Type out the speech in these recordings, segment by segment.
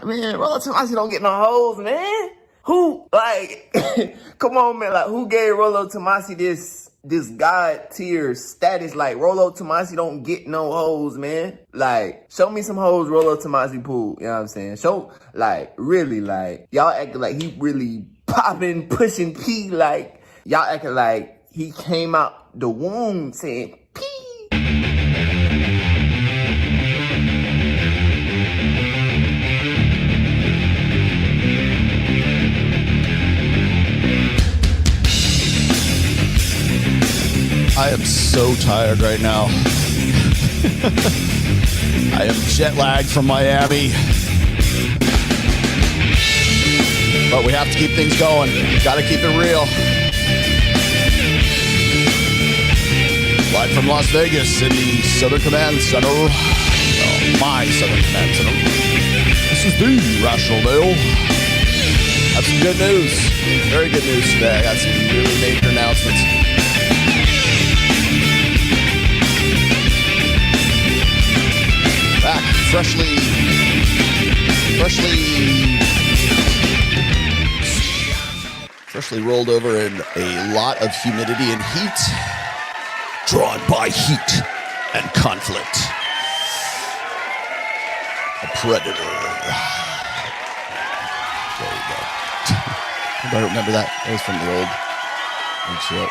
like, man, Rollo Tomassi don't get no hoes, man. Who, like, come on, man, like, who gave Rollo Tomassi this God tier status? Like, Rollo Tomassi don't get no hoes, man. Like, show me some hoes Rollo Tomassi pulled, you know what I'm saying? Show, like, really, like, y'all acting like he really popping, pushing P, like, y'all acting like he came out the womb saying P. I am so tired right now. I am jet lagged from Miami. But we have to keep things going. Gotta keep it real. Live from Las Vegas in the Southern Command Center. Oh, my Southern Command Center. This is the Rational Male. I have some good news. Very good news today. I got some really major announcements. Back freshly rolled over in a lot of humidity and heat, drawn by heat and conflict. A predator. There you go. Anybody remember that? That was from the old shit.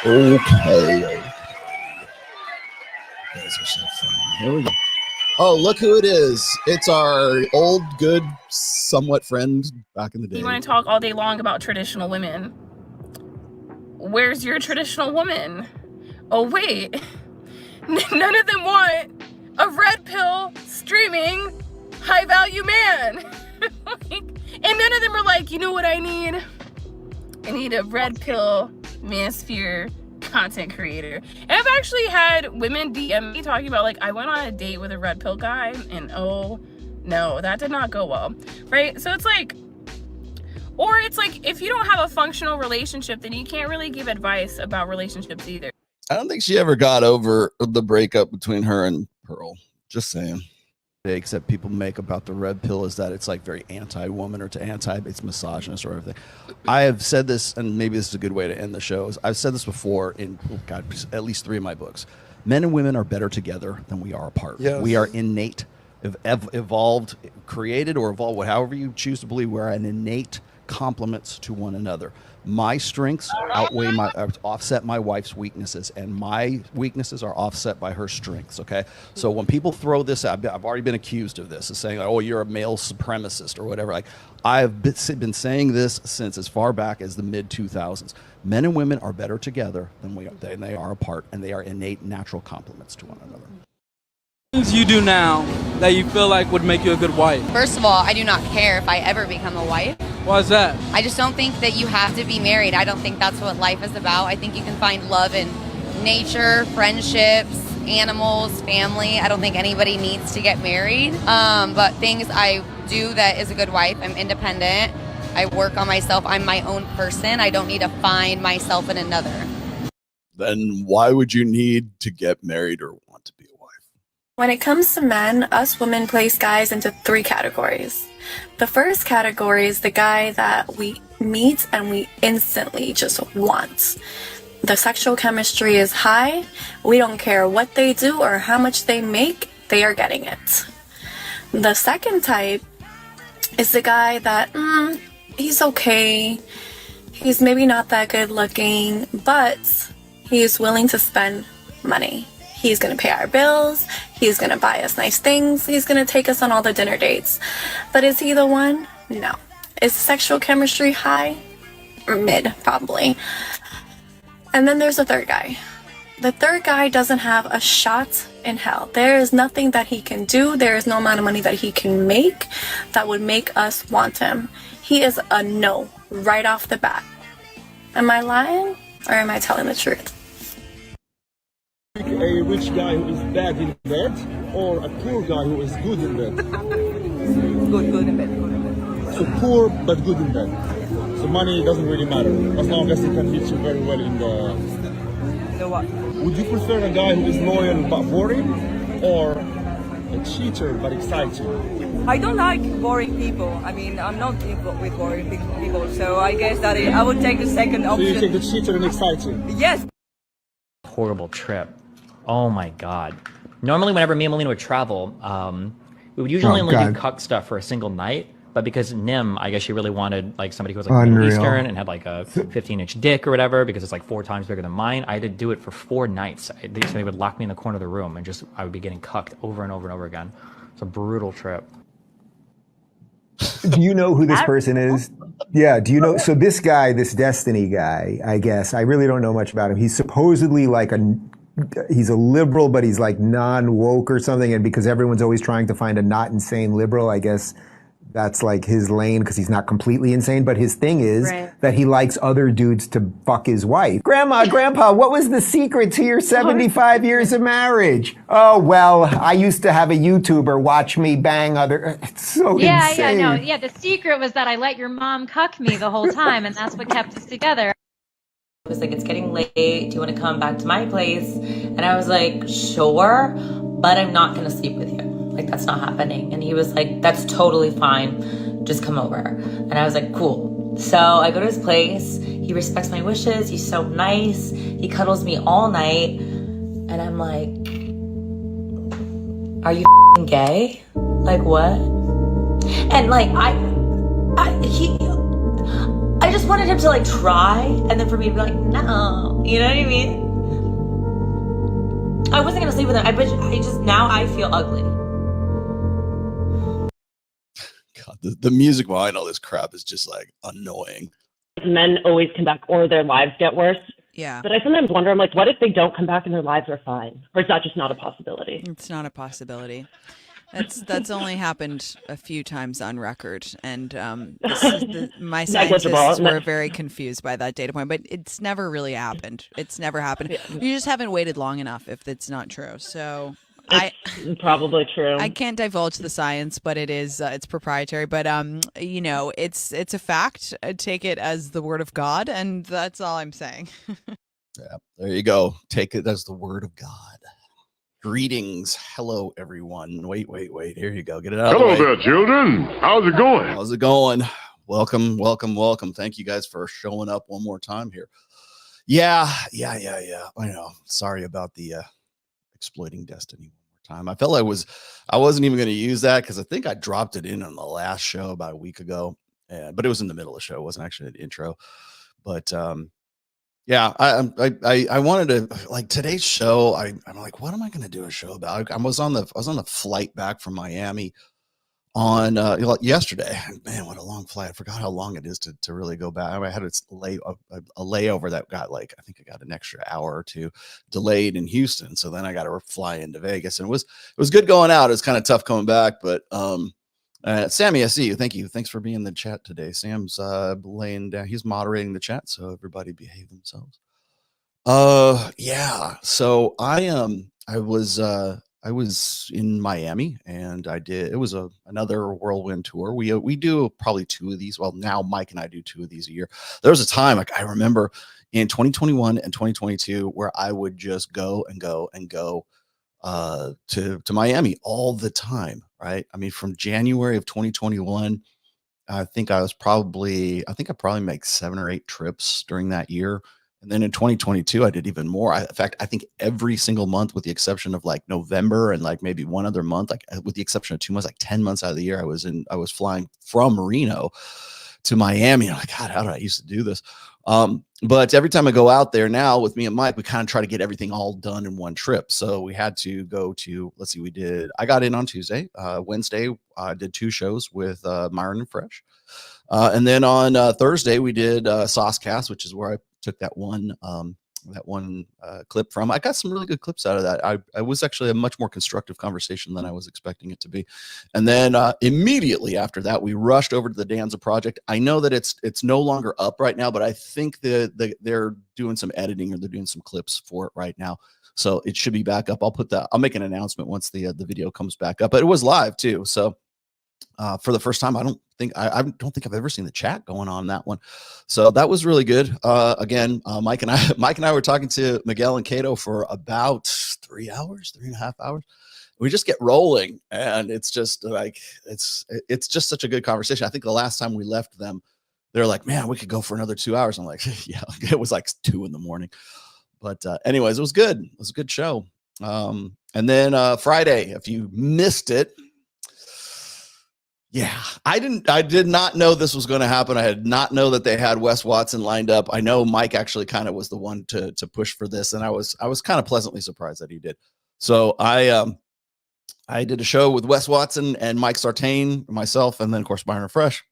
Okay. Guys are so fun. Here we go. Oh, look who it is. It's our old, good, somewhat friend back in the day. You want to talk all day long about traditional women. Where's your traditional woman? Oh, wait. None of them want a red pill streaming high-value man. And none of them are like, you know what I need? I need a red pill manosphere content creator. And I've actually had women DM me talking about, like, I went on a date with a red pill guy and oh no, that did not go well, right? So it's like, or it's like, if you don't have a functional relationship, then you can't really give advice about relationships either. I don't think she ever got over the breakup between her and Pearl. Just saying. Except people make about the red pill is that it's like very anti-woman or it's misogynist or everything. I have said this, and maybe this is a good way to end the show. I've said this before in at least 3 of my books. Men and women are better together than we are apart. Yes. We are innate, evolved, created or evolved, however you choose to believe. We're an innate complements to one another. My strengths offset my wife's weaknesses, and my weaknesses are offset by her strengths. Okay, so when people throw this out, I've already been accused of this, of saying, like, "Oh, you're a male supremacist" or whatever. Like, I've been saying this since as far back as the mid 2000s. Men and women are better together than they are apart, and they are innate, natural complements to one another. Things you do now that you feel like would make you a good wife? First of all, I do not care if I ever become a wife. Why is that? I just don't think that you have to be married. I don't think that's what life is about. I think you can find love in nature, friendships, animals, family. I don't think anybody needs to get married. But things I do that is a good wife. I'm independent. I work on myself. I'm my own person. I don't need to find myself in another. Then why would you need to get married or want to be a wife? When it comes to men, us women place guys into 3 categories. The first category is the guy that we meet and we instantly just want. The sexual chemistry is high. We don't care what they do or how much they make, they are getting it. The second type is the guy that, he's okay. He's maybe not that good looking, but he's willing to spend money. He's going to pay our bills. He's going to buy us nice things. He's going to take us on all the dinner dates. But is he the one? No. Is sexual chemistry high? Or mid, probably. And then there's the third guy. The third guy doesn't have a shot in hell. There is nothing that he can do. There is no amount of money that he can make that would make us want him. He is a no right off the bat. Am I lying or am I telling the truth? A rich guy who is bad in bed or a poor guy who is good in bed? Good in bed. So poor but good in bed. So money doesn't really matter as long as he can hit you very well in the... The what? Would you prefer a guy who is loyal but boring or a cheater but exciting. I don't like boring people. I mean, I'm not involved with boring people, so I guess that I would take the second So option. you take the cheater and exciting? Yes. Horrible trip. Oh my god. Normally, whenever me and Melina would travel, we would usually only do cuck stuff for a single night. But because Nim, I guess she really wanted like somebody who was like Middle Eastern and had like a 15-inch dick or whatever, because it's like 4 times bigger than mine. I had to do it for 4 nights. So they would lock me in the corner of the room and just I would be getting cucked over and over and over again. It's a brutal trip. Do you know who this person is? Yeah, do you know? So this guy, this Destiny guy, I guess, I really don't know much about him. He's supposedly like he's a liberal, but he's like non-woke or something. And because everyone's always trying to find a not insane liberal, I guess that's like his lane because he's not completely insane. But his thing is that he likes other dudes to fuck his wife. Grandma, Grandpa, what was the secret to your 75 years of marriage? Oh, well, I used to have a YouTuber watch me bang other... It's so insane. Yeah, the secret was that I let your mom cuck me the whole time, and that's what kept us together. It was like, it's getting late. Do you want to come back to my place? And I was like, sure, but I'm not going to sleep with you. Like, that's not happening. And he was like, that's totally fine. Just come over. And I was like, cool. So I go to his place. He respects my wishes. He's so nice. He cuddles me all night. And I'm like, are you gay? Like, what? And like, I just wanted him to like try, and then for me to be like, no, you know what I mean? I wasn't gonna sleep with him. Now I feel ugly. God, the music behind all this crap is just like annoying. Men always come back or their lives get worse. Yeah. But I sometimes wonder, I'm like, what if they don't come back and their lives are fine? Or is that just not a possibility? It's not a possibility. That's only happened a few times on record, and my scientists were very confused by that data point. But it's never really happened. It's never happened. You just haven't waited long enough if it's not true. So it's probably true. I can't divulge the science, but it is it's proprietary. But it's a fact. I take it as the word of God, and that's all I'm saying. Yeah, there you go. Take it as the word of God. Greetings. Hello, everyone. Wait. Here you go. Get it out. Hello there, children. How's it going? How's it going? Welcome. Thank you guys for showing up one more time here. Yeah. I know. Sorry about the exploiting Destiny one more time. I felt I wasn't even going to use that because I think I dropped it in on the last show about a week ago. But it was in the middle of the show. It wasn't actually an intro. But yeah, I wanted to, like, today's show. I'm like, what am I going to do a show about? I was on the flight back from Miami on yesterday. Man, what a long flight! I forgot how long it is to really go back. I had a layover that got I think I got an extra hour or two delayed in Houston, so then I got to fly into Vegas, and it was good going out. It was kind of tough coming back, but Sammy, I see you. Thank you. Thanks for being in the chat today. Sam's laying down. He's moderating the chat, so everybody behave themselves. Yeah. So I was in Miami, and it was another whirlwind tour. We do probably 2 of these. Well, now Mike and I do 2 of these a year. There was a time, like, I remember in 2021 and 2022 where I would just go to Miami all the time, right? I mean, from January of 2021, I probably make 7 or 8 trips during that year. And then in 2022, I did even more. In fact, I think every single month, with the exception of like November and like maybe one other month, like with the exception of 2 months, like 10 months out of the year, I was flying from Reno to Miami. I'm like, God, how did I used to do this? But every time I go out there now with me and Mike, we kind of try to get everything all done in one trip. So we had to go to, I got in on Tuesday. Wednesday, I did 2 shows with Myron and Fresh. And then on Thursday, we did Saucecast, which is where I took that one clip from. I got some really good clips out of that. I was actually a much more constructive conversation than I was expecting it to be. And then immediately after that, we rushed over to the Danza project. I know that it's no longer up right now, but I think they're doing some editing, or they're doing some clips for it right now. So it should be back up. I'll make an announcement once the video comes back up. But it was live too. So for the first time, I don't think I've ever seen the chat going on that one. So that was really good. Again, Mike and I were talking to Miguel and Cato for about 3.5 hours. We just get rolling, and it's just like it's just such a good conversation. I think the last time we left them, they're like, "Man, we could go for another 2 hours." I'm like, "Yeah." It was like 2 a.m. But anyways, it was good. It was a good show. And then Friday, if you missed it, yeah, I did not know this was going to happen. I did not know that they had Wes Watson lined up. I know Mike actually kind of was the one to push for this, and I was kind of pleasantly surprised that he did. So I did a show with Wes Watson and Mike Sartain, myself, and then of course Byron Fresh,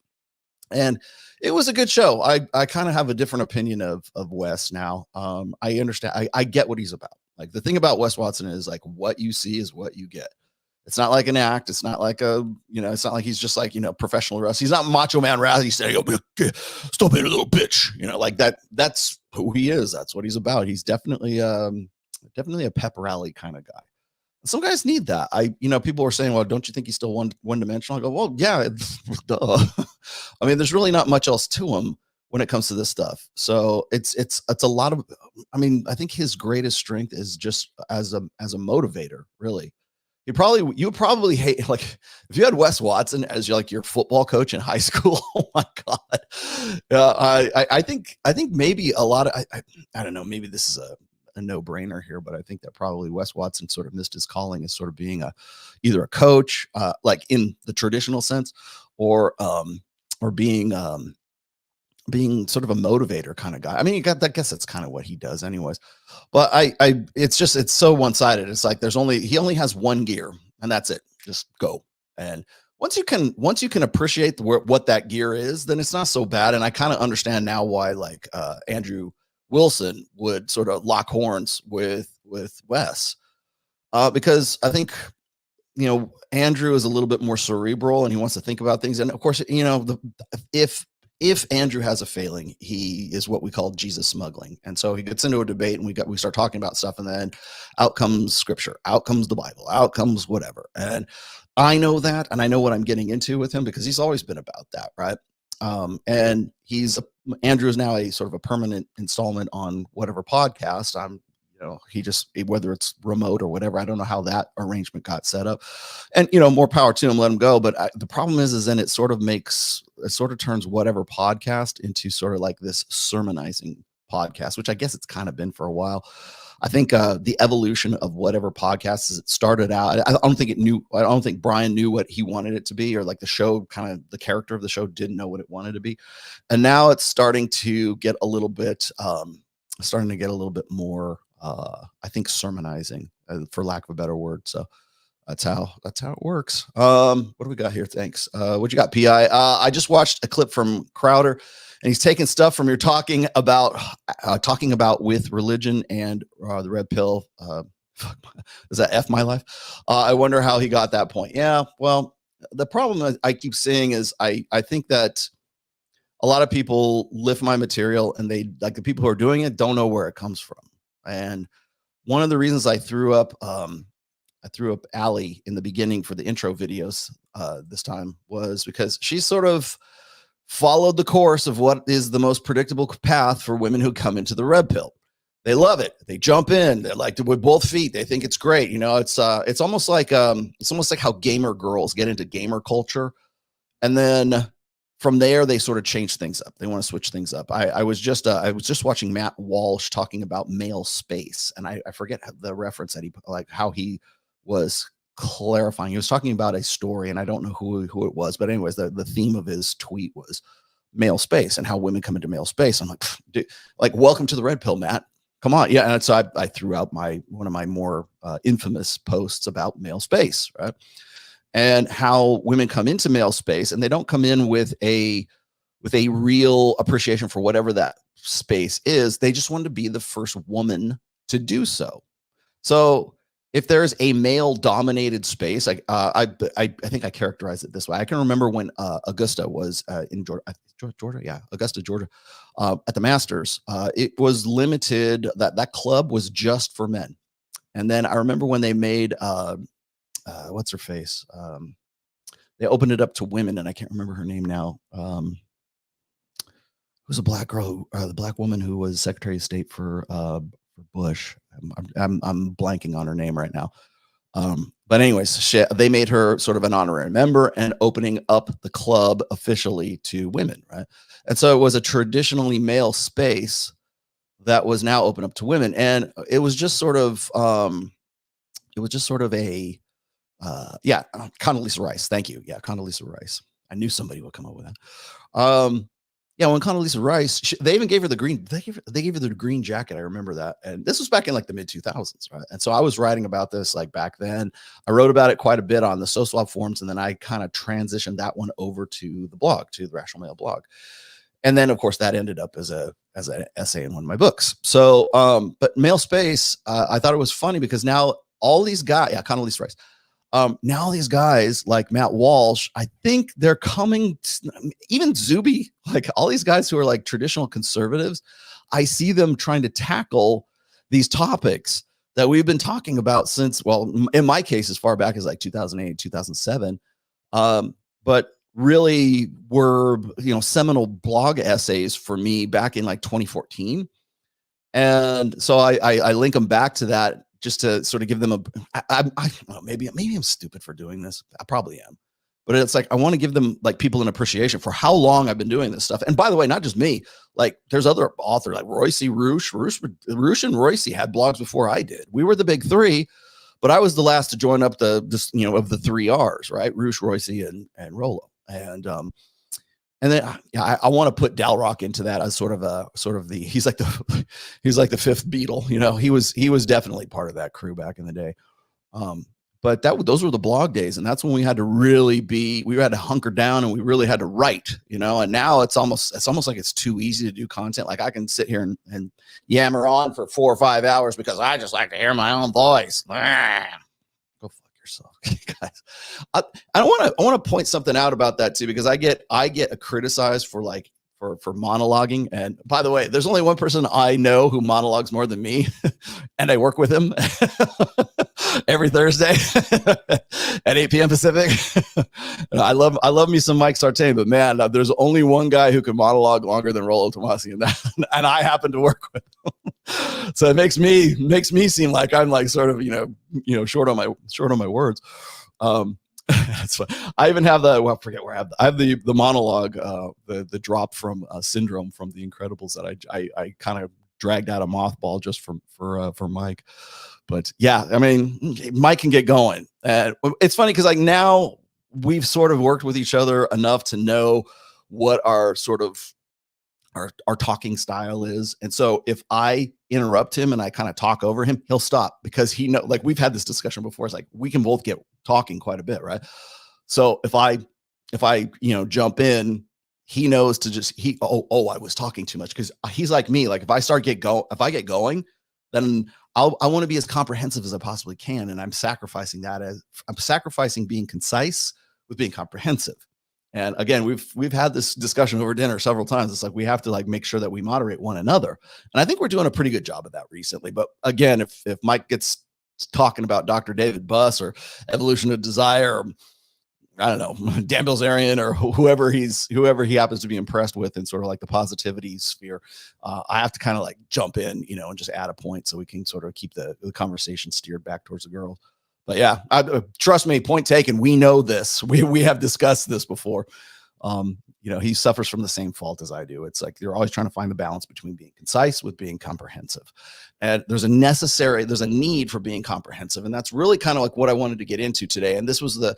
and it was a good show. I kind of have a different opinion of Wes now. I understand. I get what he's about. Like, the thing about Wes Watson is, like, what you see is what you get. It's not like an act. It's not like it's not like he's just like, professional wrestler. He's not Macho Man Razzie saying, "Oh, stop being a little bitch." Like that. That's who he is. That's what he's about. He's definitely a pep rally kind of guy. Some guys need that. People were saying, "Well, don't you think he's still one dimensional?" I go, "Well, yeah, duh." I mean, there's really not much else to him when it comes to this stuff. So it's a lot of. I mean, I think his greatest strength is just as a motivator. Really, you would probably hate, like, if you had Wes Watson as your football coach in high school. Oh my god. I think maybe a lot of I don't know. Maybe this is a no-brainer here, but I think that probably Wes Watson sort of missed his calling as sort of being either a coach, like in the traditional sense, or being sort of a motivator kind of guy. I mean, I guess that's kind of what he does anyways. But it's so one-sided. It's like he only has one gear, and that's it. Just go. And once you can appreciate what that gear is, then it's not so bad. And I kind of understand now why, like, Andrew Wilson would sort of lock horns with Wes, because I think Andrew is a little bit more cerebral, and he wants to think about things. And of course, if Andrew has a failing, he is what we call Jesus smuggling, and so he gets into a debate, and we start talking about stuff, and then out comes scripture, out comes the Bible, out comes whatever. And I know that, and I know what I'm getting into with him, because he's always been about that, right? And Andrew is now a sort of a permanent installment on whatever podcast. Whether it's remote or whatever, I don't know how that arrangement got set up, and more power to him, let him go. But the problem is then it sort of turns whatever podcast into sort of like this sermonizing podcast, which I guess it's kind of been for a while. I think the evolution of whatever podcast is, it started out. I don't think Brian knew what he wanted it to be, or like the show, kind of the character of the show didn't know what it wanted to be. And now it's starting to get a little bit more, I think, sermonizing, for lack of a better word. So that's how it works. What do we got here? Thanks. What you got, PI? I just watched a clip from Crowder, and he's taking stuff from your talking about with religion and the red pill. Is that F my life? I wonder how he got that point. Yeah, well, the problem I keep seeing is I think that a lot of people lift my material, and they, like, the people who are doing it, don't know where it comes from. And one of the reasons I threw up Allie in the beginning for the intro videos this time was because she sort of followed the course of what is the most predictable path for women who come into the red pill. They love it. They jump in. They're like, with both feet. They think it's great. It's almost like how gamer girls get into gamer culture, and then from there they sort of change things up. They want to switch things up. I was just watching Matt Walsh talking about male space, and I forget the reference that how he was clarifying. He was talking about a story, and I don't know who it was, but anyways, the theme of his tweet was male space and how women come into male space. I'm like, dude, like, welcome to the red pill, Matt. Come on. Yeah. And so I threw out one of my more infamous posts about male space, right? And how women come into male space, and they don't come in with a real appreciation for whatever that space is. They just want to be the first woman to do so. So if there's a male dominated space, I think I characterize it this way. I can remember when Augusta was in Georgia, Augusta, Georgia, at the Masters. It was limited. That club was just for men. And then I remember when they made what's her face? They opened it up to women, and I can't remember her name now. Who's a black girl, the black woman who was Secretary of State for Bush? I'm blanking on her name right now. But anyways, they made her sort of an honorary member and opening up the club officially to women, right? And so it was a traditionally male space that was now open up to women, and it was just sort of a Condoleezza Rice. Thank you. Yeah, Condoleezza Rice. I knew somebody would come up with that. When Condoleezza Rice, they even gave her the green. They gave her the green jacket. I remember that, and this was back in like the mid 2000s, right? And so I was writing about this like back then. I wrote about it quite a bit on the SoSwap forums, and then I kind of transitioned that one over to the blog, to the Rational Male blog, and then of course that ended up as an essay in one of my books. So, but male space, I thought it was funny because now all these guys, Condoleezza Rice. Now these guys like Matt Walsh, I think they're coming, even Zuby, like all these guys who are like traditional conservatives, I see them trying to tackle these topics that we've been talking about since, well, in my case, as far back as like 2008, 2007. But really were, seminal blog essays for me back in like 2014. And so I link them back to that just to sort of give them maybe I'm stupid for doing this. I probably am, but it's like, I want to give them like people an appreciation for how long I've been doing this stuff. And by the way, not just me, like there's other authors like Royce Roosh and Royce had blogs before I did. We were the big three, but I was the last to join up of the three R's, right? Roosh, Royce, and Rollo. And then I want to put Dalrock into that as he's like the fifth Beatle. He was definitely part of that crew back in the day. But those were the blog days, and that's when we had to we had to hunker down and we really had to write, and now it's almost like it's too easy to do content. Like I can sit here and yammer on for 4 or 5 hours because I just like to hear my own voice. Go fuck yourself, guys. I want to point something out about that too, because I get criticized for monologuing. And by the way, there's only one person I know who monologues more than me, and I work with him every Thursday at 8 p.m. Pacific. I love me some Mike Sartain, but man, there's only one guy who can monologue longer than Rollo Tomassi, and I happen to work with him. So it makes me seem like I'm like sort of short on my words. That's fun. I even have I forget where I have the monologue, the drop from Syndrome from The Incredibles that I kind of dragged out a mothball just for Mike. But yeah, I mean, Mike can get going. It's funny because like now we've sort of worked with each other enough to know what our sort of our talking style is. And so if I interrupt him and I kind of talk over him, he'll stop because like we've had this discussion before. It's like we can both get talking quite a bit, right? So if I jump in, he knows to just I was talking too much, because he's like me. Like if I get going, then I want to be as comprehensive as I possibly can, and I'm sacrificing being concise with being comprehensive. And again, we've had this discussion over dinner several times. It's like we have to like make sure that we moderate one another, and I think we're doing a pretty good job of that recently. But again, if Mike gets talking about Dr. David Buss or Evolution of Desire, or I don't know, Dan Bilzerian, or whoever he happens to be impressed with in sort of like the positivity sphere, I have to kind of like jump in, and just add a point so we can sort of keep the conversation steered back towards the girls. But yeah, trust me, point taken. We know this. We have discussed this before. He suffers from the same fault as I do. It's like you're always trying to find the balance between being concise with being comprehensive. And there's a need for being comprehensive. And that's really kind of like what I wanted to get into today. And this was the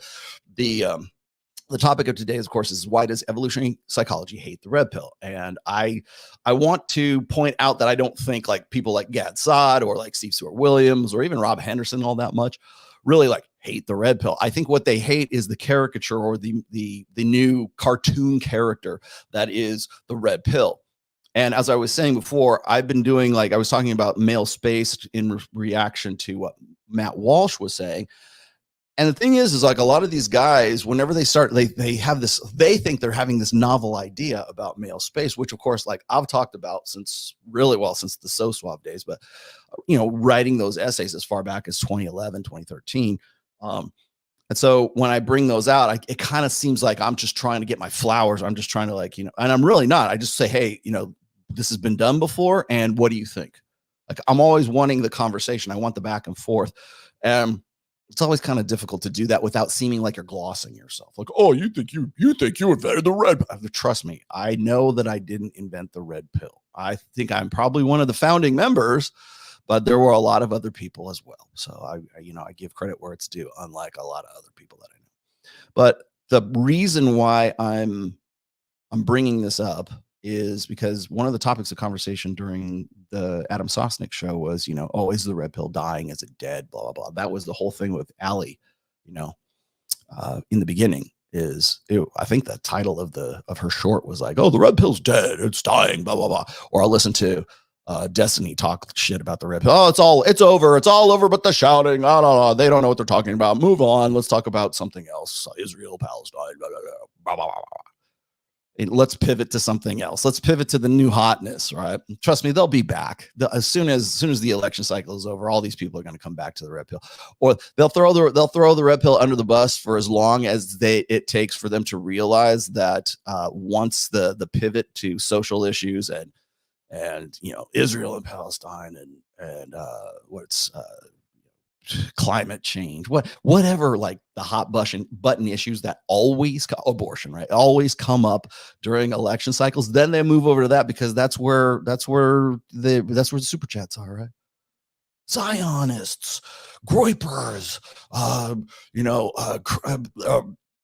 topic of today, of course, is why does evolutionary psychology hate the red pill? And I want to point out that I don't think like people like Gad Saad or like Steve Stewart Williams or even Rob Henderson all that much really like hate the red pill. I think what they hate is the caricature or the new cartoon character that is the red pill. And as I was saying before, I've been doing I was talking about male space in reaction to what Matt Walsh was saying. And the thing is like a lot of these guys, whenever they start, they think they're having this novel idea about male space, which of course, like I've talked about since the SoSwap days, but writing those essays as far back as 2011, 2013. And so when I bring those out, it kind of seems like I'm just trying to get my flowers. I'm just trying to and I'm really not. I just say, hey, this has been done before. And what do you think? Like, I'm always wanting the conversation. I want the back and forth. it's always kind of difficult to do that without seeming like you're glossing yourself. Like, oh, you think you invented the red pill. Trust me, I know that I didn't invent the red pill. I think I'm probably one of the founding members, but there were a lot of other people as well. So I give credit where it's due, unlike a lot of other people that I know. But the reason why I'm bringing this up is because one of the topics of conversation during the Adam Sosnick show was, oh, is the red pill dying? Is it dead? Blah, blah, blah. That was the whole thing with Allie, in the beginning I think the title of her short was like, oh, the red pill's dead. It's dying, blah, blah, blah. Or I'll listen to Destiny talk shit about the red pill. Oh, it's over. It's all over, but the shouting. Oh, no, they don't know what they're talking about. Move on. Let's talk about something else. Israel, Palestine, blah, blah, blah, blah, blah, blah. Let's pivot to something else. Let's pivot to the new hotness, right? Trust me, they'll be back. As soon as the election cycle is over, all these people are going to come back to the red pill, or they'll throw the red pill under the bus for as long as it takes for them to realize that once the pivot to social issues and Israel and Palestine and climate change, whatever, like the hot button issues that always abortion, right, always come up during election cycles, then they move over to that because that's where the super chats are, right? Zionists, groypers,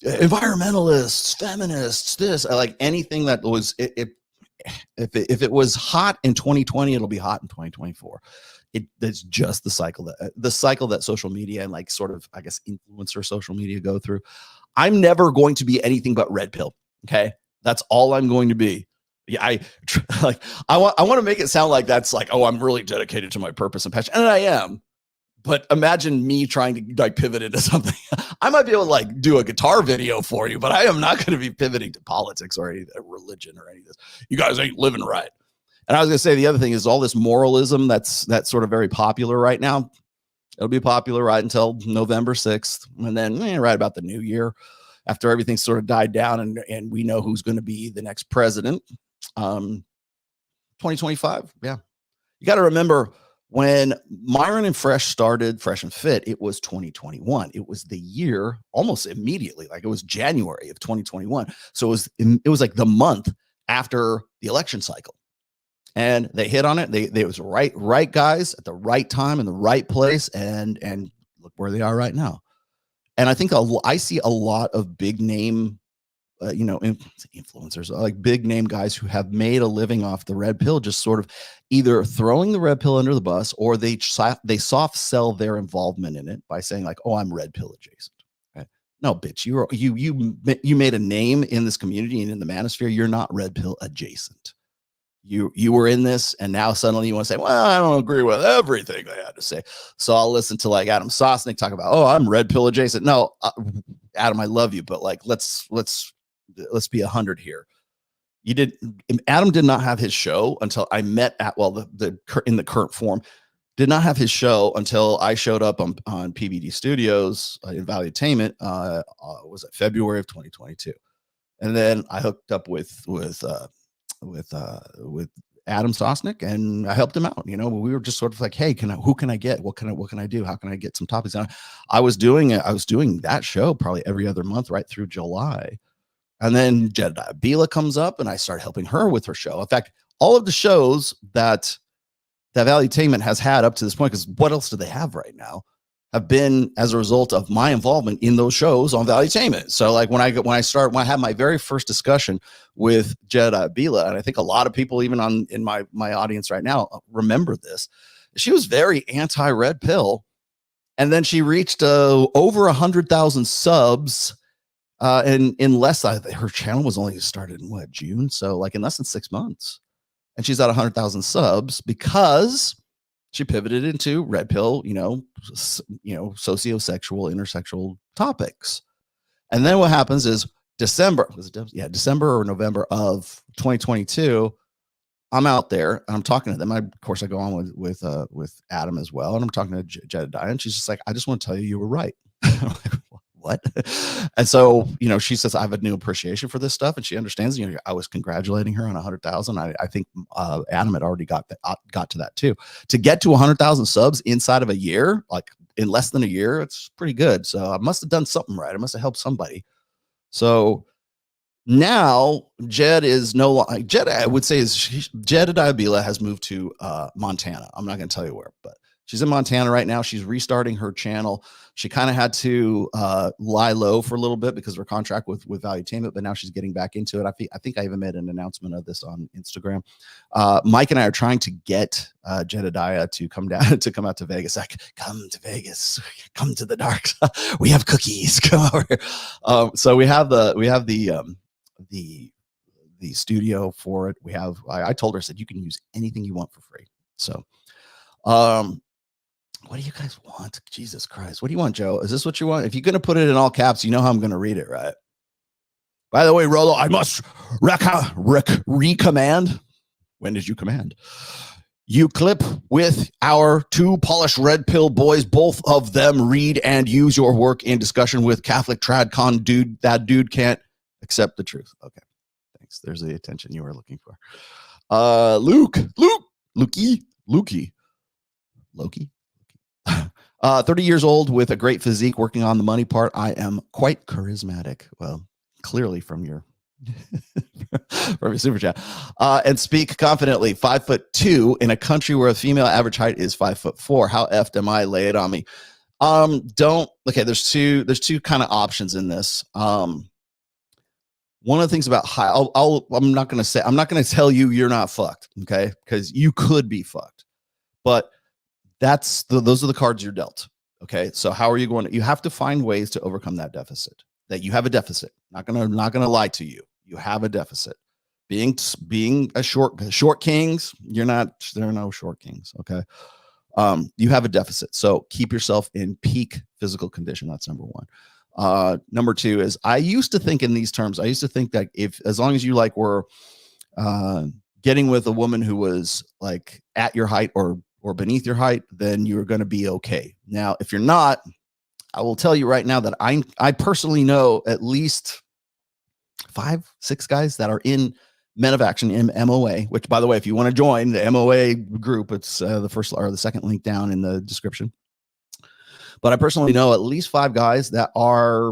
environmentalists, feminists, this, like anything that was if it was hot in 2020, it'll be hot in 2024. It's just the cycle that social media and like sort of, I guess, influencer social media go through. I'm never going to be anything but red pill. Okay. That's all I'm going to be. Yeah. I want to make it sound like that's like, oh, I'm really dedicated to my purpose and passion. And I am, but imagine me trying to like pivot into something. I might be able to like do a guitar video for you, but I am not going to be pivoting to politics or any religion or any of this. You guys ain't living right. And I was going to say, the other thing is all this moralism that's sort of very popular right now. It'll be popular right until November 6th. And then right about the new year, after everything sort of died down and we know who's going to be the next president, 2025. Yeah. You got to remember when Myron and Fresh started Fresh and Fit, it was 2021. It was the year almost immediately, like it was January of 2021. So it was like the month after the election cycle. And they hit on it. They was right guys at the right time in the right place, and look where they are right now. And I think I see a lot of big name, influencers, like big name guys who have made a living off the red pill, just sort of either throwing the red pill under the bus, or they soft sell their involvement in it by saying like, "Oh, I'm red pill adjacent." Right? No, bitch, you made a name in this community and in the manosphere. You're not red pill adjacent. You were in this, and now suddenly you want to say, well, I don't agree with everything they had to say. So I'll listen to like Adam Sosnick talk about, oh, I'm red pill adjacent. No, Adam, I love you, but like let's be 100 here. Adam did not have his show until I met in the current form, did not have his show until I showed up on PBD Studios in Valuetainment. Was it February of 2022, and then I hooked up with Adam Sosnick, and I helped him out. We were just sort of like, hey, who can I get? What can I do? How can I get some topics? And I was doing that show probably every other month right through July. And then Jedediah Bila comes up, and I started helping her with her show. In fact, all of the shows that Valuetainment has had up to this point, because what else do they have right now, have been as a result of my involvement in those shows on Valuetainment. So like when I had my very first discussion with Jedediah Bila, and I think a lot of people even in my audience right now remember this, she was very anti-red pill. And then she reached over 100,000 subs in less, her channel was only started in June. So like in less than 6 months, and she's at 100,000 subs because she pivoted into red pill, sociosexual, intersexual topics. And then what happens is December or November of 2022, I'm out there and I'm talking to them. Of course, I go on with Adam as well. And I'm talking to Jedediah, and she's just like, I just want to tell you were right. I'm like, what? And so, she says, I have a new appreciation for this stuff. And she understands, I was congratulating her on 100,000. I think Adam had already got to that too. To get to 100,000 subs inside of a year, like in less than a year, it's pretty good. So I must have done something right. I must have helped somebody. So now Jed is no longer Jed. I would say Jedediah Bila has moved to Montana. I'm not going to tell you where, but she's in Montana right now. She's restarting her channel. She kind of had to lie low for a little bit because of her contract with Valuetainment, but now she's getting back into it. I think I even made an announcement of this on Instagram. Mike and I are trying to get Jedediah to come out to Vegas. Like, come to Vegas, come to the dark side. We have cookies. Come over here. So we have the studio for it. I told her, I said, you can use anything you want for free. So what do you guys want? Jesus Christ. What do you want, Joe? Is this what you want? If you're going to put it in all caps, you know how I'm going to read it, right? By the way, Rollo, I must recommand. When did you command? You clip with our 2 polished red pill boys. Both of them read and use your work in discussion with Catholic tradcon dude. That dude can't accept the truth. Okay. Thanks. There's the attention you were looking for. Loki. 30 years old with a great physique, working on the money part. I am quite charismatic. Well, clearly from your super chat. And speak confidently. 5'2" in a country where a female average height is 5'4". How effed am I? Lay it on me. There's two kind of options in this. One of the things about height, I'm not going to tell you you're not fucked. Okay. Because you could be fucked, but those are the cards you're dealt. Okay. So how are you going to, you have to find ways to overcome that deficit, that you have a deficit. Not going to lie to you. You have a deficit. Being a short kings, there are no short kings. Okay. You have a deficit. So keep yourself in peak physical condition. That's number one. Number two is, I used to think in these terms. I used to think that as long as you were getting with a woman who was like at your height or beneath your height, then you're going to be okay. Now, if you're not, I will tell you right now that I personally know at least 5-6 guys that are in Men of Action, in MOA, which, by the way, if you want to join the MOA group, it's the first or the second link down in the description. But I personally know at least 5 guys that are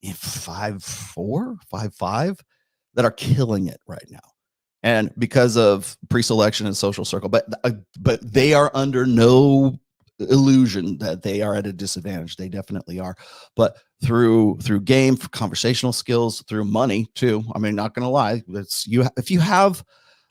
5'4", 5'5", that are killing it right now. And because of pre-selection and social circle, but they are under no illusion that they are at a disadvantage. They definitely are. But through game, for conversational skills, through money too. I mean, not going to lie, if you have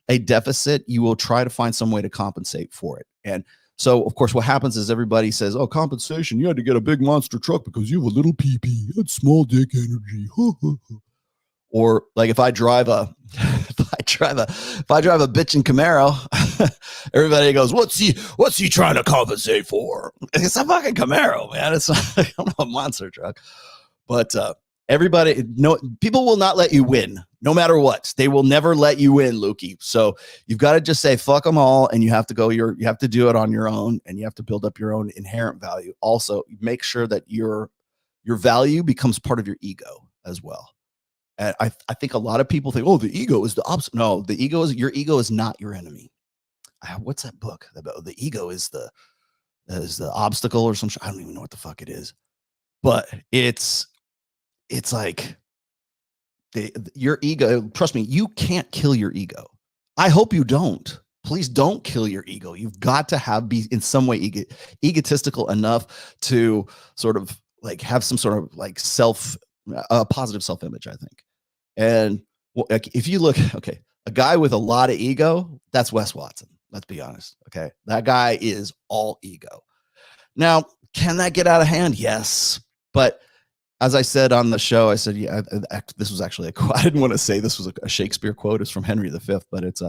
a deficit, you will try to find some way to compensate for it. And so, of course, what happens is everybody says, "Oh, compensation! You had to get a big monster truck because you have a little PP. That's small dick energy." Or like if I drive a bitchin' Camaro, everybody goes, "What's he trying to compensate for?" It's a fucking Camaro, man. It's not a monster truck. But people will not let you win, no matter what. They will never let you win, Lukey. So you've got to just say fuck them all, and you have to go. You have to do it on your own, and you have to build up your own inherent value. Also, make sure that your value becomes part of your ego as well. And I think a lot of people think, oh, the ego is the opposite. No, your ego is not your enemy. What's that book? The ego is the obstacle or some shit. I don't even know what the fuck it is. But it's like your ego. Trust me, you can't kill your ego. I hope you don't. Please don't kill your ego. You've got to be in some way egotistical enough to sort of like have some sort of like positive self-image, I think. And if you look, okay, a guy with a lot of ego, that's Wes Watson. Let's be honest. Okay. That guy is all ego. Now, can that get out of hand? Yes. But as I said on the show, I said, yeah, this was actually a quote. I didn't want to say this was a Shakespeare quote. It's from Henry V, but it's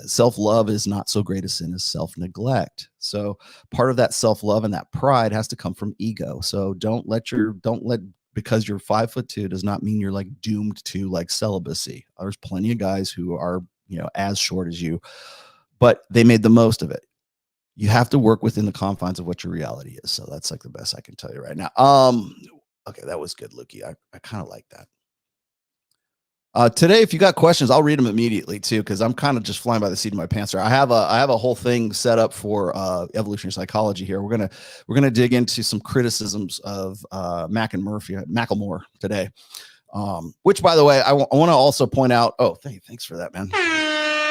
self-love is not so great a sin as self-neglect. So part of that self-love and that pride has to come from ego. So because you're 5'2" does not mean you're like doomed to like celibacy. There's plenty of guys who are, as short as you, but they made the most of it. You have to work within the confines of what your reality is. So that's like the best I can tell you right now. Okay, that was good, Lukey. I kind of like that. Today, if you got questions, I'll read them immediately too, because I'm kind of just flying by the seat of my pants here. I have a whole thing set up for evolutionary psychology here. We're gonna dig into some criticisms of Macklemore today. Which, by the way, I want to also point out. Oh, thanks for that, man.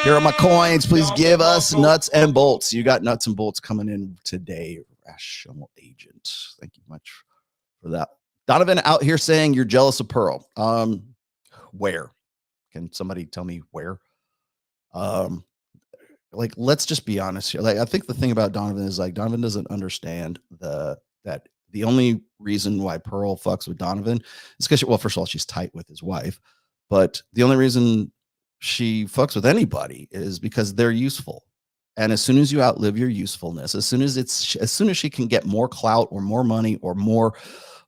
Here are my coins. Please give us nuts and bolts. You got nuts and bolts coming in today, rational agent. Thank you much for that. Donovan out here saying you're jealous of Pearl. Where? Can somebody tell me where? Like, let's just be honest here. Like, I think the thing about Donovan is like Donovan doesn't understand that the only reason why Pearl fucks with Donovan is because, well, first of all, she's tight with his wife, but the only reason she fucks with anybody is because they're useful. And as soon as you outlive your usefulness, as soon as she can get more clout or more money or more,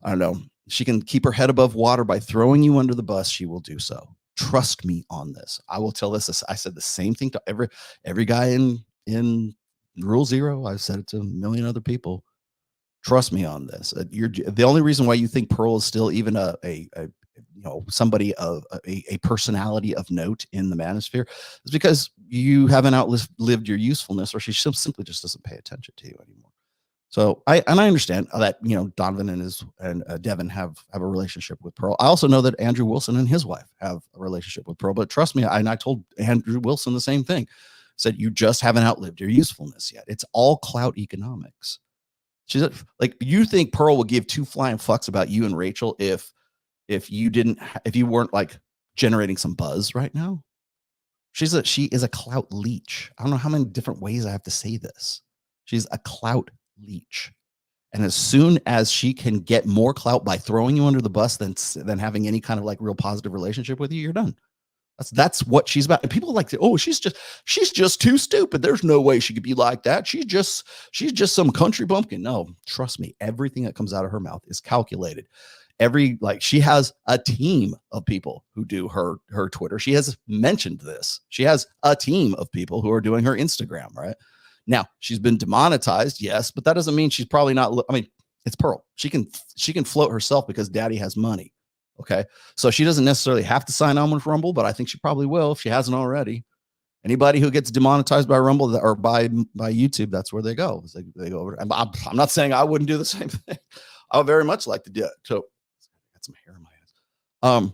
I don't know, she can keep her head above water by throwing you under the bus, she will do so. Trust me on this. I will tell this. I said the same thing to every guy in Rule Zero. I've said it to a million other people. Trust me on this. You're the only reason why you think Pearl is still even a somebody of a personality of note in the manosphere is because you haven't outlived your usefulness, or she simply just doesn't pay attention to you anymore. So I understand that Donovan and Devin have a relationship with Pearl. I also know that Andrew Wilson and his wife have a relationship with Pearl. But trust me, I told Andrew Wilson the same thing. Said you just haven't outlived your usefulness yet. It's all clout economics. She's like, you think Pearl will give two flying fucks about you and Rachel if you weren't like generating some buzz right now? She is a clout leech. I don't know how many different ways I have to say this. She's a clout leech. And as soon as she can get more clout by throwing you under the bus than having any kind of like real positive relationship with you, you're done. That's what she's about. And people like to, oh, she's just too stupid. There's no way she could be like that. She's just some country bumpkin. No, trust me, everything that comes out of her mouth is calculated. She has a team of people who do her Twitter. She has mentioned this. She has a team of people who are doing her Instagram, right? Now, she's been demonetized, yes, but that doesn't mean she's probably not. I mean, it's Pearl. She can float herself because daddy has money. Okay. So she doesn't necessarily have to sign on with Rumble, but I think she probably will if she hasn't already. Anybody who gets demonetized by Rumble or by YouTube, that's where they go. They go over. I'm not saying I wouldn't do the same thing. I would very much like to do it. So I got some hair in my head.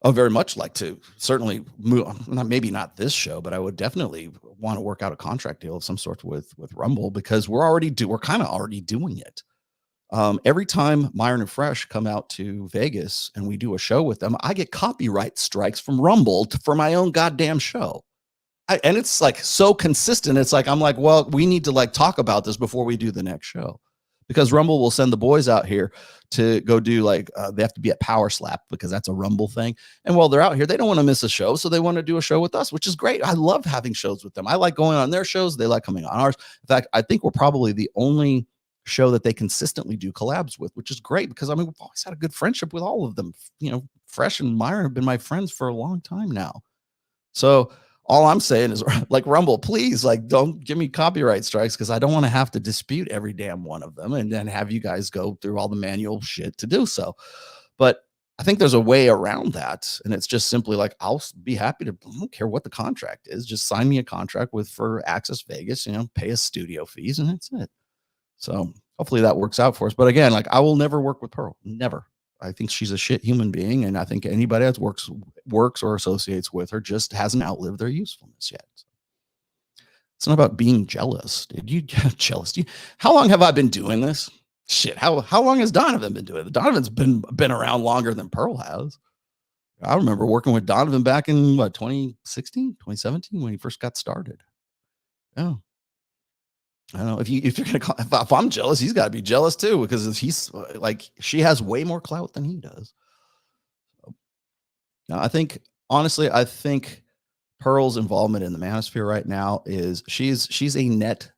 I would very much like to certainly move, maybe not this show, but I would definitely want to work out a contract deal of some sort with Rumble, because we're kind of already doing it. Every time Myron and Fresh come out to Vegas and we do a show with them, I get copyright strikes from Rumble for my own goddamn show. And it's like so consistent. It's like, I'm like, well, we need to like talk about this before we do the next show, because Rumble will send the boys out here to go do like, they have to be at Power Slap because that's a Rumble thing. And while they're out here, they don't want to miss a show. So they want to do a show with us, which is great. I love having shows with them. I like going on their shows. They like coming on ours. In fact, I think we're probably the only show that they consistently do collabs with, which is great because I mean, we've always had a good friendship with all of them. Fresh and Myron have been my friends for a long time now. So all I'm saying is, like, Rumble, please, like, don't give me copyright strikes, because I don't want to have to dispute every damn one of them and then have you guys go through all the manual shit to do so. But I think there's a way around that, and it's just simply like, I'll be happy to, I don't care what the contract is, just sign me a contract for Access Vegas, pay us studio fees, and that's it. So hopefully that works out for us. But again, like, I will never work with Pearl. Never. I think she's a shit human being. And I think anybody that works or associates with her just hasn't outlived their usefulness yet. It's not about being jealous. Dude, you jealous? How long have I been doing this? Shit. How long has Donovan been doing it? Donovan's been around longer than Pearl has. I remember working with Donovan back in 2016, 2017, when he first got started. Yeah. I don't know if you're gonna call, if I'm jealous, he's got to be jealous too, because he's like, she has way more clout than he does. So, now, I think Pearl's involvement in the manosphere right now is she's a net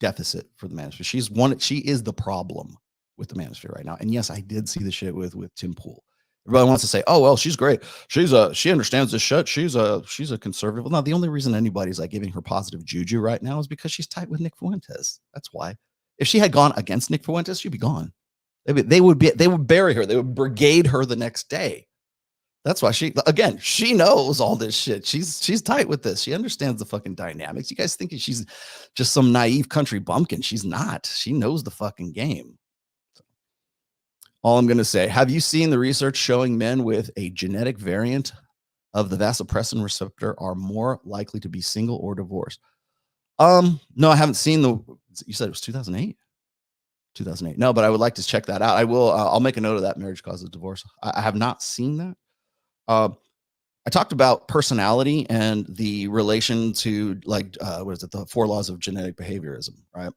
deficit for the manosphere. She is the problem with the manosphere right now. And yes, I did see the shit with Tim Pool. Everybody wants to say, "Oh well, she's great. She understands this shit. She's a conservative." Well, no, the only reason anybody's like giving her positive juju right now is because she's tight with Nick Fuentes. That's why. If she had gone against Nick Fuentes, she'd be gone. They would bury her. They would brigade her the next day. That's why she knows all this shit. She's tight with this. She understands the fucking dynamics. You guys think she's just some naive country bumpkin. She's not. She knows the fucking game. All I'm going to say, have you seen the research showing men with a genetic variant of the vasopressin receptor are more likely to be single or divorced? No, I haven't seen you said it was 2008? 2008. No, but I would like to check that out. I will. I'll make a note of that. Marriage causes divorce. I have not seen that. I talked about personality and the relation to what is it? The 4 laws of genetic behaviorism, right?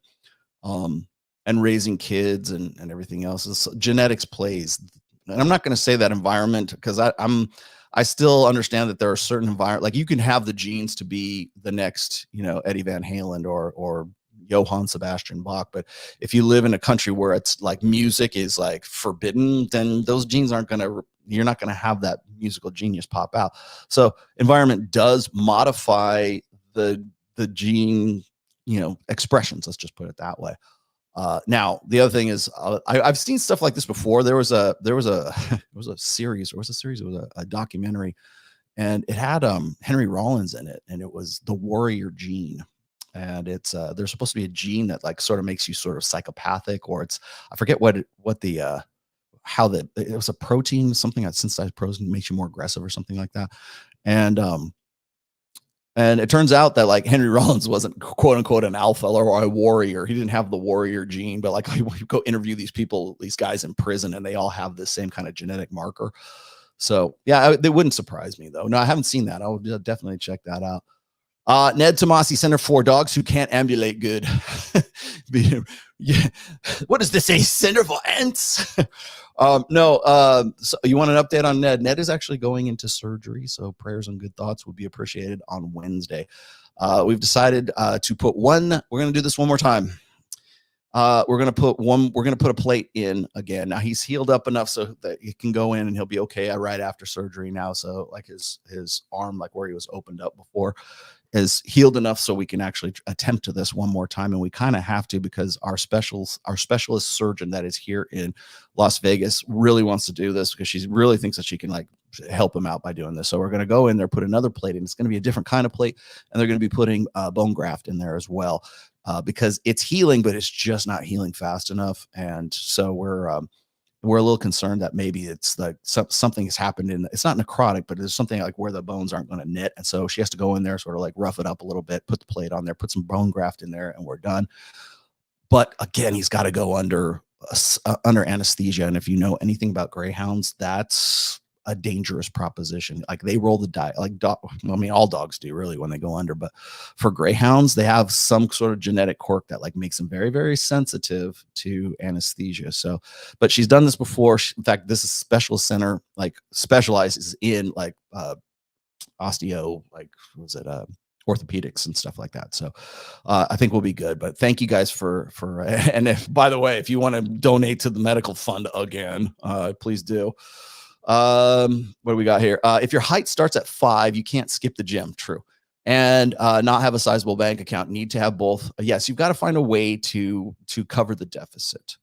And raising kids and everything else. Genetics plays. And I'm not going to say that environment because I still understand that there are certain environments, like you can have the genes to be the next, Eddie Van Halen or Johann Sebastian Bach. But if you live in a country where it's like music is like forbidden, then those genes you're not going to have that musical genius pop out. So environment does modify the gene, expressions. Let's just put it that way. Now the other thing is I've seen stuff like this before. There was a series, it was a documentary, and it had Henry Rollins in it, and it was the warrior gene. And it's there's supposed to be a gene that like sort of makes you sort of psychopathic, or I forget it was a protein, something that synthesized protein makes you more aggressive or something like that. And it turns out that like Henry Rollins wasn't quote unquote an alpha or a warrior. He didn't have the warrior gene, but like you go interview these guys in prison, and they all have the same kind of genetic marker. So yeah, they wouldn't surprise me though. No, I haven't seen that. I'll definitely check that out. Ned Tomassi, Center for Dogs Who Can't Ambulate Good. Yeah. What does this say? Center for Ants? No. So you want an update on Ned? Ned is actually going into surgery, so prayers and good thoughts would be appreciated on Wednesday. We've decided to put one. We're going to do this one more time. We're going to put a plate in again. Now he's healed up enough so that he can go in and he'll be okay right after surgery now. So like his arm, like where he was opened up before, is healed enough so we can actually attempt to this one more time. And we kind of have to, because our specialist surgeon that is here in Las Vegas really wants to do this, because she really thinks that she can like help him out by doing this. So we're going to go in there, put another plate in. It's going to be a different kind of plate, and they're going to be putting bone graft in there as well, because it's healing, but it's just not healing fast enough. And so we're a little concerned that maybe it's like something has happened it's not necrotic, but there's something like where the bones aren't going to knit. And so she has to go in there, sort of like rough it up a little bit, put the plate on there, put some bone graft in there, and we're done. But again, he's got to go under anesthesia. And if you know anything about greyhounds, that's a dangerous proposition. Like they roll the die, all dogs do really when they go under, but for greyhounds, they have some sort of genetic quirk that like makes them very, very sensitive to anesthesia. So, but she's done this before. In fact, this is specialist center, like specializes in like osteo, like orthopedics and stuff like that. So I think we'll be good. But thank you guys for and if, by the way, if you want to donate to the medical fund again, please do. What do we got here? If your height starts at 5, you can't skip the gym. True. And not have a sizable bank account. Need to have both. Yes, you've got to find a way to cover the deficit.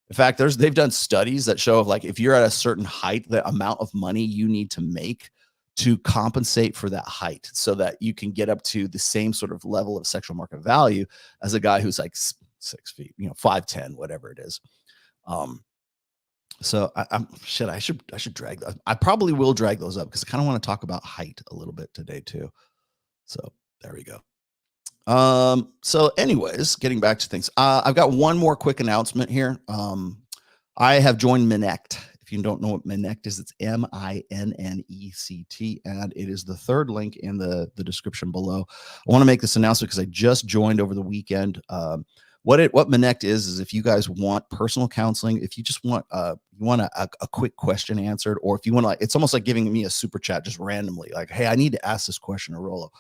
In fact, they've done studies that show if you're at a certain height, the amount of money you need to make to compensate for that height, so that you can get up to the same sort of level of sexual market value as a guy who's like 6 feet, 5'10", whatever it is. So I should drag those. I probably will drag those up because I kind of want to talk about height a little bit today too. So there we go. So anyways, getting back to things, I've got one more quick announcement here. I have joined Minect. If you don't know what Minect is, it's MINNECT, and it is the third link in the description below. I want to make this announcement because I just joined over the weekend. What Minect is if you guys want personal counseling, if you just want a quick question answered, or if you want to, it's almost like giving me a super chat just randomly, like, hey, I need to ask this question to Rollo.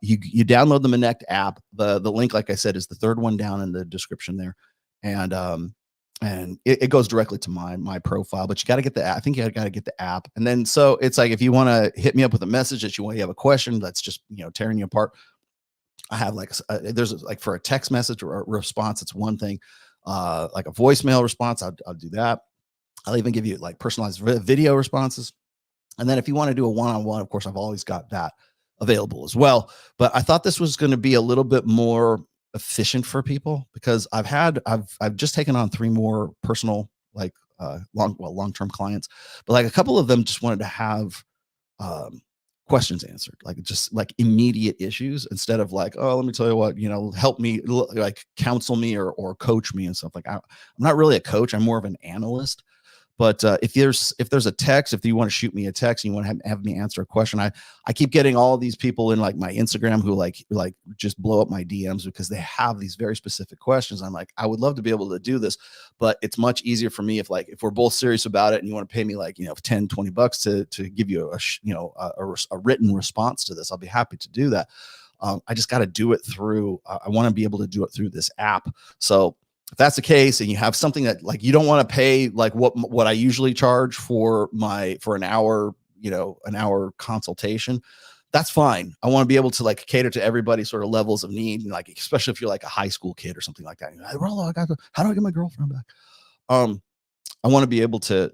You download the Minect app. The link, like I said, is the third one down in the description there, and it goes directly to my profile. But you got to get the app. I think you got to get the app, and then so it's like if you want to hit me up with a message that you have a question that's just tearing you apart. I have there's like for a text message or a response, it's one thing. Like a voicemail response, I'll do that. I'll even give you like personalized video responses. And then if you want to do a one-on-one, of course, I've always got that available as well. But I thought this was going to be a little bit more efficient for people because I've just taken on 3 more personal, like long-term clients, but like a couple of them just wanted to have questions answered, like just like immediate issues instead of like, oh, let me tell you what, help me, like counsel me or coach me and stuff. Like I'm not really a coach. I'm more of an analyst. But if there's a text, if you want to shoot me a text and you want to have me answer a question, I keep getting all of these people in like my Instagram who like just blow up my DMs because they have these very specific questions. I'm like, I would love to be able to do this, but it's much easier for me if we're both serious about it and you want to pay me like, $10-20 to give you a written response to this. I'll be happy to do that. I just got to do it through, I want to be able to do it through this app. So if that's the case and you have something that like you don't want to pay like what I usually charge for an hour, an hour consultation, that's fine. I want to be able to like cater to everybody's sort of levels of need, and like especially if you're like a high school kid or something like that. Rollo, how do I get my girlfriend back? I want to be able to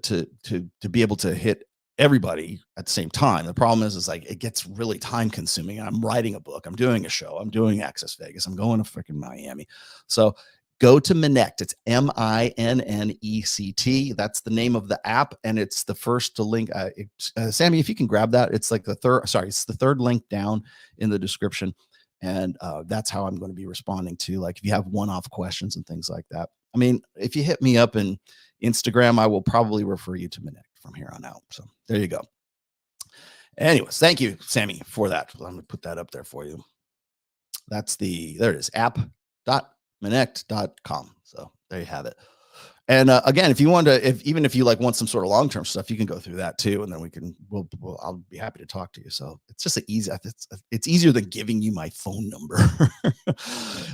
be able to hit everybody at the same time. The problem is like it gets really time consuming. I'm writing a book, I'm doing a show, I'm doing Access Vegas, I'm going to freaking Miami. So go to Minect. It's MINNECT. That's the name of the app, and it's the first link. Sammy, if you can grab that, it's like it's the third link down in the description, and that's how I'm going to be responding to like if you have one-off questions and things like that. I mean, if you hit me up in Instagram, I will probably refer you to Minect from here on out. So there you go. Anyways, thank you, Sammy, for that. I'm going to put that up there for you. There it is, app.minect.com. So there you have it. And again, if you want to, even if you like want some sort of long-term stuff, you can go through that too. And then I'll be happy to talk to you. So it's just it's easier than giving you my phone number.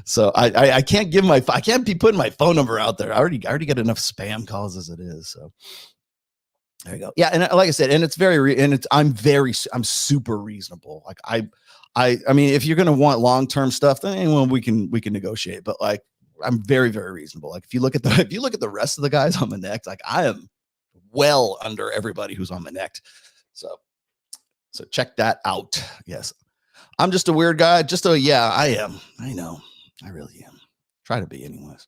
So I can't be putting my phone number out there. I already get enough spam calls as it is. So there you go. Yeah. And like I said, and it's I'm super reasonable. Like I mean, if you're going to want long-term stuff, then we can negotiate, but like, I'm very, very reasonable. Like if you look at the rest of the guys on Minect, like I am well under everybody who's on Minect. So check that out. Yes. I'm just a weird guy. Yeah, I am. I know. I really am. Try to be anyways.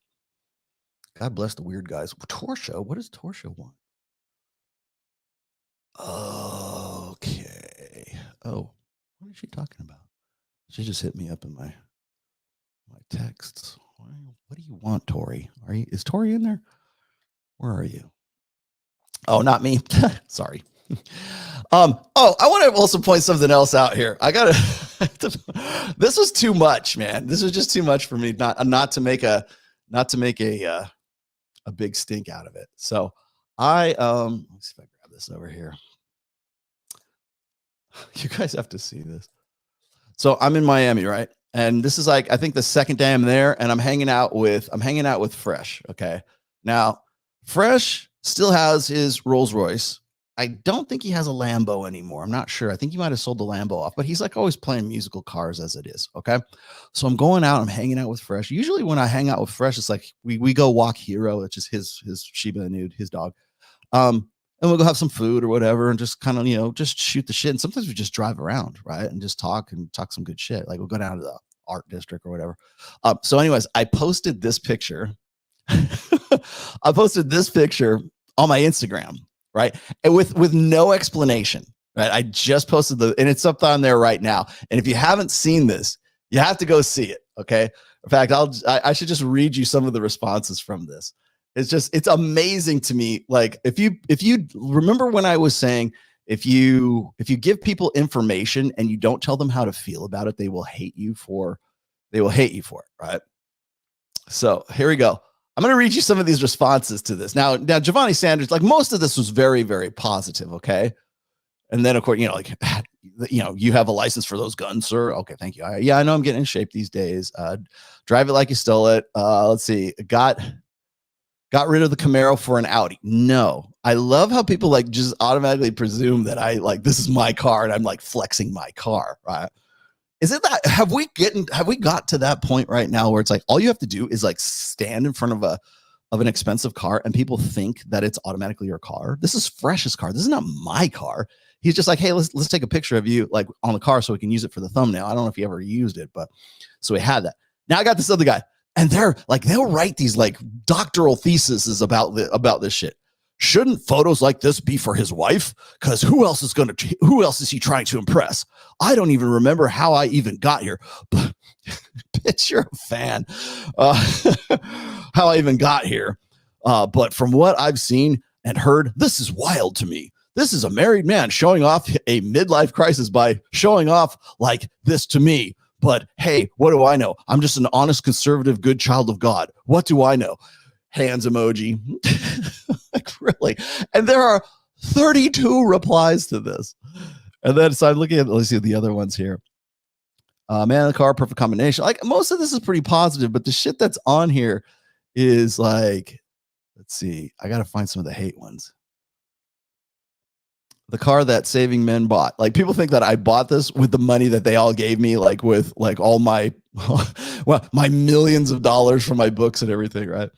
God bless the weird guys. Torsho. What does Torsho want? Okay. Oh, what is she talking about? She just hit me up in my texts. What do you want, Tori? Is Tori in there? Where are you? Oh, not me. Sorry. I want to also point something else out here. This was too much, man. This was just too much for me not to make a big stink out of it. So let's see if I grab this over here. You guys have to see this. So I'm in Miami, right? And this is like, I think the second day I'm there, and I'm hanging out with Fresh. Okay. Now, Fresh still has his Rolls Royce. I don't think he has a Lambo anymore. I'm not sure. I think he might have sold the Lambo off, but he's like always playing musical cars as it is. Okay. So I'm going out, I'm hanging out with Fresh. Usually when I hang out with Fresh, it's like we go walk Hero, which is his Shiba Inu, his dog. And we'll go have some food or whatever and just kind of, just shoot the shit. And sometimes we just drive around, right? And just talk some good shit. Like we'll go down to the art district or whatever. So anyways, I posted this picture. I posted this picture on my Instagram, right? And with no explanation, right? I just posted and it's up on there right now. And if you haven't seen this, you have to go see it. Okay. In fact, I should just read you some of the responses from this. It's amazing to me. Like if you remember when I was saying, if you give people information and you don't tell them how to feel about it, they will hate you for it. Right. So here we go. I'm going to read you some of these responses to this. Now, Giovanni Sanders, like most of this was very, very positive. Okay. And then of course, you have a license for those guns, sir. Okay. Thank you. I know I'm getting in shape these days. Drive it like you stole it. Let's see. Got rid of the Camaro for an Audi. No, I love how people like just automatically presume that this is my car and I'm like flexing my car, right? Is it that have we got to that point right now where it's like all you have to do is like stand in front of of an expensive car and people think that it's automatically your car. This is Fresh's car. This is not my car. He's just like, hey, let's take a picture of you like on the car so we can use it for the thumbnail. I don't know if he ever used it, but so we had that. Now I got this other guy, and they're like, they'll write these like doctoral theses about this shit. Shouldn't photos like this be for his wife? Because who else is he trying to impress? I don't even remember how I even got here. But bitch, you're a fan. How I even got here. But from what I've seen and heard, this is wild to me. This is a married man showing off a midlife crisis by showing off like this to me. But hey, what do I know? I'm just an honest, conservative, good child of God. What do I know? Hands emoji. Like, really? And there are 32 replies to this. And then so I'm looking at, let's see the other ones here. Man in the car, perfect combination. Like, most of this is pretty positive, but the shit that's on here is like, let's see. I got to find some of the hate ones. The car that Saving Men bought. Like, people think that I bought this with the money that they all gave me, like with like all my, well, my millions of dollars for my books and everything, right?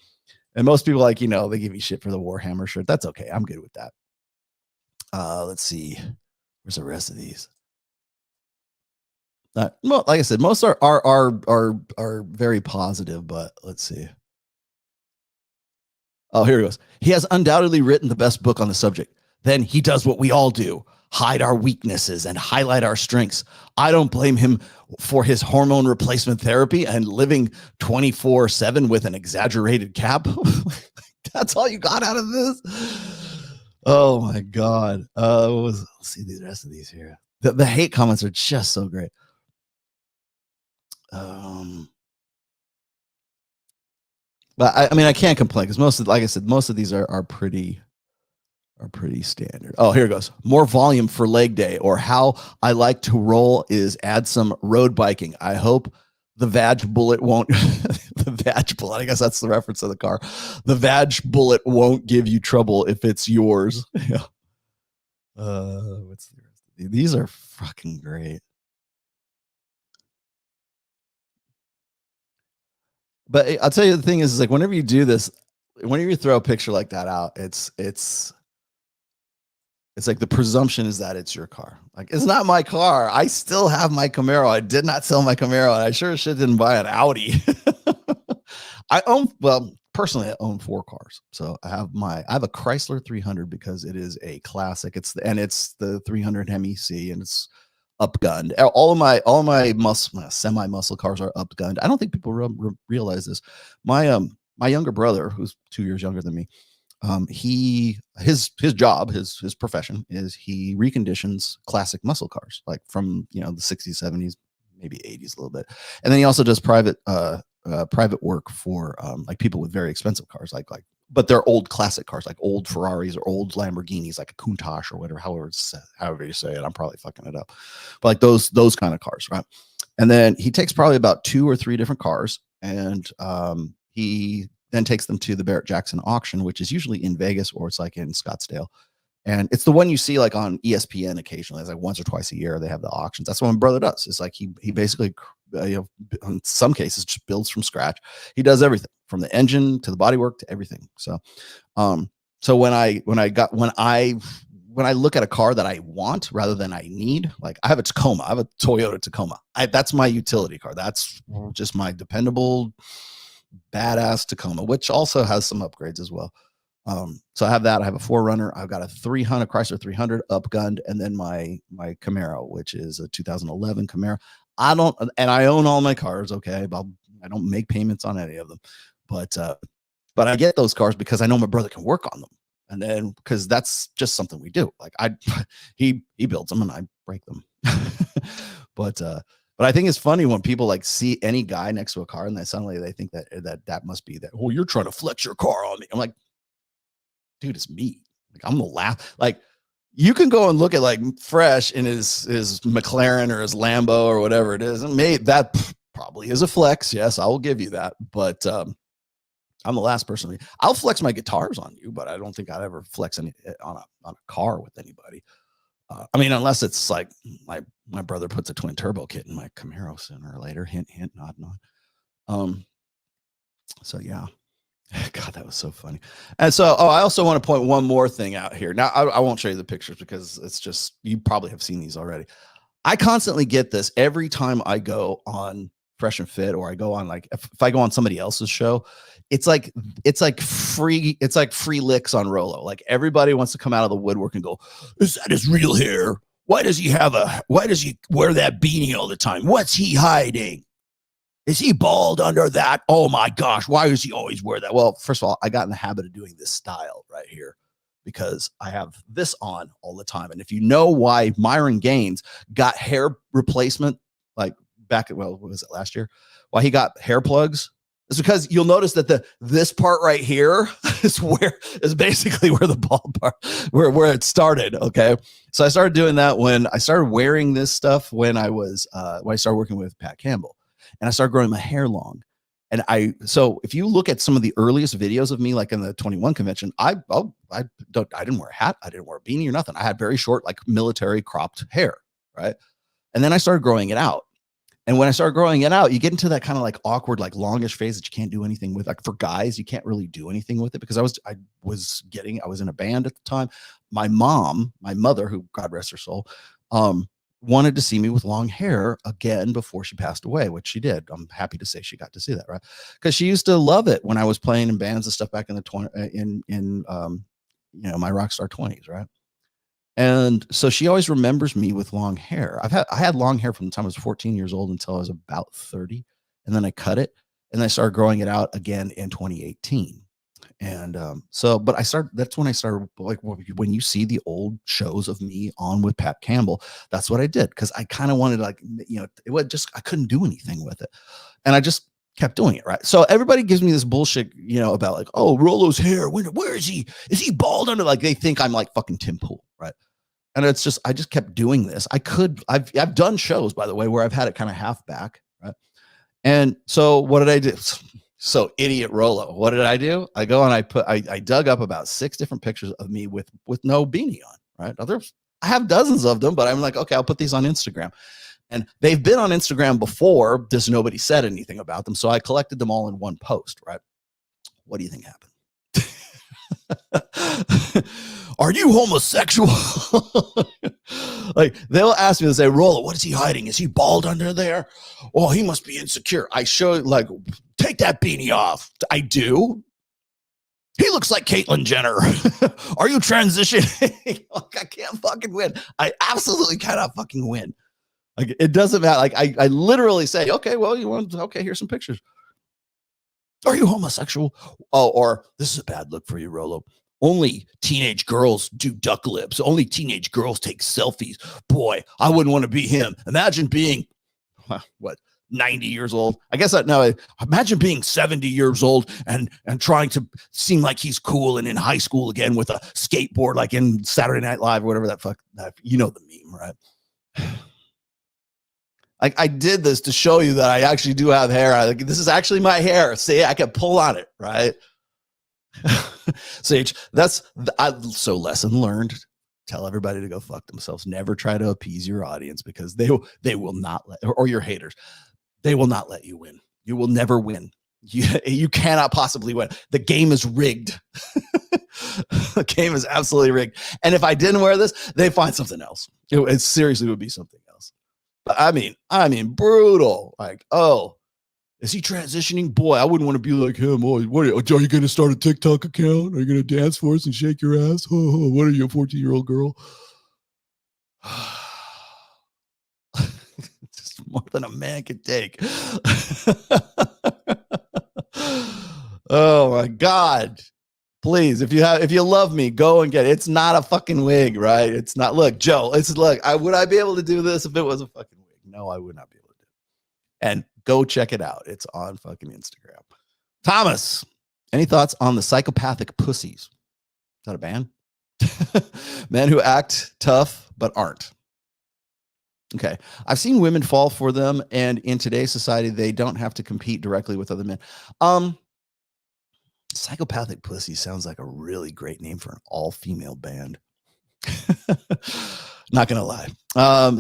And most people, like, you know, they give you shit for the Warhammer shirt. That's okay. I'm good with that. Let's see. Where's the rest of these? Well, like I said, most are very positive, but let's see. Oh, here he goes. He has undoubtedly written the best book on the subject. Then he does what we all do, hide our weaknesses and highlight our strengths. I don't blame him for his hormone replacement therapy and living 24/7 with an exaggerated cap. That's all you got out of this? Oh my God. Let's see the rest of these here. The hate comments are just so great. But I mean, I can't complain because most of, like I said, most of these are pretty standard. Oh, here it goes. More volume for leg day, or how I like to roll is add some road biking. I hope the vag bullet won't the vag bullet. I guess that's the reference of the car. The vag bullet won't give you trouble if it's yours. Yeah. What's the rest of these? These are fucking great. But I'll tell you the thing is like whenever you do this, whenever you throw a picture like that out, it's like the presumption is that it's your car. Like, it's not my car. I still have my Camaro. I did not sell my Camaro, and I sure as shit didn't buy an Audi. Personally, I own 4 cars. So I have a Chrysler 300 because it is a classic. It's the 300 MEC, and it's upgunned. All of my semi-muscle cars are upgunned. I don't think people realize this. My younger brother, who's 2 years younger than me, his job, his profession is he reconditions classic muscle cars, like from, you know, the 60s, 70s, maybe 80s a little bit. And then he also does private work for like people with very expensive cars, but they're old classic cars, like old Ferraris or old Lamborghinis, like a Countach or whatever, however you say it. I'm probably fucking it up, but like those kind of cars, right? And then he takes probably about 2 or 3 different cars, and he then takes them to the Barrett-Jackson auction, which is usually in Vegas or it's like in Scottsdale. And it's the one you see like on ESPN occasionally. It's like once or twice a year they have the auctions. That's what my brother does. It's like he basically, in some cases, just builds from scratch. He does everything from the engine to the bodywork to everything. So, so when I look at a car that I want rather than I need, like I have a Tacoma, I have a Toyota Tacoma. That's my utility car. That's just my dependable, badass Tacoma, which also has some upgrades as well. So I have that. I have a 4Runner. I've got a Chrysler 300 upgunned, and then my Camaro, which is a 2011 Camaro. I own all my cars. Okay, but I don't make payments on any of them, but I get those cars because I know my brother can work on them, and then because that's just something we do. Like he builds them and I break them, but I think it's funny when people like see any guy next to a car and then suddenly they think that must be that. Oh, you're trying to flex your car on me. I'm like, dude, it's me. Like, I'm the laugh. Like, you can go and look at like Fresh in his McLaren or his Lambo or whatever it is, and that probably is a flex. Yes, I will give you that. But I'm the last person. I'll flex my guitars on you, but I don't think I'd ever flex any on a car with anybody. I mean, unless it's like my brother puts a twin turbo kit in my Camaro sooner or later. Hint, hint, nod, nod. So yeah. God, that was so funny. And so, I also want to point one more thing out here. Now, I won't show you the pictures because it's just, you probably have seen these already. I constantly get this every time I go on Fresh and Fit, or I go on, like, if I go on somebody else's show, it's like free licks on Rollo. Like, everybody wants to come out of the woodwork and go, is that his real hair? Why does he wear that beanie all the time? What's he hiding? Is he bald under that? Oh my gosh, why does he always wear that? Well, first of all, I got in the habit of doing this style right here because I have this on all the time. And if you know why Myron Gaines got hair replacement, like back at, what was it, last year? Why he got hair plugs? It's because you'll notice that this part right here is basically where the bald part, where it started. Okay. So I started doing that when I started wearing this stuff when I started working with Pat Campbell. And I started growing my hair long. And so if you look at some of the earliest videos of me, like in the 21 convention, I didn't wear a hat. I didn't wear a beanie or nothing. I had very short, like military cropped hair. Right. And then I started growing it out. And when I started growing it out, you get into that kind of like awkward, like longish phase that you can't do anything with. Like for guys, you can't really do anything with it because I was in a band at the time. My mother, who God rest her soul, wanted to see me with long hair again before she passed away, which she did. I'm happy to say she got to see that, right? Because she used to love it when I was playing in bands and stuff back in the my rock star 20s, right? And so she always remembers me with long hair. I had long hair from the time I was 14 years old until I was about 30, and then I cut it, and I started growing it out again in 2018. And that's when I started, like, when you see the old shows of me on with Pat Campbell, that's what I did. Cause I kind of wanted, like, it was just, I couldn't do anything with it. And I just kept doing it. Right. So everybody gives me this bullshit, about like, oh, Rollo's hair. Where is he? Is he bald under? Like, they think I'm like fucking Tim Pool. Right. And I just kept doing this. I've done shows, by the way, where I've had it kind of half back. Right. And so what did I do? So idiot Rollo. What did I do? I go and I dug up about 6 different pictures of me with no beanie on, right? I have dozens of them, but I'm like, okay, I'll put these on Instagram. And they've been on Instagram before, just nobody said anything about them. So I collected them all in one post, right? What do you think happened? Are you homosexual? Like, they'll ask me, to say, Rollo, what is he hiding? Is he bald under there? Oh, he must be insecure. I show, like, take that beanie off. I do. He looks like Caitlyn Jenner. Are you transitioning? Like, I can't fucking win. I absolutely cannot fucking win. Like, it doesn't matter. Like, I literally say, okay, well, here's some pictures. Are you homosexual? Oh, or this is a bad look for you, Rollo. Only teenage girls do duck lips. Only teenage girls take selfies. Boy, I wouldn't want to be him. Imagine being, 90 years old. I guess no. Imagine being 70 years old and trying to seem like he's cool and in high school again with a skateboard, like in Saturday Night Live or whatever that the meme, right? Like, I did this to show you that I actually do have hair. This is actually my hair. See, I can pull on it, right? Sage, so lesson learned. Tell everybody to go fuck themselves. Never try to appease your audience because they will not let, or your haters, they will not let you win. You will never win. You cannot possibly win. The game is rigged. The game is absolutely rigged. And if I didn't wear this, they find something else. It seriously would be something else. But I mean, brutal. Like, oh, is he transitioning? Boy, I wouldn't want to be like him. Oh, are you going to start a TikTok account? Are you going to dance for us and shake your ass? Oh, what are you, a 14-year-old girl? Just more than a man can take. Oh my God. Please, if you love me, go and get it. It's not a fucking wig, right? It's not. Look, Joe, would I be able to do this if it was a fucking wig? No, I would not be able to do it. And go check it out. It's on fucking Instagram. Thomas, any thoughts on the psychopathic pussies? Is that a band? Men who act tough but aren't. Okay. I've seen women fall for them, and in today's society, they don't have to compete directly with other men. Psychopathic pussy sounds like a really great name for an all-female band. Not gonna lie.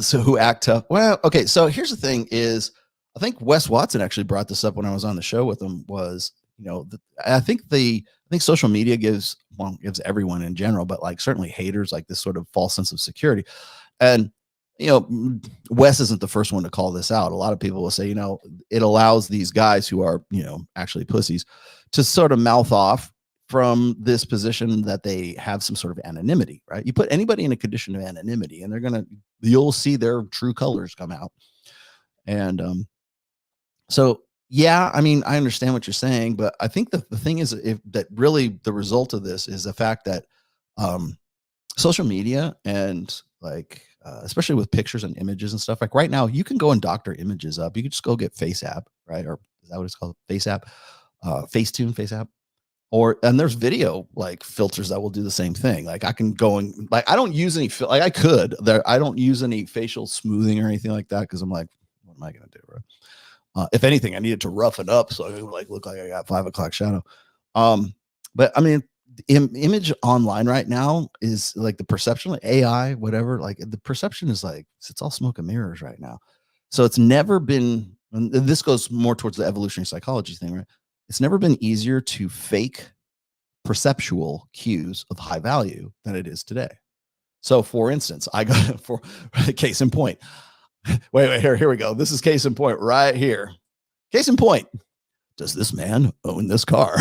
So who act tough? Well, okay. So here's the thing: is I think Wes Watson actually brought this up when I was on the show with him. Was I think social media gives everyone in general, but like certainly haters, like this sort of false sense of security. And Wes isn't the first one to call this out. A lot of people will say, it allows these guys who are, actually pussies to sort of mouth off from this position that they have some sort of anonymity, right? You put anybody in a condition of anonymity and you'll see their true colors come out. And so, yeah, I mean, I understand what you're saying, but I think the thing is that really the result of this is the fact that social media and like, especially with pictures and images and stuff, like right now, you can go and doctor images up. You can just go get Face App, right? Or is that what it's called? Face App, Facetune, Face App. And there's video like filters that will do the same thing. Like I can go and like, I don't use any, I don't use any facial smoothing or anything like that. Cause I'm like, what am I going to do? Right? If anything, I needed to roughen up so I would like look like I got 5 o'clock shadow. But I mean, image online right now is like the perception, like AI, whatever, like the perception is like, it's all smoke and mirrors right now. So it's never been, and this goes more towards the evolutionary psychology thing, right? It's never been easier to fake perceptual cues of high value than it is today. So for instance, I got for case in point, wait, here we go. This is case in point right here. Case in point. Does this man own this car?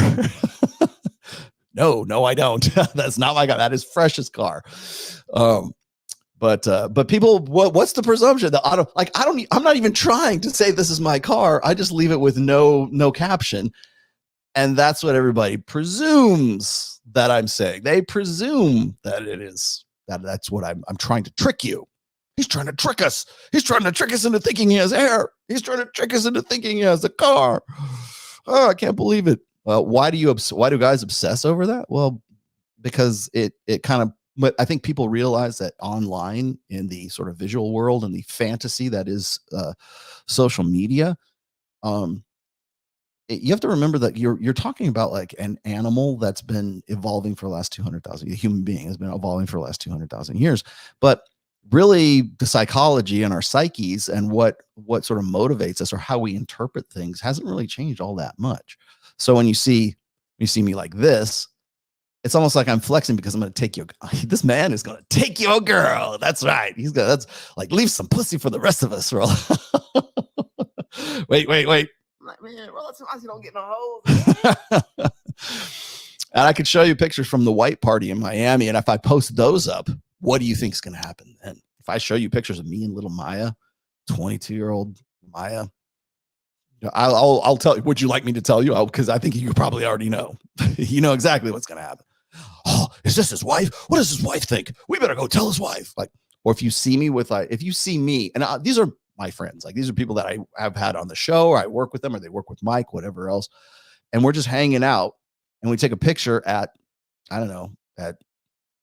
No, I don't. That's not my car. That is Fresh's car. But people, what's the presumption? I'm not even trying to say this is my car. I just leave it with no caption. And that's what everybody presumes that I'm saying. They presume that it is, that's what I'm trying to trick you. He's trying to trick us. He's trying to trick us into thinking he has hair. He's trying to trick us into thinking he has a car. Oh, I can't believe it. Why do guys obsess over that? Well, because it kind of, but I think people realize that online in the sort of visual world and the fantasy that is social media, you have to remember that you're talking about like an animal that's been evolving for the last 200,000. A human being has been evolving for the last 200,000 years, but really the psychology and our psyches and what sort of motivates us or how we interpret things hasn't really changed all that much. So when you see me like this, it's almost like I'm flexing because I'm going to take you. This man is going to take your girl. That's right. That's like leave some pussy for the rest of us. Rollo. wait. Like, man, Rollo Tomassi don't get no hoes. And I could show you pictures from the white party in Miami. And if I post those up, what do you think is going to happen then? If I show you pictures of me and little Maya, 22-year-old Maya, I'll tell you. Would you like me to tell you? Because I think you probably already know. You know exactly what's going to happen. Oh, is this his wife? What does his wife think? We better go tell his wife. Like, or if you see me with if you see me, and these are my friends, like these are people that I have had on the show, or I work with them, or they work with Mike, whatever else, and we're just hanging out, and we take a picture at, I don't know, at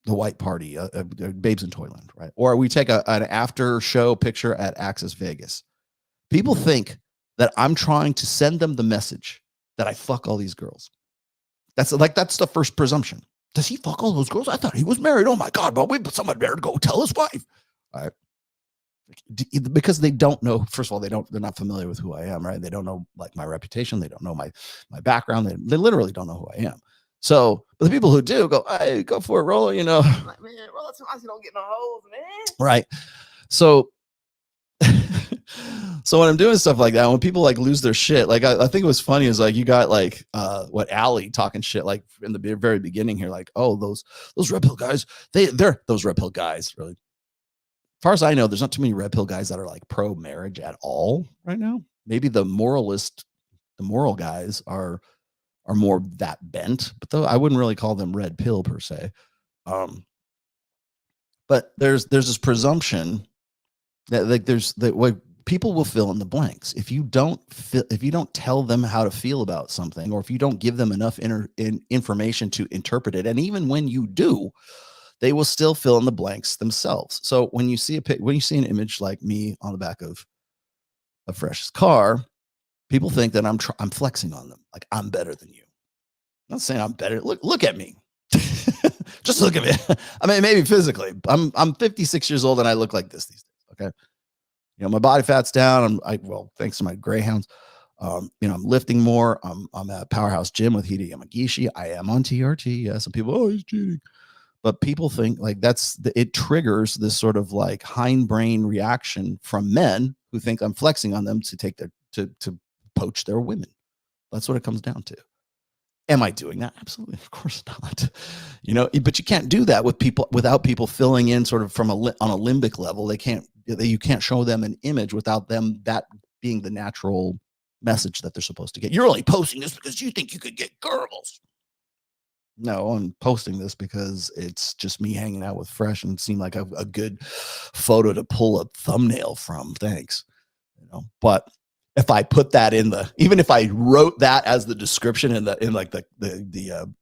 the white party, Babes in Toyland, right? Or we take an after show picture at Access Vegas. People think that I'm trying to send them the message that I fuck all these girls. That's the first presumption. Does he fuck all those girls? I thought he was married. Oh my God, but somebody better go tell his wife. All right. Because they don't know, first of all, they're not familiar with who I am, right? They don't know like my reputation. They don't know my background. They literally don't know who I am. So, but the people who do go, hey, go for it, Rollo, Like, man, Rollo Tomassi don't get no hoes, man. Right. So, so when I'm doing stuff like that, when people like lose their shit, like I think it was funny is like you got like what Allie talking shit like in the very beginning here, like, oh, those red pill guys, they're those red pill guys, really. As far as I know, there's not too many red pill guys that are like pro marriage at all right now. Maybe the moral guys are more that bent, but though I wouldn't really call them red pill per se. But there's this presumption that like what people will fill in the blanks if you don't tell them how to feel about something, or if you don't give them enough information to interpret it, and even when you do, they will still fill in the blanks themselves. So when you see an image like me on the back of a Fresh's car, people think that I'm flexing on them, like I'm better than you. I'm not saying I'm better. Look at me. Just look at me. I mean, maybe physically. I'm 56 years old and I look like this these days. Okay. You know, my body fat's down. Well, thanks to my greyhounds. I'm lifting more. I'm at Powerhouse Gym with Hida Yamagishi. I am on TRT. Yeah, some people, oh, he's cheating. But people think like it triggers this sort of like hindbrain reaction from men who think I'm flexing on them to take to poach their women. That's what it comes down to. Am I doing that? Absolutely, of course not. But you can't do that with people without people filling in sort of from on a limbic level. You can't show them an image without them that being the natural message that they're supposed to get. You're only posting this because you think you could get girls. No, I'm posting this because it's just me hanging out with Fresh and seemed like a good photo to pull a thumbnail from. Thanks. But if I put that even if I wrote that as the description in the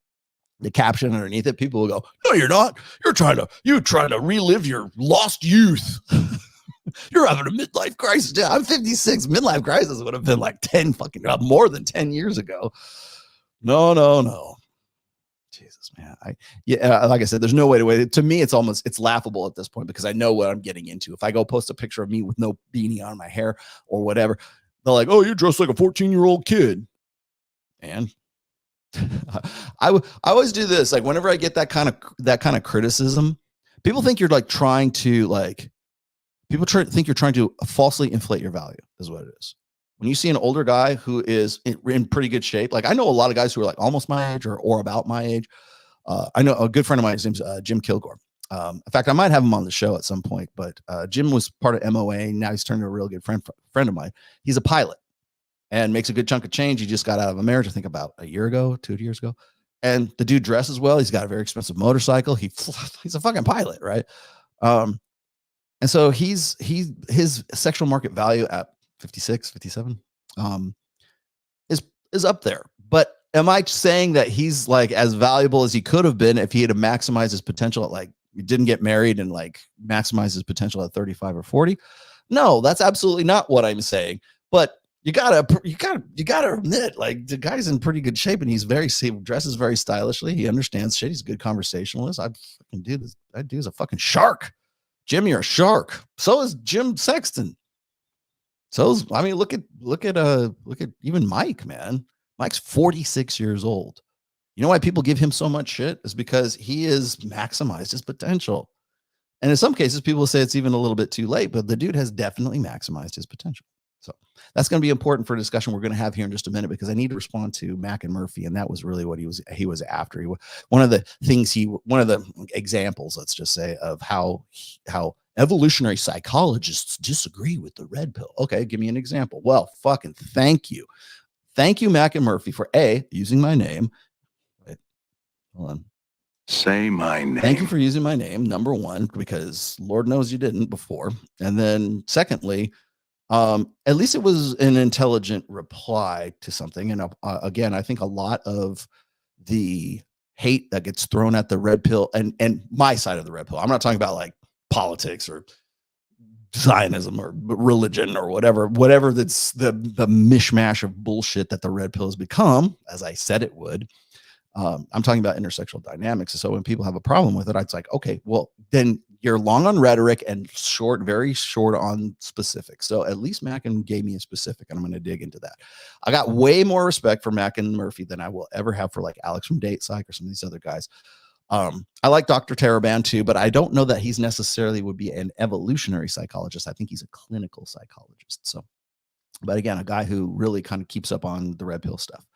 caption underneath it, people will go, "No, you're not. You're trying to relive your lost youth. You're having a midlife crisis." Yeah, I'm 56. Midlife crisis would have been like more than 10 years ago. No. Jesus, man. Like I said, there's no way to wait. To me, it's laughable at this point because I know what I'm getting into. If I go post a picture of me with no beanie on my hair or whatever, they're like, "Oh, you're dressed like a 14-year-old kid." And I always do this. Like whenever I get that kind of criticism, people think you're like think you're trying to falsely inflate your value is what it is. When you see an older guy who is in pretty good shape, like I know a lot of guys who are like almost my age or about my age. I know a good friend of mine, his name's Jim Kilgore. In fact, I might have him on the show at some point, but Jim was part of MOA. Now he's turned into a real good friend of mine. He's a pilot and makes a good chunk of change. He just got out of a marriage, I think about 2 years ago. And the dude dresses well. He's got a very expensive motorcycle. He's a fucking pilot, right? And so his sexual market value at 56, 57 is up there. But am I saying that he's like as valuable as he could have been if he had to maximize his potential at like he didn't get married and like maximize his potential at 35 or 40? No, that's absolutely not what I'm saying. But you gotta admit, like the guy's in pretty good shape and he dresses very stylishly. He understands shit. He's a good conversationalist. That dude's a fucking shark. Jim, you're a shark. So is Jim Sexton. Look at even Mike, man. Mike's 46 years old. You know why people give him so much shit is because he has maximized his potential. And in some cases, people say it's even a little bit too late, but the dude has definitely maximized his potential. So that's going to be important for a discussion we're going to have here in just a minute because I need to respond to Mac and Murphy, and that was really what he was after. One of the examples, let's just say, of how evolutionary psychologists disagree with the red pill. Okay, give me an example. Well, fucking thank you, Mac and Murphy, for using my name. Wait, hold on. Say my name. Thank you for using my name. Number one, because Lord knows you didn't before, and then secondly. At least it was an intelligent reply to something. And again, I think a lot of the hate that gets thrown at the red pill and my side of the red pill, I'm not talking about like politics or Zionism or religion or whatever that's the mishmash of bullshit that the red pill has become, as I said it would. I'm talking about intersexual dynamics. So when people have a problem with it, it's like, okay, well, then you're long on rhetoric and very short on specifics. So at least Mackin gave me a specific, and I'm going to dig into that. I got way more respect for Mackin and Murphy than I will ever have for like Alex from Date Psych or some of these other guys. I like Dr. Taraban too, but I don't know that he's necessarily would be an evolutionary psychologist. I think he's a clinical psychologist. So, but again, a guy who really kind of keeps up on the red pill stuff.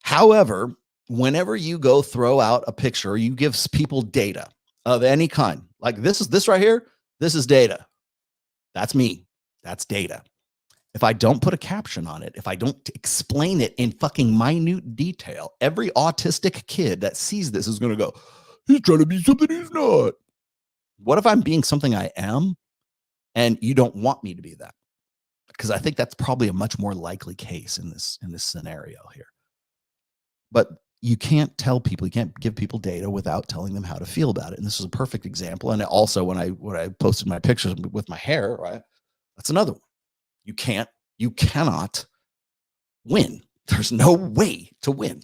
However, whenever you go throw out a picture, you give people data of any kind, like this right here, this is data. That's me. That's data. If I don't put a caption on it, if I don't explain it in fucking minute detail, every autistic kid that sees this is going to go, he's trying to be something he's not. What if I'm being something I am and you don't want me to be that? Because I think that's probably a much more likely case in this scenario here. But you can't tell people, you can't give people data without telling them how to feel about it. And this is a perfect example. And also when I posted my pictures with my hair, right? That's another one. You cannot win. There's no way to win.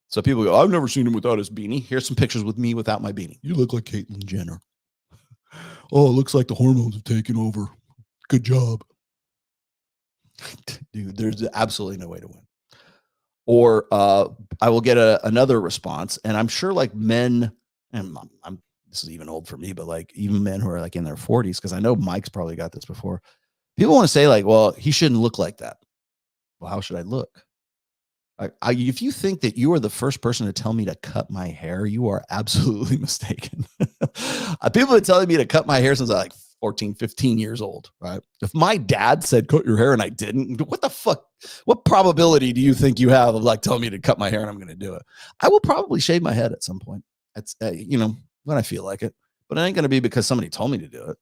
So people go, I've never seen him without his beanie. Here's some pictures with me without my beanie. You look like Caitlyn Jenner. Oh, it looks like the hormones have taken over. Good job. Dude, there's absolutely no way to win. Or I will get another response, and I'm sure like men, and this is even old for me, but like even men who are like in their 40s, because I know Mike's probably got this before. People want to say like, well, he shouldn't look like that. Well, how should I look? If you think that you are the first person to tell me to cut my hair, you are absolutely mistaken. People have been telling me to cut my hair since I like 14, 15 years old, right? If my dad said, cut your hair, and I didn't, what the fuck? What probability do you think you have of like telling me to cut my hair and I'm going to do it? I will probably shave my head at some point. It's, when I feel like it, but it ain't going to be because somebody told me to do it,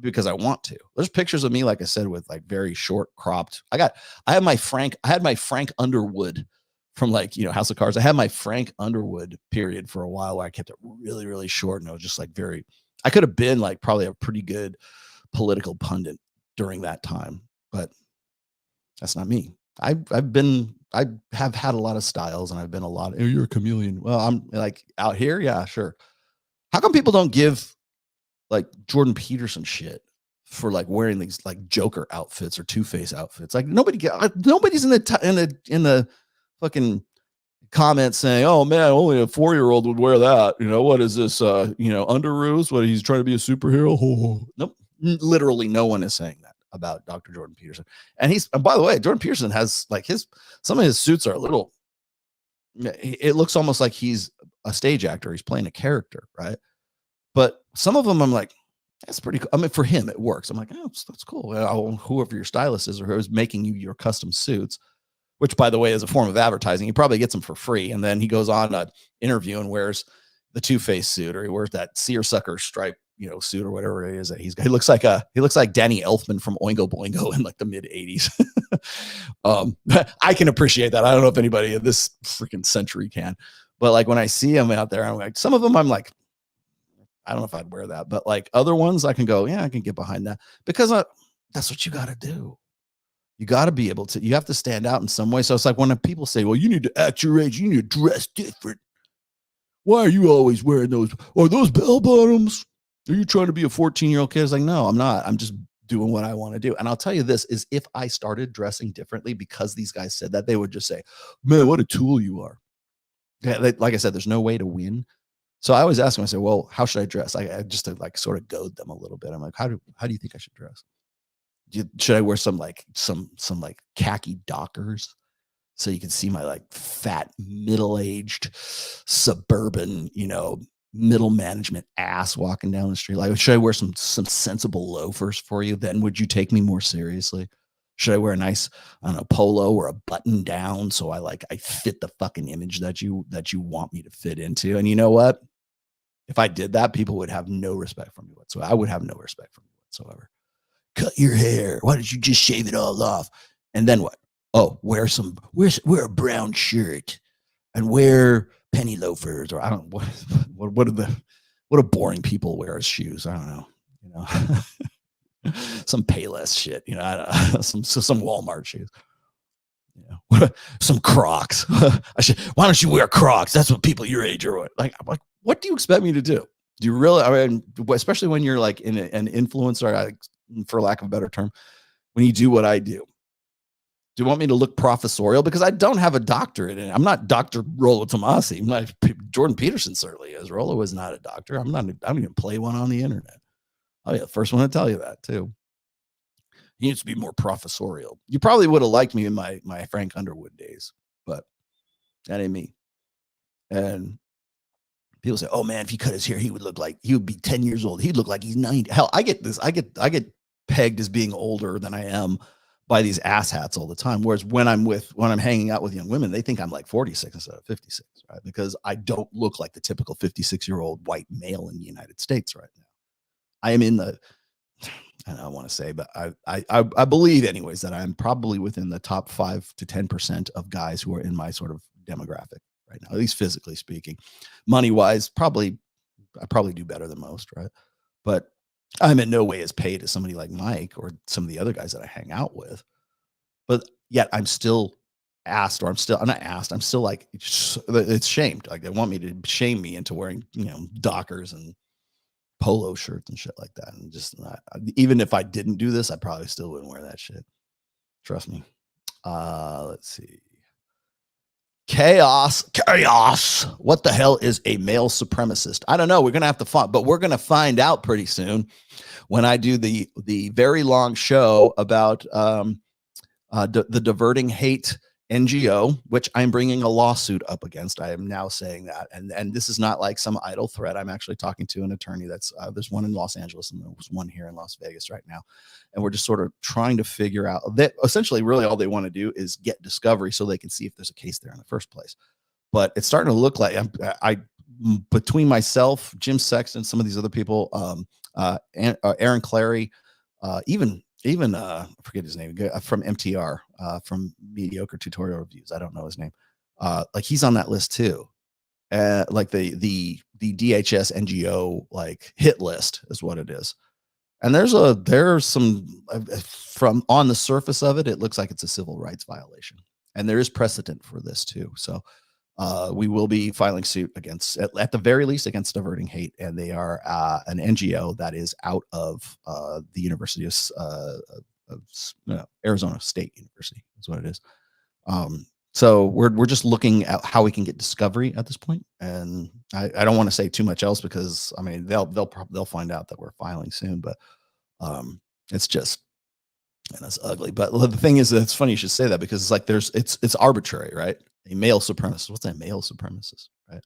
because I want to. There's pictures of me, like I said, with like very short cropped. I had my Frank Underwood from like, House of Cards. I had my Frank Underwood period for a while where I kept it really, really short. And it was just like I could have been like probably a pretty good political pundit during that time, but that's not me. I have had a lot of styles, and I've been you're a chameleon. Well, I'm like out here. Yeah, sure. How come people don't give like Jordan Peterson shit for like wearing these like Joker outfits or Two-Face outfits? Like nobody's in the fucking comments saying, "Oh man, only a 4-year-old would wear that." What is this? Underoos? What, he's trying to be a superhero? Nope. Literally, no one is saying that about Dr. Jordan Peterson. And by the way, Jordan Peterson has like some of his suits are a little. It looks almost like he's a stage actor. He's playing a character, right? But some of them, I'm like, that's pretty cool. I mean, for him, it works. I'm like, oh, that's cool. Whoever your stylist is or who's making you your custom suits, which, by the way, is a form of advertising. He probably gets them for free. And then he goes on an interview and wears the Two-Face suit, or he wears that seersucker stripe, suit or whatever it is that he's got. He looks like Danny Elfman from Oingo Boingo in like the mid 80s. I can appreciate that. I don't know if anybody in this freaking century can, but like when I see him out there, I'm like, some of them I'm like, I don't know if I'd wear that, but like other ones I can go, yeah, I can get behind that, because that's what you got to do. You got to be able to, you have to stand out in some way. So it's like when people say, well, you need to act your age, you need to dress different. Why are you always wearing those? Are those bell bottoms? Are you trying to be a 14-year-old kid? It's like, no, I'm not. I'm just doing what I want to do. And I'll tell you this is, if I started dressing differently because these guys said that, they would just say, man, what a tool you are. Like I said, there's no way to win. So I always ask them, I say, well, how should I dress? I just to like sort of goad them a little bit. I'm like, how do you think I should dress? Should I wear some khaki Dockers so you can see my like fat, middle-aged, suburban, middle management ass walking down the street? Like, should I wear some sensible loafers for you? Then would you take me more seriously? Should I wear a nice, I don't know, polo or a button down so I fit the fucking image that you want me to fit into? And you know what? If I did that, people would have no respect for me whatsoever. I would have no respect for me whatsoever. Cut your hair. Why don't you just shave it all off? And then what? Oh, wear a brown shirt and wear penny loafers, or I don't know what do boring people wear as shoes? I don't know. Some Payless shit, I don't know, some Walmart shoes. Some Crocs. Why don't you wear Crocs? That's what people your age are like. I'm like, what do you expect me to do? Do you really? I mean, especially when you're like an influencer, for lack of a better term, when you do what I do. Do you want me to look professorial? Because I don't have a doctorate in it. I'm not Dr. Rollo Tomassi. Jordan Peterson certainly is. Rollo is not a doctor. I don't even play one on the internet. I'll be the first one to tell you that too. He needs to be more professorial. You probably would have liked me in my Frank Underwood days, but that ain't me. And people say, "Oh man, if he cut his hair, he would be 10 years old. He'd look like he's 90." Hell, I get this. I get pegged as being older than I am by these asshats all the time. Whereas when I'm hanging out with young women, they think I'm like 46 instead of 56, right? Because I don't look like the typical 56-year-old white male in the United States right now. I am in the, I don't want to say, but I believe anyways that I'm probably within the top 5 to 10% of guys who are in my sort of demographic right now, at least physically speaking. Money wise, I probably do better than most, right? But I'm in no way as paid as somebody like Mike or some of the other guys that I hang out with. But yet I'm still asked, or I'm not asked, I'm still like, it's shamed. Like they want me to shame me into wearing, Dockers and polo shirts and shit like that. And just even if I didn't do this, I probably still wouldn't wear that shit. Trust me. Let's see. Chaos. What the hell is a male supremacist? I don't know. We're gonna have to find, but we're gonna find out pretty soon when I do the very long show about the Diverting Hate NGO, which I'm bringing a lawsuit up against. I am now saying that, and this is not like some idle threat. I'm actually talking to an attorney. That's there's one in Los Angeles and there's one here in Las Vegas right now, and we're just sort of trying to figure out that essentially, really, all they want to do is get discovery so they can see if there's a case there in the first place. But it's starting to look like I between myself, Jim Sexton, some of these other people, Aaron Clary, even I forget his name, from MTR, from Mediocre Tutorial Reviews. I don't know his name. Like he's on that list too. Like the DHS NGO like hit list is what it is. And there's some from on the surface of it, it looks like it's a civil rights violation. And there is precedent for this too. So we will be filing suit against, at the very least, against Diverting Hate, and they are an NGO that is out of the University of Arizona State University is what it is. So we're just looking at how we can get discovery at this point, and I don't want to say too much else because I mean they'll find out that we're filing soon, but it's just. And that's ugly. But the thing is, it's funny you should say that because it's like it's arbitrary, right? A male supremacist. What's a male supremacist, right?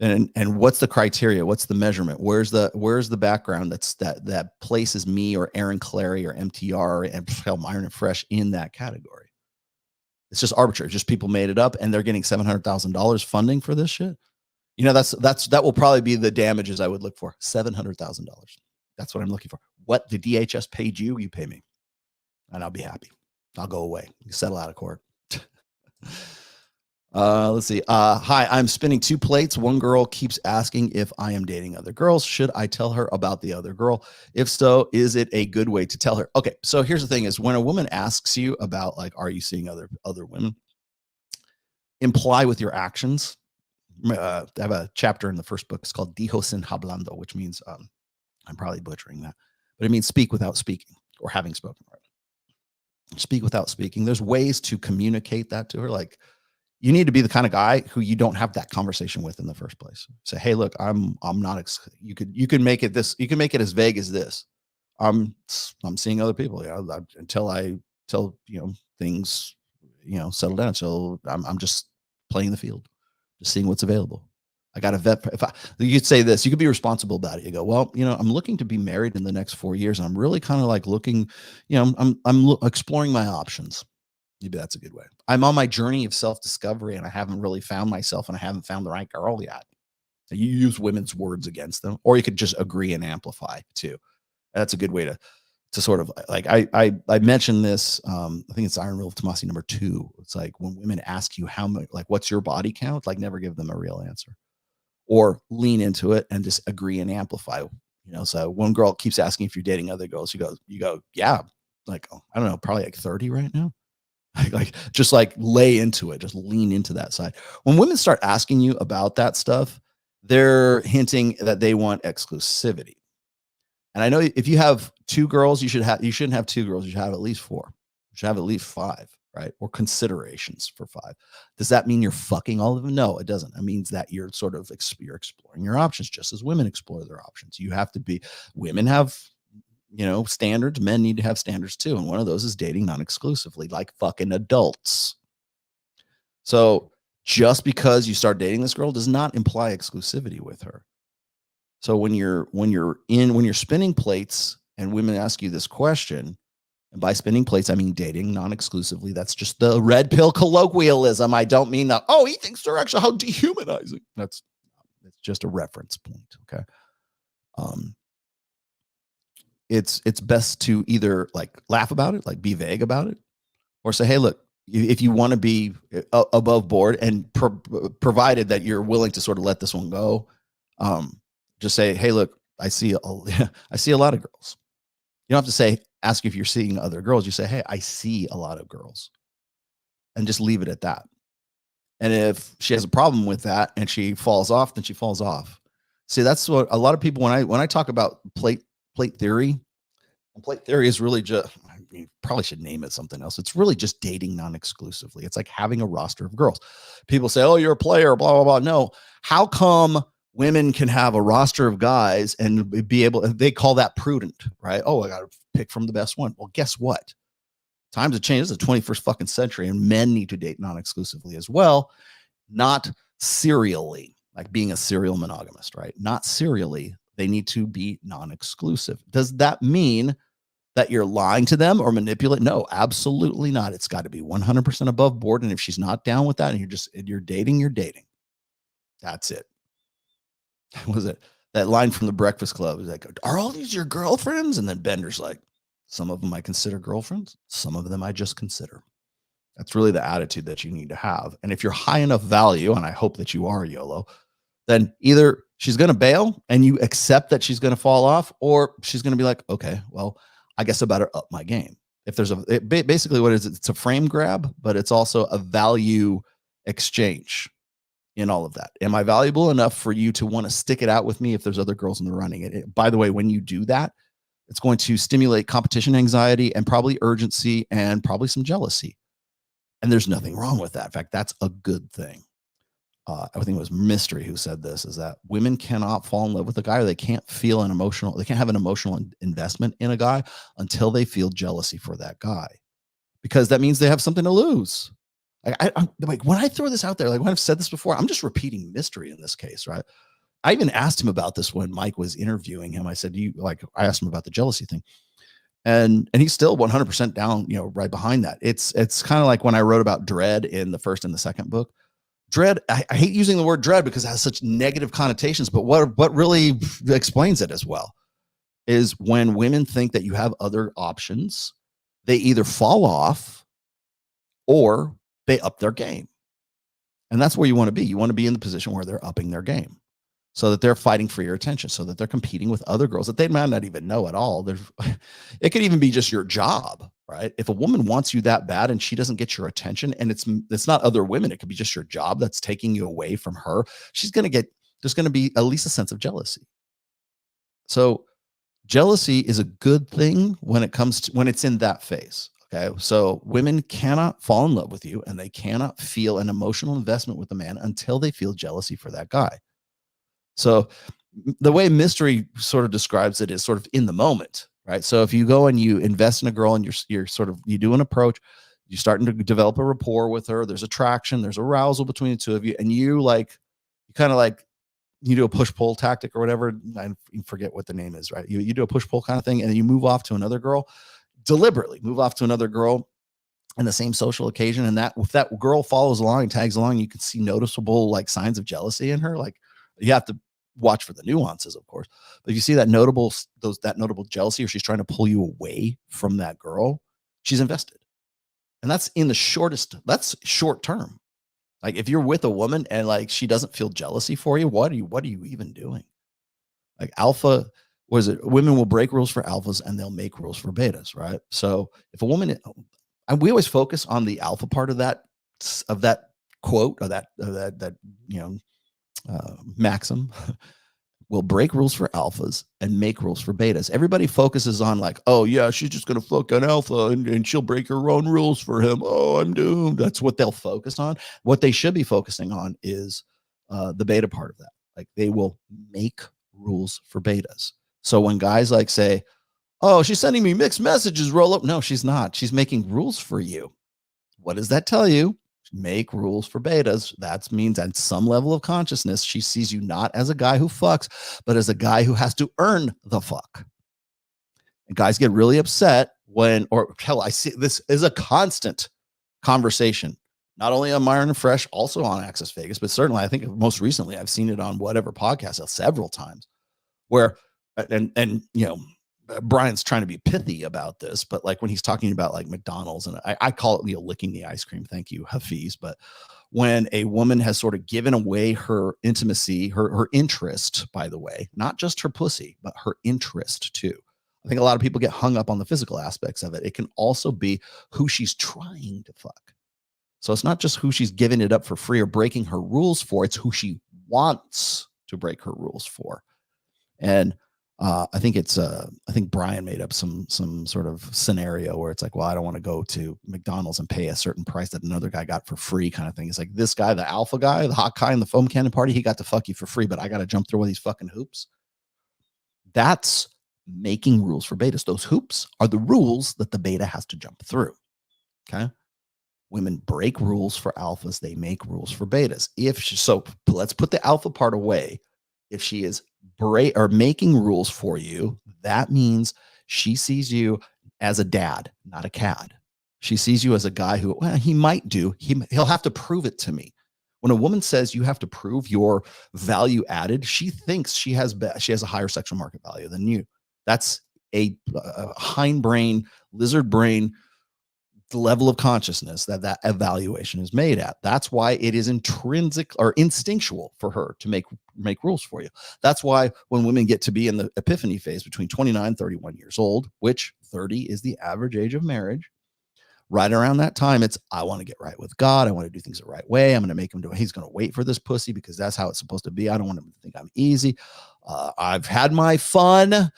And what's the criteria? What's the measurement? Where's the background that places me or Aaron Clary or MTR and Myron and Fresh in that category? It's just arbitrary. Just people made it up, and they're getting $700,000 funding for this shit. You know, that will probably be the damages I would look for. $700,000. That's what I'm looking for. What the DHS paid you, you pay me. And I'll be happy. I'll go away. You settle out of court. Let's see. Hi, I'm spinning 2 plates. One girl keeps asking if I am dating other girls. Should I tell her about the other girl? If so, is it a good way to tell her? Okay, so here's the thing is when a woman asks you about like, are you seeing other women? Imply with your actions. I have a chapter in the first book. It's called Dijo sin hablando, which means I'm probably butchering that, but it means speak without speaking or having spoken, right? Speak without speaking. There's ways to communicate that to her. Like you need to be the kind of guy who you don't have that conversation with in the first place. Say, hey, look, I'm not. You could make it this. You can make it as vague as this. I'm seeing other people. You know, until things settle down. So I'm just playing the field, just seeing what's available. I got to vet. You could say this, you could be responsible about it. You go, well, I'm looking to be married in the next 4 years. And I'm really kind of like looking, I'm exploring my options. Maybe that's a good way. I'm on my journey of self-discovery and I haven't really found myself and I haven't found the right girl yet. So you use women's words against them, or you could just agree and amplify too. That's a good way to sort of like, I mentioned this, I think it's Iron Will of Tomassi number 2. It's like when women ask you how much, like, what's your body count? Like never give them a real answer. Or lean into it and just agree and amplify. So one girl keeps asking if you're dating other girls. You go, yeah, like, I don't know, probably like 30 right now. Like just like lay into it, just lean into that side. When women start asking you about that stuff, they're hinting that they want exclusivity. And I know if you have 2 girls, you shouldn't have 2 girls. You should have at least 4. You should have at least 5. Right? Or considerations for 5. Does that mean you're fucking all of them? No, it doesn't. It means that you're sort of you're exploring your options just as women explore their options. You have to be, women have, standards. Men need to have standards too. And one of those is dating non-exclusively, like fucking adults. So just because you start dating this girl does not imply exclusivity with her. So when you're spinning plates and women ask you this question, and by spinning plates, I mean dating non-exclusively. That's just the red pill colloquialism. I don't mean that, oh, he thinks they're actually how dehumanizing. It's just a reference point, okay? It's best to either like laugh about it, like be vague about it, or say, hey, look, if you want to be above board and provided that you're willing to sort of let this one go, just say, hey, look, I see a lot of girls. You don't have to ask if you're seeing other girls. You say, hey, I see a lot of girls, and just leave it at that. And if she has a problem with that and she falls off, then she falls off. See, that's what a lot of people, when I talk about plate theory, and plate theory is really just, you probably should name it something else. It's really just dating non-exclusively. It's like having a roster of girls. People say, oh, you're a player, blah, blah, blah. No, how come women can have a roster of guys and be able, they call that prudent, right? Oh, I got to pick from the best one. Well, guess what? Times have changed. It's the 21st fucking century, and men need to date non-exclusively as well, not serially, like being a serial monogamist, right? Not serially. They need to be non-exclusive. Does that mean that you're lying to them or manipulate? No, absolutely not. It's got to be 100% above board. And if she's not down with that and you're dating, you're dating. That's it. Was it that line from the Breakfast Club? Is like, are all these your girlfriends? And then Bender's like, some of them I consider girlfriends. Some of them I just consider. That's really the attitude that you need to have. And if you're high enough value, and I hope that you are, YOLO, then either she's going to bail and you accept that she's going to fall off, or she's going to be like, okay, well, I guess I better up my game. If there's basically what it is, it's a frame grab, but it's also a value exchange in all of that. Am I valuable enough for you to want to stick it out with me if there's other girls in the running? By the way, when you do that, it's going to stimulate competition anxiety and probably urgency and probably some jealousy. And there's nothing wrong with that. In fact, that's a good thing. I think it was Mystery who said this, is that women cannot fall in love with a guy, or they can't feel they can't have an emotional investment in a guy until they feel jealousy for that guy, because that means they have something to lose. I'm like, when I throw this out there, like when I've said this before, I'm just repeating Mystery in this case, right? I even asked him about this when Mike was interviewing him. I said, I asked him about the jealousy thing. And he's still 100% down, right behind that. It's kind of like when I wrote about dread in the first and the second book. Dread, I hate using the word dread because it has such negative connotations, but what really explains it as well is when women think that you have other options, they either fall off or they up their game. And that's where you want to be. You want to be in the position where they're upping their game, so that they're fighting for your attention, so that they're competing with other girls that they might not even know at all. It could even be just your job, right? If a woman wants you that bad and she doesn't get your attention, and it's not other women, it could be just your job that's taking you away from her, there's going to be at least a sense of jealousy. So jealousy is a good thing when it's in that phase. Okay. So women cannot fall in love with you, and they cannot feel an emotional investment with a man until they feel jealousy for that guy. So the way Mystery sort of describes it is sort of in the moment, right? So if you go and you invest in a girl and you do an approach, you're starting to develop a rapport with her, there's attraction, there's arousal between the two of you, and you do a push-pull tactic or whatever. I forget what the name is, right? You do a push-pull kind of thing, and then you move off to another girl, deliberately move off to another girl in the same social occasion. And if that girl follows along and tags along, you can see noticeable like signs of jealousy in her. Like, you have to watch for the nuances, of course. But if you see that notable jealousy, or she's trying to pull you away from that girl, she's invested. And that's that's short term. Like if you're with a woman and like she doesn't feel jealousy for you, what are you even doing? Like women will break rules for alphas and they'll make rules for betas, right? So if a woman, we always focus on the alpha part of that quote, or that maxim, will break rules for alphas and make rules for betas. Everybody focuses on like, oh yeah, she's just going to fuck an alpha and she'll break her own rules for him. Oh, I'm doomed. That's what they'll focus on. What they should be focusing on is the beta part of that. Like they will make rules for betas. So when guys like say, oh, she's sending me mixed messages, Rollo. No, she's not. She's making rules for you. What does that tell you? Make rules for betas. That means at some level of consciousness, she sees you not as a guy who fucks, but as a guy who has to earn the fuck. And guys get really upset I see this is a constant conversation, not only on Myron and Fresh, also on Access Vegas, but certainly I think most recently I've seen it on whatever podcast several times, where Brian's trying to be pithy about this, but like when he's talking about like McDonald's, and I call it licking the ice cream. Thank you, Hafiz. But when a woman has sort of given away her intimacy, her interest, by the way, not just her pussy, but her interest too. I think a lot of people get hung up on the physical aspects of it. It can also be who she's trying to fuck. So it's not just who she's giving it up for free or breaking her rules for, it's who she wants to break her rules for. And I think Brian made up some sort of scenario where it's like, well, I don't want to go to McDonald's and pay a certain price that another guy got for free, kind of thing. It's like this guy, the alpha guy, the hot guy in the foam cannon party, he got to fuck you for free, but I got to jump through all these fucking hoops. That's making rules for betas. Those hoops are the rules that the beta has to jump through. Okay. Women break rules for alphas. They make rules for betas. So let's put the alpha part away. If she is making rules for you, that means she sees you as a dad, not a cad. She sees you as a guy who, well, he might do. He'll have to prove it to me. When a woman says you have to prove your value added, she thinks she has a higher sexual market value than you. That's a hindbrain, lizard brain level of consciousness that evaluation is made at. That's why it is intrinsic or instinctual for her to make rules for you. That's why when women get to be in the epiphany phase between 29 and 31 years old, which 30 is the average age of marriage, right around that time, it's, I want to get right with God. I want to do things the right way. I'm going to make him do it. He's going to wait for this pussy because that's how it's supposed to be. I don't want him to think I'm easy. I've had my fun.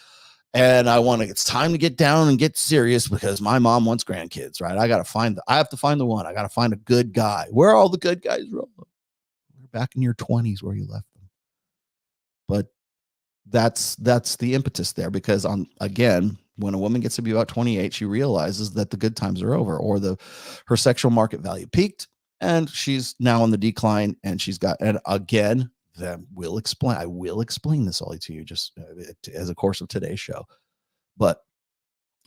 And it's time to get down and get serious because my mom wants grandkids, right? I have to find the one. I got to find a good guy. Where are all the good guys, Rollo? You're back in your 20s where you left them. But that's the impetus there, because again, when a woman gets to be about 28, she realizes that the good times are over, or her sexual market value peaked and she's now on the decline, and again, I will explain this all to you just as a course of today's show. But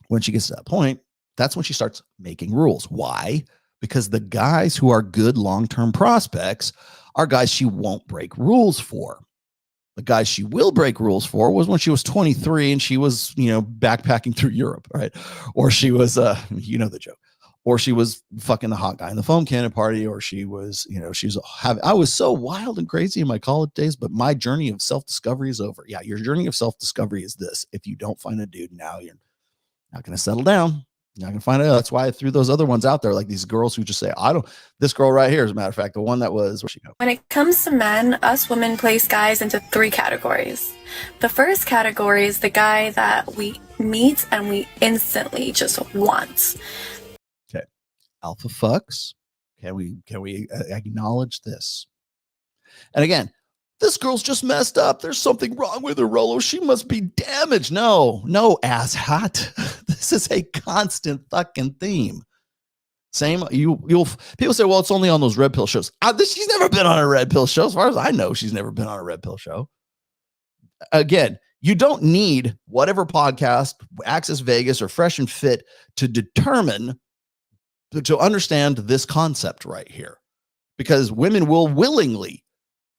when she gets to that point, that's when she starts making rules. Why? Because the guys who are good long-term prospects are guys she won't break rules for. The guys she will break rules for was when she was 23 and she was, backpacking through Europe, right? Or she was, the joke. Or she was fucking the hot guy in the foam cannon party, or she was, I was so wild and crazy in my college days, but my journey of self-discovery is over. Yeah, your journey of self-discovery is this. If you don't find a dude now, you're not going to settle down. You're not going to find out. That's why I threw those other ones out there, like these girls who just say, this girl right here, as a matter of fact, the one that was, where she go? When it comes to men, us women place guys into 3 categories. The first category is the guy that we meet and we instantly just want. Okay. Alpha fucks. Can we acknowledge this? And again, this girl's just messed up. There's something wrong with her, Rollo. She must be damaged. No, asshat. This is a constant fucking theme. Same, people say, well, it's only on those red pill shows. She's never been on a red pill show. As far as I know, she's never been on a red pill show. Again, you don't need whatever podcast, Access Vegas or Fresh and Fit to determine, to understand this concept right here, because women will willingly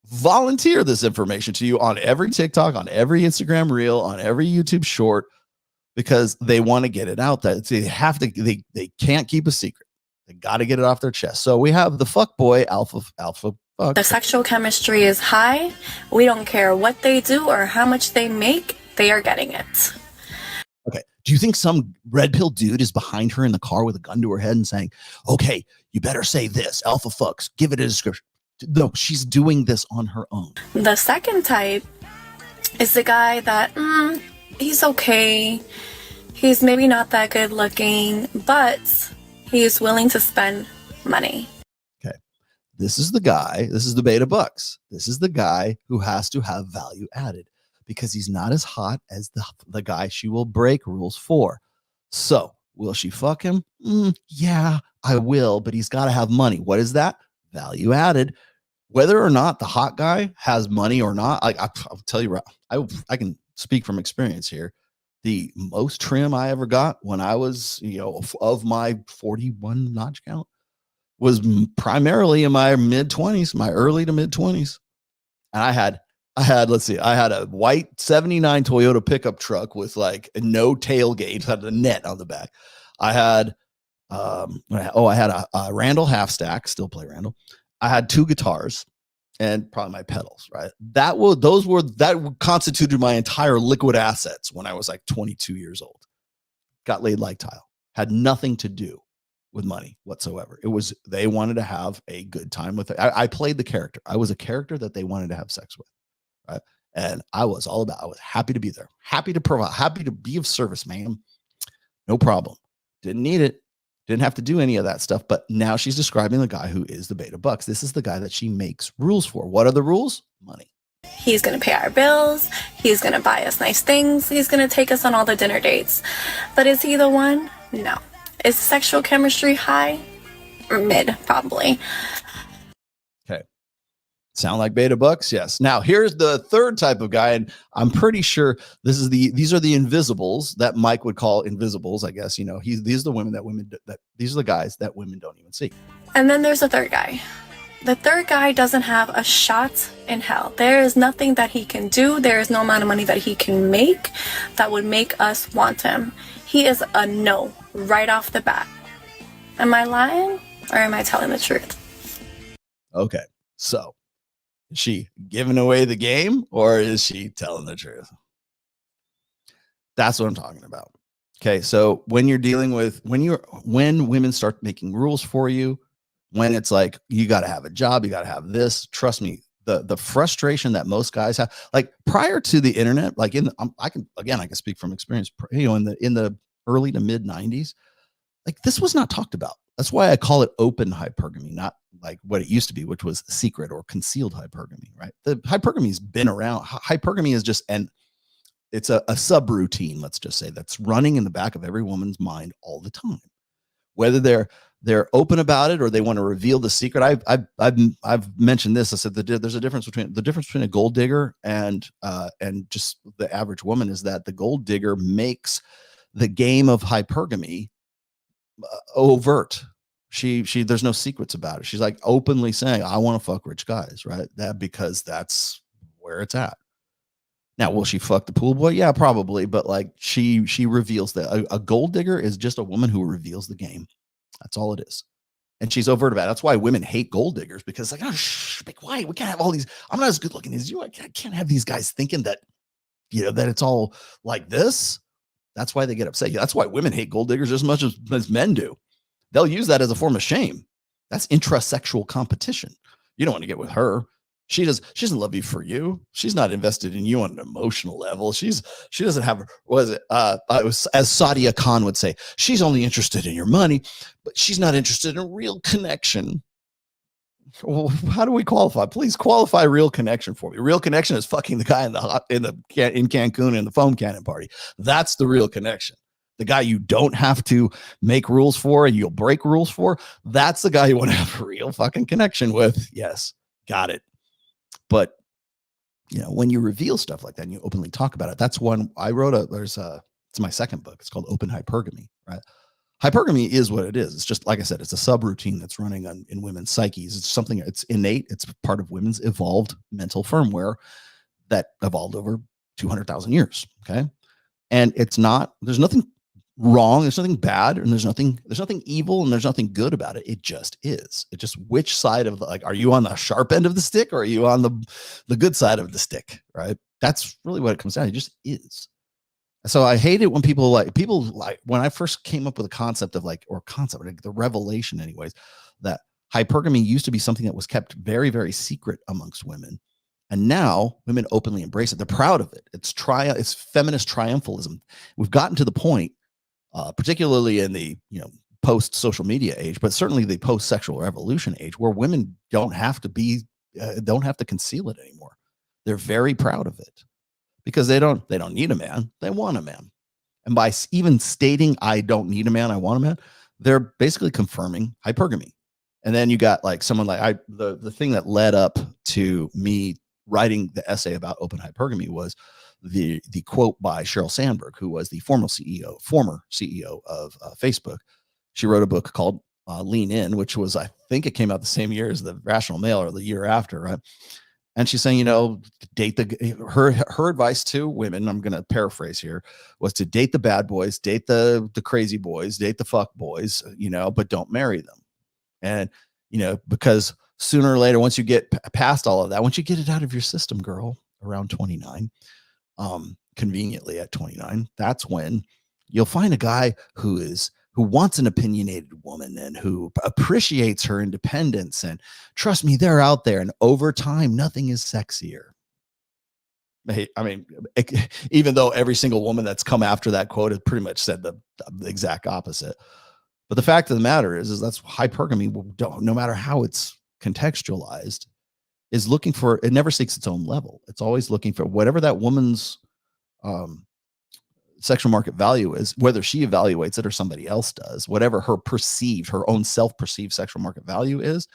volunteer this information to you on every TikTok, on every Instagram reel, on every YouTube short, because they want to get it out there. They can't keep a secret. They got to get it off their chest. So we have the fuck boy alpha fuck. The sexual chemistry is high. We don't care what they do or how much they make. They are getting it. Okay. Do you think some red pill dude is behind her in the car with a gun to her head and saying, okay, you better say this, alpha fucks, give it a description? No, she's doing this on her own. The second type is the guy that, he's okay. He's maybe not that good looking, but he's willing to spend money. Okay. This is the guy, this is the beta bucks. This is the guy who has to have value added because he's not as hot as the guy she will break rules for. So, will she fuck him? Yeah, I will, but he's got to have money. What is that? Value added. Whether or not the hot guy has money or not, I'll tell you, I can speak from experience here. The most trim I ever got when I was, of my 41 notch count, was primarily in my mid-20s, my early to mid-20s. And I had a white 79 Toyota pickup truck with like no tailgate, had a net on the back. I had a Randall half stack, still play Randall. I had 2 guitars and probably my pedals, right? That constituted my entire liquid assets when I was like 22 years old. Got laid like tile. Had nothing to do with money whatsoever. They wanted to have a good time with it. I played the character. I was a character that they wanted to have sex with, right? And I was happy to be there, happy to provide, happy to be of service, ma'am. No problem. Didn't need it. Didn't have to do any of that stuff. But now she's describing the guy who is the beta bucks. This is the guy that she makes rules for. What are the rules? Money. He's going to pay our bills. He's going to buy us nice things. He's going to take us on all the dinner dates. But is he the one? No. Is sexual chemistry high? Or mid, probably. Okay. Sound like beta bucks? Yes. Now here's the third type of guy, and I'm pretty sure these are the invisibles that Mike would call invisibles. I guess these are the women that these are the guys that women don't even see. And then there's a third guy. The third guy doesn't have a shot in hell. There is nothing that he can do. There is no amount of money that he can make that would make us want him. He is a no right off the bat. Am I lying or am I telling the truth? Okay, so is she giving away the game or is she telling the truth? That's what I'm talking about. Okay, so when you're dealing with when women start making rules for you, when it's like you got to have a job, you got to have this, trust me, the frustration that most guys have, like prior to the internet, like I can speak from experience, in the early to mid 90s, like this was not talked about. That's why I call it open hypergamy, not like what it used to be, which was secret or concealed hypergamy, right? The hypergamy's been around. Hypergamy is just it's a subroutine, let's just say, that's running in the back of every woman's mind all the time. Whether they're open about it or they want to reveal the secret. I've mentioned this. I said there's a difference between a gold digger and just the average woman is that the gold digger makes the game of hypergamy overt. She there's no secrets about it. She's like openly saying, I want to fuck rich guys, right? Because that's where it's at. Now, will she fuck the pool boy? Yeah, probably. But like she reveals that a gold digger is just a woman who reveals the game. That's all it is. And she's overt about it. That's why women hate gold diggers, because like, oh, shh, be quiet. We can't have all these. I'm not as good looking as you. I can't have these guys thinking that, that it's all like this. That's why they get upset. That's why women hate gold diggers as much as men do. They'll use that as a form of shame. That's intrasexual competition. You don't want to get with her. She doesn't love you for you. She's not invested in you on an emotional level. She doesn't have, as Sadia Khan would say, she's only interested in your money, but she's not interested in real connection. Well, how do we qualify? Please qualify real connection for me. Real connection is fucking the guy in Cancun in the foam cannon party. That's the real connection. The guy you don't have to make rules for and you'll break rules for. That's the guy you want to have a real fucking connection with. Yes, got it. But when you reveal stuff like that and you openly talk about it, that's one I wrote. It's my second book. It's called Open Hypergamy. Right? Hypergamy is what it is. It's just like I said. It's a subroutine that's running in women's psyches. It's something. It's innate. It's part of women's evolved mental firmware that evolved over 200,000 years. Okay, and it's not. There's nothing wrong. There's nothing bad, and there's nothing evil, and there's nothing good about it. It just is. It just which side of are you on the sharp end of the stick or are you on the good side of the stick? Right. That's really what it comes down to. It just is. So I hate it when people when I first came up with a concept of the revelation, anyways, that hypergamy used to be something that was kept very, very secret amongst women. And now women openly embrace it. They're proud of it. It's feminist triumphalism. We've gotten to the point, particularly in the post social media age, but certainly the post sexual revolution age, where women don't have to conceal it anymore. They're very proud of it because they don't need a man. They want a man. And by even stating, I don't need a man, I want a man, they're basically confirming hypergamy. And then you got like someone like the thing that led up to me writing the essay about open hypergamy was the quote by Sheryl Sandberg, who was the former CEO of Facebook. She wrote a book called Lean In, which was, I think it came out the same year as the Rational Male or the year after, right? And she's saying, date her advice to women, I'm going to paraphrase here, was to date the bad boys, date the crazy boys, date the fuck boys, but don't marry them. And, because sooner or later, once you get past all of that, once you get it out of your system, girl, around 29, conveniently at 29, that's when you'll find a guy who wants an opinionated woman and who appreciates her independence. And trust me, they're out there. And over time, nothing is sexier. I mean, even though every single woman that's come after that quote has pretty much said the exact opposite. But the fact of the matter is that's hypergamy, no matter how it's contextualized, is looking for, it never seeks its own level. It's always looking for whatever that woman's sexual market value is, whether she evaluates it or somebody else does, whatever her own self-perceived sexual market value is,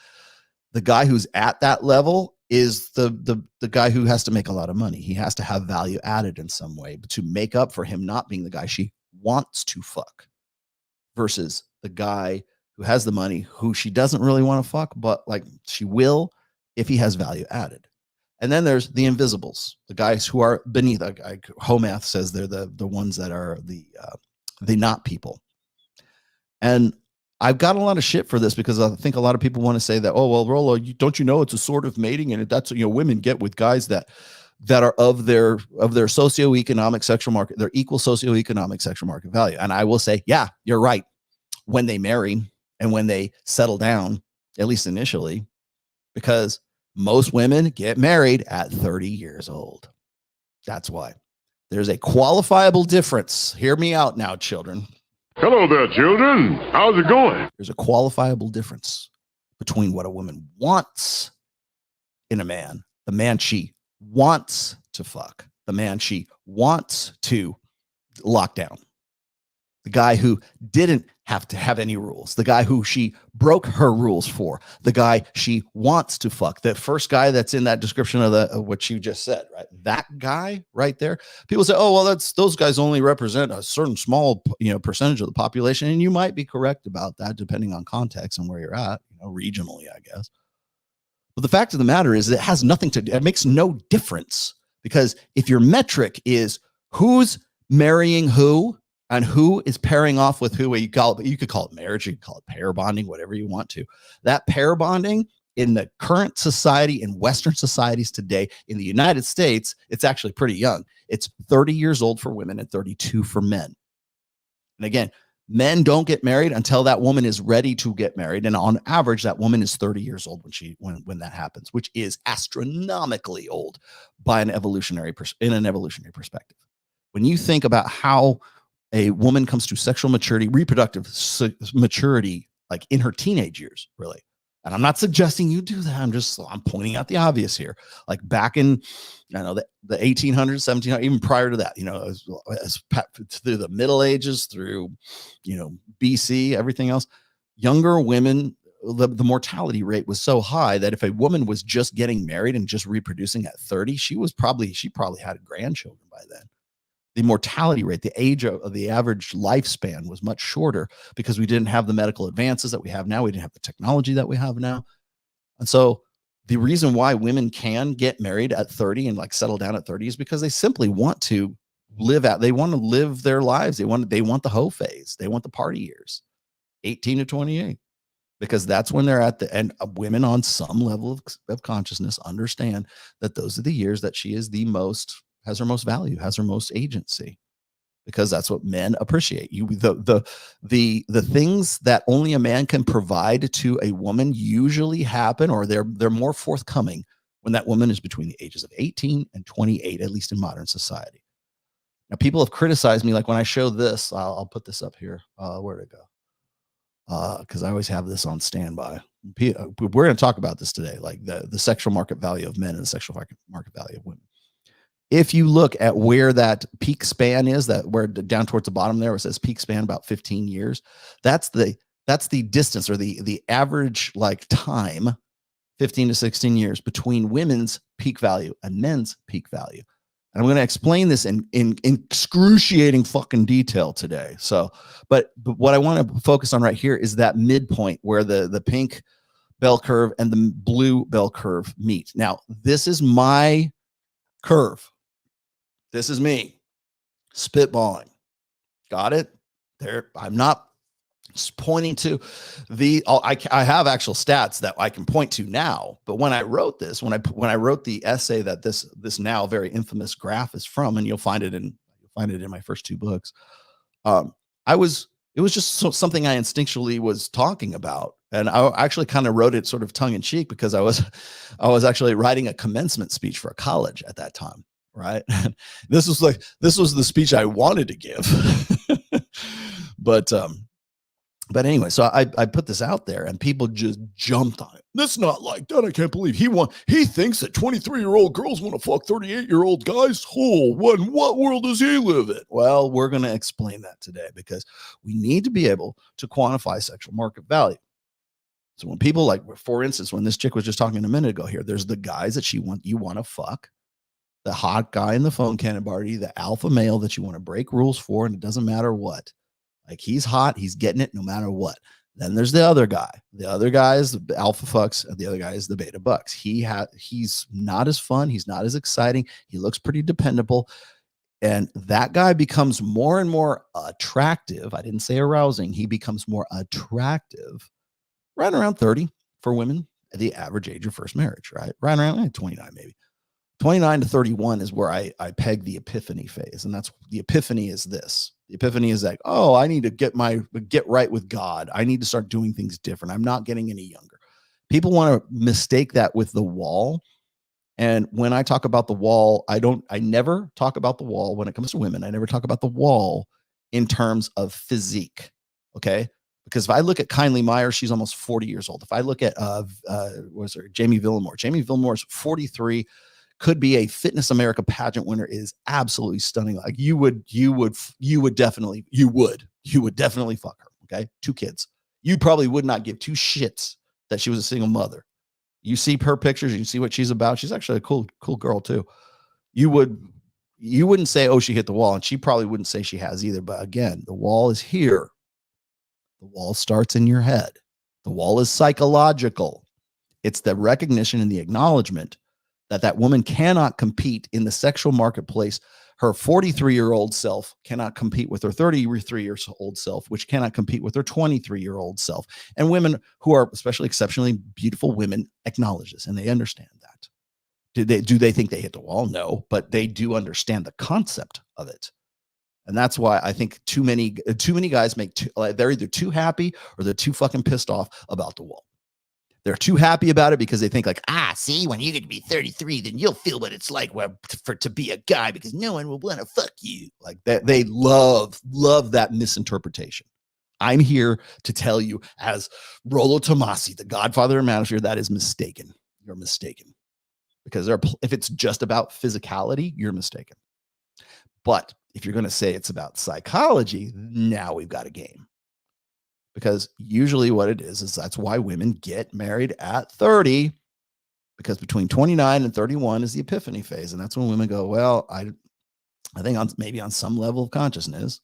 the guy who's at that level is the guy who has to make a lot of money. He has to have value added in some way to make up for him not being the guy she wants to fuck, versus the guy who has the money, who she doesn't really want to fuck, but like she will if he has value added. And then there's the invisibles, the guys who are beneath. Homath says they're the ones that are the not people. And I've got a lot of shit for this because I think a lot of people want to say that, oh, well, Rollo, don't you know it's a sort of mating, and that's, women get with guys that are of their socioeconomic sexual market, their equal socioeconomic sexual market value. And I will say, yeah, you're right. When they marry and when they settle down, at least initially, because most women get married at 30 years old. That's why. There's a qualifiable difference. Hear me out now, children. Hello there, children. How's it going? There's a qualifiable difference between what a woman wants in a man, the man she wants to fuck, the man she wants to lock down, the guy who didn't have to have any rules, the guy who she broke her rules for, the guy she wants to fuck, the first guy that's in that description of what you just said, right? That guy right there. People say, oh, well, those guys only represent a certain small, percentage of the population. And you might be correct about that, depending on context and where you're at, regionally, I guess. But the fact of the matter is it makes no difference, because if your metric is who's marrying who, and who is pairing off with who, you could call it marriage, you could call it pair bonding, whatever you want to. That pair bonding in the current society, in Western societies today, in the United States, it's actually pretty young. It's 30 years old for women and 32 for men. And again, men don't get married until that woman is ready to get married. And on average, that woman is 30 years old when that happens, which is astronomically old by in an evolutionary perspective. When you think about how a woman comes to sexual maturity, reproductive maturity, like in her teenage years, really. And I'm not suggesting you do that. I'm pointing out the obvious here. Like back in, the 1800s, 1700s, even prior to that, as through the Middle Ages, through, BC, everything else, younger women, the mortality rate was so high that if a woman was just getting married and just reproducing at 30, she probably had grandchildren by then. The mortality rate, the age of the average lifespan was much shorter because we didn't have the medical advances that we have now. We didn't have the technology that we have now. And so the reason why women can get married at 30 and like settle down at 30 is because they simply want to live their lives. They want the hoe phase. They want the party years, 18 to 28, because that's when they're at the end. Women on some level of consciousness understand that those are the years that she is has her most value, has her most agency, because that's what men appreciate. The things that only a man can provide to a woman usually happen, or they're more forthcoming when that woman is between the ages of 18 and 28, at least in modern society. Now, people have criticized me, like when I show this, I'll put this up here. Where'd it go? Because I always have this on standby. We're going to talk about this today, like the sexual market value of men and the sexual market value of women. If you look at where that peak span is, where down towards the bottom there, it says peak span about 15 years. That's the distance, or the average time, 15 to 16 years between women's peak value and men's peak value. And I'm going to explain this in excruciating fucking detail today. So, but what I want to focus on right here is that midpoint where the pink bell curve and the blue bell curve meet. Now, this is my curve. This is me spitballing. Got it? There. I'm not pointing to I have actual stats that I can point to now. But when I wrote this, when I wrote the essay that this now very infamous graph is from, and you'll find it in my first two books. It was just something I instinctually was talking about. And I actually kind of wrote it sort of tongue in cheek because I was actually writing a commencement speech for a college at that time. right? This was the speech I wanted to give. But anyway, so I put this out there and people just jumped on it. That's not like that. I can't believe he thinks that 23-year-old girls want to fuck 38-year-old guys. Oh, what world does he live in? Well, we're going to explain that today because we need to be able to quantify sexual market value. So when people like, for instance, when this chick was just talking a minute ago here, there's the guys that you want to fuck, the hot guy in the phone cannon party, the alpha male that you want to break rules for, and it doesn't matter what. Like he's hot, he's getting it no matter what. Then there's the other guy. The other guy is the alpha fucks, and the other guy is the beta bucks. He's not as fun, he's not as exciting, he looks pretty dependable, and that guy becomes more and more attractive. I didn't say arousing. He becomes more attractive right around 30 for women, the average age of first marriage, right? Right around 29 maybe. 29 to 31 is where I peg the epiphany phase. And that's the epiphany is this. The epiphany is like, oh, I need to get right with God. I need to start doing things different. I'm not getting any younger. People want to mistake that with the wall. And when I talk about the wall, I never talk about the wall when it comes to women. I never talk about the wall in terms of physique. Okay. Because if I look at Kindly Meyer, she's almost 40 years old. If I look at Jamie Villamore, Jamie Villamore's 43, could be a Fitness America pageant winner, is absolutely stunning. Like you would definitely fuck her. Okay. 2 kids. You probably would not give 2 shits that she was a single mother. You see her pictures, you see what she's about. She's actually a cool girl too. You wouldn't say, oh, she hit the wall, and she probably wouldn't say she has either. But again, the wall is here. The wall starts in your head. The wall is psychological. It's the recognition and the acknowledgement that woman cannot compete in the sexual marketplace. Her 43-year-old self cannot compete with her 33-year-old self, which cannot compete with her 23-year-old self. And women who are especially exceptionally beautiful women acknowledge this, and they understand that. Do they think they hit the wall? No, but they do understand the concept of it. And that's why I think too many guys they're either too happy or they're too fucking pissed off about the wall. They're too happy about it because they think like, see, when you get to be 33, then you'll feel what it's like to be a guy because no one will want to fuck you. Like that, they love that misinterpretation. I'm here to tell you, as Rollo Tomassi, the godfather of manosphere, that is mistaken. You're mistaken. Because if it's just about physicality, you're mistaken. But if you're going to say it's about psychology, now we've got a game. Because usually what it is that's why women get married at 30, because between 29 and 31 is the epiphany phase. And that's when women go, well, I think maybe on some level of consciousness,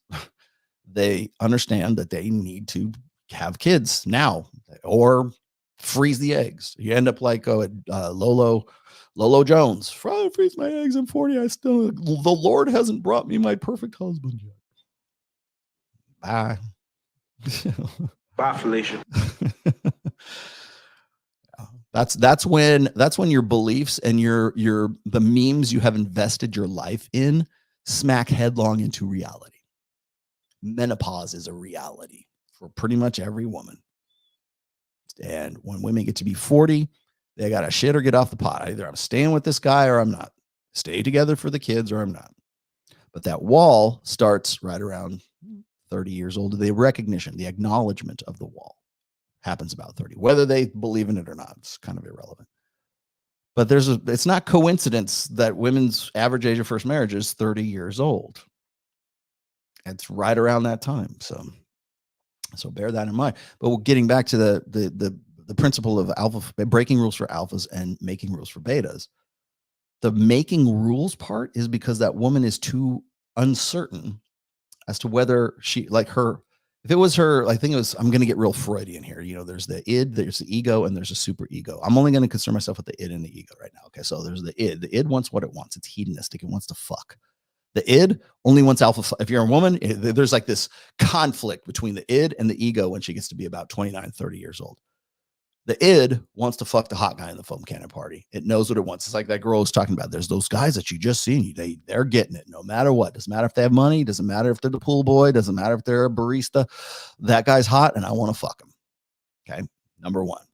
they understand that they need to have kids now or freeze the eggs. You end up like Lolo Jones. Freeze my eggs. I'm 40. The Lord hasn't brought me my perfect husband yet. Bye. Bye, Felicia. That's when your beliefs and the memes you have invested your life in smack headlong into reality. Menopause is a reality for pretty much every woman. And when women get to be 40, they got to shit or get off the pot. Either I'm staying with this guy or I'm not. Stay together for the kids or I'm not. But that wall starts right around 30 years old. The recognition, the acknowledgement of the wall happens about 30. Whether they believe in it or not, it's kind of irrelevant. But it's not coincidence that women's average age of first marriage is 30 years old. It's right around that time. So bear that in mind. But we're getting back to the principle of breaking rules for alphas and making rules for betas. The making rules part is because that woman is too uncertain as to whether if it was her, I think it was, I'm going to get real Freudian here. There's the id, there's the ego, and there's a super ego. I'm only going to concern myself with the id and the ego right now. Okay. So there's the id. The id wants what it wants. It's hedonistic. It wants to fuck. The id only wants alpha. If you're a woman, there's like this conflict between the id and the ego when she gets to be about 29, 30 years old. The id wants to fuck the hot guy in the foam cannon party. It knows what it wants. It's like that girl was talking about. There's those guys that you just seen. They're getting it no matter what. Doesn't matter if they have money. Doesn't matter if they're the pool boy. Doesn't matter if they're a barista. That guy's hot and I want to fuck him. Okay. Number one.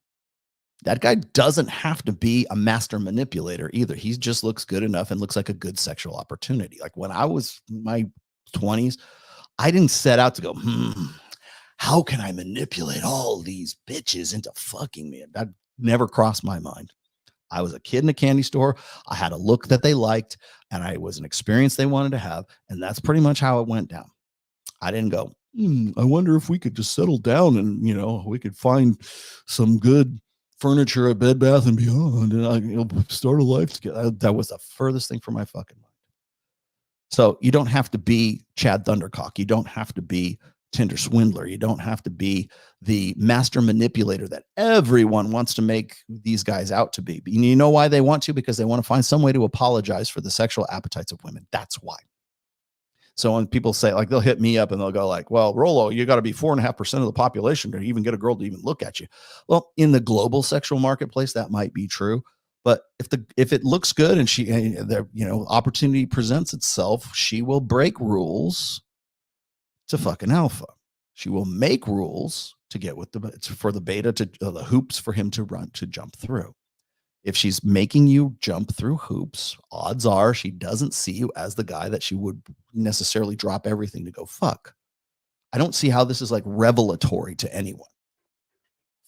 That guy doesn't have to be a master manipulator either. He just looks good enough and looks like a good sexual opportunity. Like when I was in my 20s, I didn't set out to go, how can I manipulate all these bitches into fucking me? That never crossed my mind. I was a kid in a candy store. I had a look that they liked, and I was an experience they wanted to have. And that's pretty much how it went down. I didn't go, I wonder if we could just settle down and, we could find some good furniture at Bed Bath and Beyond and start a life together. That was the furthest thing from my fucking mind. So you don't have to be Chad Thundercock. You don't have to be Tinder swindler. You don't have to be the master manipulator that everyone wants to make these guys out to be. But you know why they want to? Because they want to find some way to apologize for the sexual appetites of women. That's why. So when people say, like, they'll hit me up and they'll go like, well, Rollo, you got to be 4.5% of the population to even get a girl to even look at you. Well, in the global sexual marketplace, that might be true. But if it looks good and opportunity presents itself, she will break rules to fucking alpha. She will make rules to get with for the beta to the hoops for him to jump through. If she's making you jump through hoops, odds are she doesn't see you as the guy that she would necessarily drop everything to go fuck. I don't see how this is like revelatory to anyone.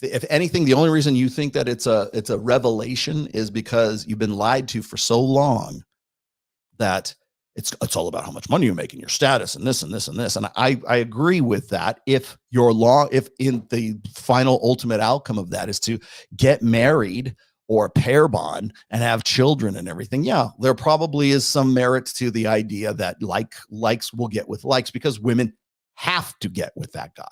If anything, the only reason you think that it's a revelation is because you've been lied to for so long that it's all about how much money you're making, your status, and this and this and this. And I agree with that. If in the final ultimate outcome of that is to get married or pair bond and have children and everything, yeah, there probably is some merit to the idea that likes will get with likes, because women have to get with that guy.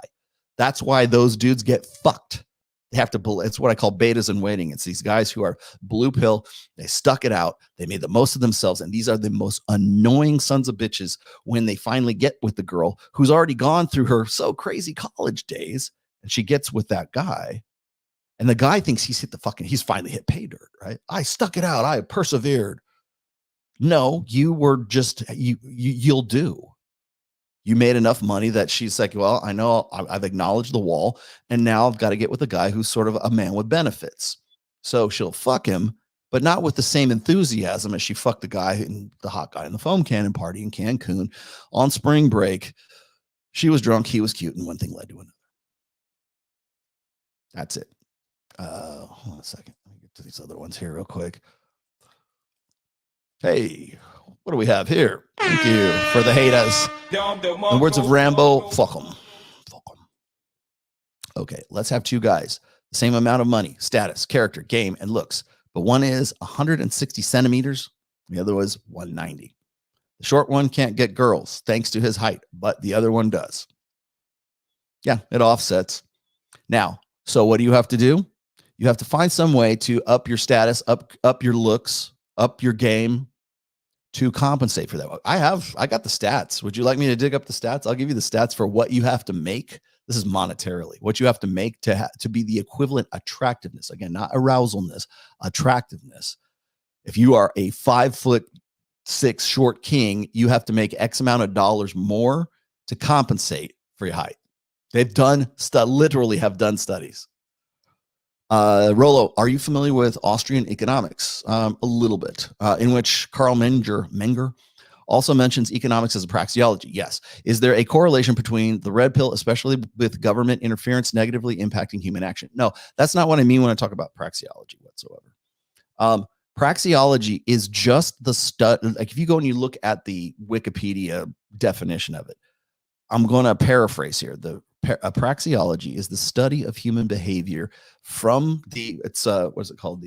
That's why those dudes get fucked. They have to. It's what I call betas in waiting. It's these guys who are blue pill. They stuck it out. They made the most of themselves. And these are the most annoying sons of bitches when they finally get with the girl who's already gone through her so crazy college days, and she gets with that guy. And the guy thinks he's finally hit pay dirt, right? I stuck it out. I persevered. No, you were just, you'll do. You made enough money that she's like, well, I know I've acknowledged the wall, and now I've got to get with a guy who's sort of a man with benefits. So she'll fuck him, but not with the same enthusiasm as she fucked the hot guy in the foam cannon party in Cancun on spring break. She was drunk, he was cute, and one thing led to another. That's it. Hold on a second. Let me get to these other ones here real quick. Hey, what do we have here? Thank you for the haters. In the words of Rambo, fuck them. Fuck them. Okay, let's have two guys. The same amount of money, status, character, game, and looks. But one is 160 centimeters. The other was 190. The short one can't get girls thanks to his height, but the other one does. Yeah, it offsets. Now, so what do you have to do? You have to find some way to up your status, up your looks, up your game to compensate for that. I got the stats. Would you like me to dig up the stats? I'll give you the stats for what you have to make. This is monetarily what you have to make to be the equivalent attractiveness. Again, not arousalness, attractiveness. If you are a 5'6" short king, you have to make X amount of dollars more to compensate for your height. They've literally have done studies. Rollo, are you familiar with Austrian economics? A little bit, in which Karl Menger also mentions economics as a praxeology. Yes. Is there a correlation between the red pill, especially with government interference, negatively impacting human action? No, that's not what I mean when I talk about praxeology whatsoever. Praxeology is just the like if you go and you look at the Wikipedia definition of it, I'm going to paraphrase here. Praxeology is the study of human behavior from what's it called?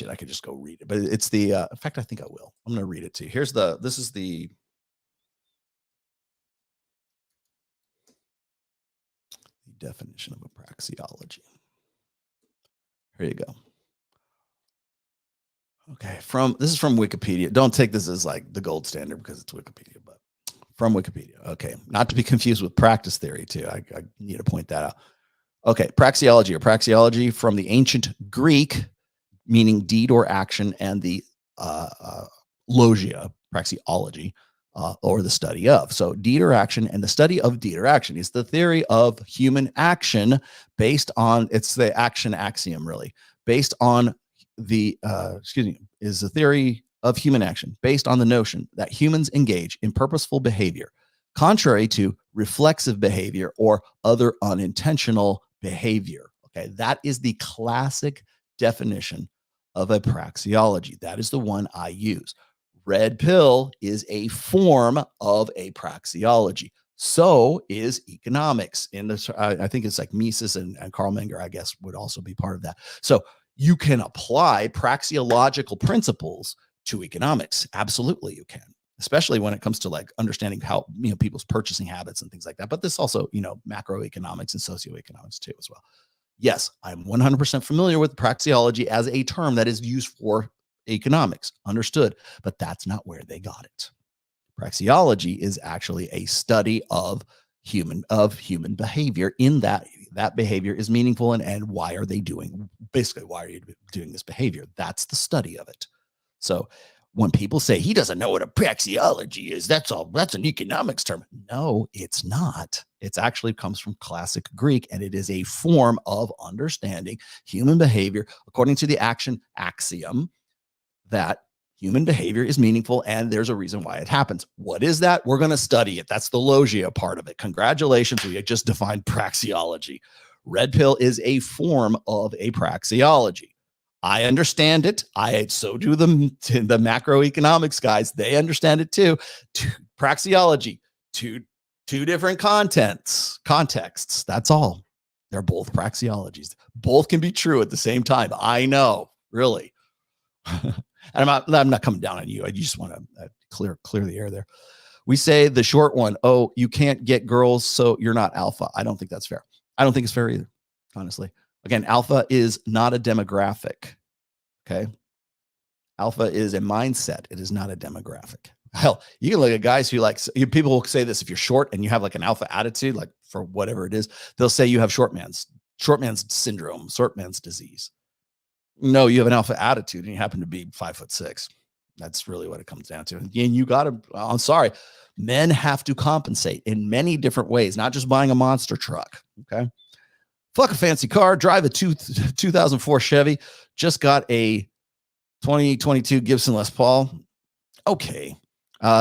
I could just go read it, but it's in fact, I think I will. I'm going to read it to you. This is the definition of a praxeology. Here you go. Okay. This is from Wikipedia. Don't take this as like the gold standard because it's Wikipedia, but from Wikipedia. Okay. Not to be confused with practice theory too. I need to point that out. Okay. Praxeology from the ancient Greek, meaning deed or action, and the logia, praxeology, or the study of. So deed or action and the study of deed or action is the theory of human action based on, it's the action axiom really, based on the, is the theory of human action based on the notion that humans engage in purposeful behavior, contrary to reflexive behavior or other unintentional behavior. Okay, that is the classic definition of a praxeology. That is the one I use. Red pill is a form of a praxeology. So is economics. In this, I think it's like Mises and Carl Menger, I guess, would also be part of that. So you can apply praxeological principles to economics. Absolutely, you can, especially when it comes to like understanding how, you know, people's purchasing habits and things like that. But this also, you know, macroeconomics and socioeconomics too, as well. Yes, I'm 100% familiar with praxeology as a term that is used for economics. Understood. But that's not where they got it. Praxeology is actually a study of human behavior, in that behavior is meaningful, and why are they doing, basically, why are you doing this behavior? That's the study of it. So when people say he doesn't know what a praxeology is, that's an economics term. No, it's not. It actually comes from classic Greek, and it is a form of understanding human behavior according to the action axiom that human behavior is meaningful and there's a reason why it happens. What is that? We're going to study it. That's the logia part of it. Congratulations. We just defined praxeology. Red pill is a form of a praxeology. I understand it. So do the macroeconomics guys. They understand it too. Praxeology, two different contexts. That's all. They're both praxeologies. Both can be true at the same time. I know, really. And I'm not coming down on you. I just want to clear the air there. We say the short one, oh, you can't get girls, so you're not alpha. I don't think that's fair. I don't think it's fair either, honestly. Again, alpha is not a demographic. Okay. Alpha is a mindset. It is not a demographic. Hell, you can look at guys who people will say this, if you're short and you have like an alpha attitude, like for whatever it is, they'll say you have short man's syndrome, short man's disease. No, you have an alpha attitude and you happen to be 5'6". That's really what it comes down to. And you got to, I'm sorry, men have to compensate in many different ways, not just buying a monster truck. Okay. Fuck a fancy car, drive a 2004 Chevy, just got a 2022 Gibson Les Paul. Okay.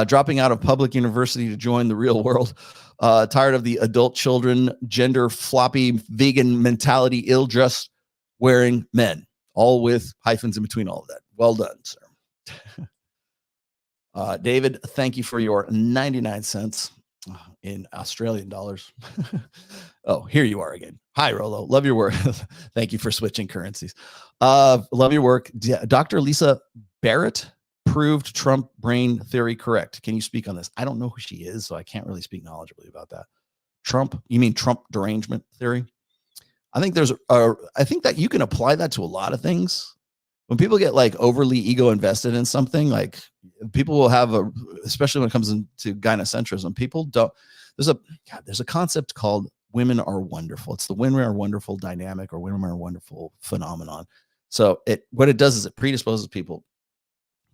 Dropping out of public university to join the real world. Tired of the adult children, gender floppy, vegan mentality, ill-dressed wearing men. All with hyphens in between all of that. Well done, sir. David, thank you for your 99 cents in Australian dollars. Oh, here you are again. Hi, Rollo. Love your work. Thank you for switching currencies. Love your work. Dr. Lisa Barrett proved Trump brain theory correct. Can you speak on this? I don't know who she is, so I can't really speak knowledgeably about that. You mean Trump derangement theory? I think I think that you can apply that to a lot of things. When people get like overly ego invested in something, like people will have especially when it comes into gynocentrism, people don't, there's a concept called women are wonderful. It's the women are wonderful dynamic, or women are wonderful phenomenon. So what it does is it predisposes people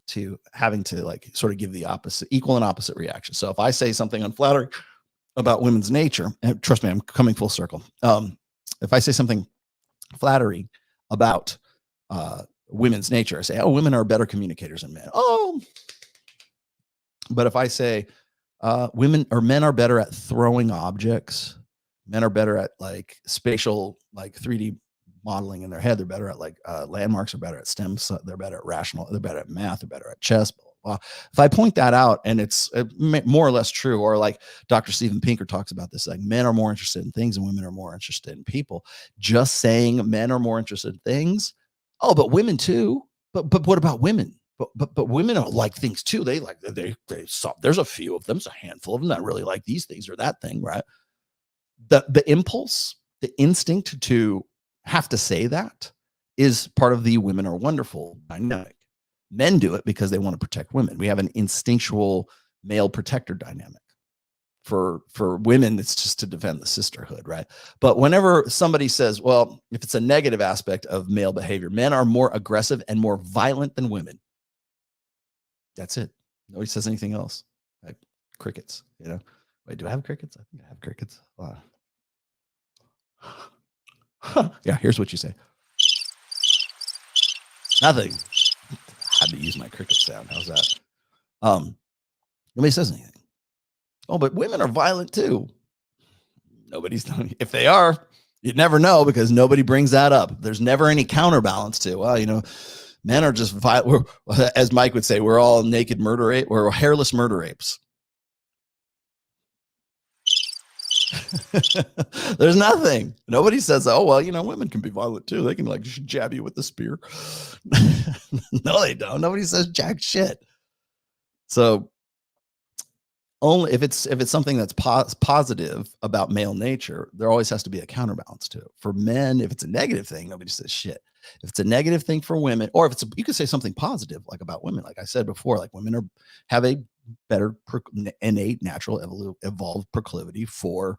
to having to like sort of give the equal and opposite reaction. So if I say something unflattering about women's nature, and trust me, I'm coming full circle. If I say something flattering about women's nature, I say, oh, women are better communicators than men. Oh, but if I say men are better at throwing objects, men are better at like spatial, like 3D modeling in their head. They're better at like landmarks, are better at STEM. So they're better at rational. They're better at math. They're better at chess. Blah, blah, blah. If I point that out and it's more or less true, or like Dr. Steven Pinker talks about this, like men are more interested in things and women are more interested in people. Just saying men are more interested in things. Oh, but women too. But what about women? But women are like things too. They there's a few of them, there's a handful of them that really like these things or that thing, right? The impulse, the instinct to have to say that is part of the women are wonderful dynamic. Men do it because they want to protect women. We have an instinctual male protector dynamic. For women, it's just to defend the sisterhood, right? But whenever somebody says, well, if it's a negative aspect of male behavior, men are more aggressive and more violent than women. That's it. Nobody says anything else. Right? crickets. Wait, do I have crickets? I think I have crickets. Yeah, here's what you say. Nothing. I had to use my cricket sound. How's that? Nobody says anything. Oh, but women are violent too. Nobody's done. If they are, you'd never know because nobody brings that up. There's never any counterbalance to, well, men are just violent. As Mike would say, we're all naked murder apes. We're hairless murder apes. There's nothing. Nobody says, oh, well, women can be violent too. They can just jab you with the spear. No, they don't. Nobody says jack shit. So only if it's something that's positive about male nature, there always has to be a counterbalance to it. For men, if it's a negative thing, nobody says shit. If it's a negative thing for women, or if you could say something positive like about women, like I said before, like women have a better innate, natural, evolved proclivity for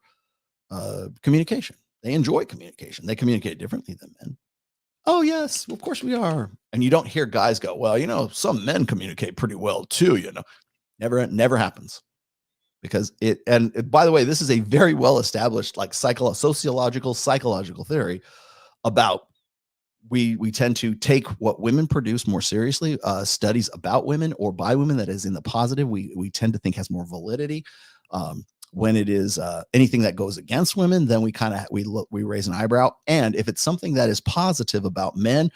communication. They enjoy communication. They communicate differently than men. Oh yes, of course we are. And you don't hear guys go, well, some men communicate pretty well too. Never happens. Because and by the way, this is a very well established sociological theory about we tend to take what women produce more seriously. Studies about women or by women that is in the positive, we tend to think has more validity. When it is anything that goes against women, then we raise an eyebrow. And if it's something that is positive about men,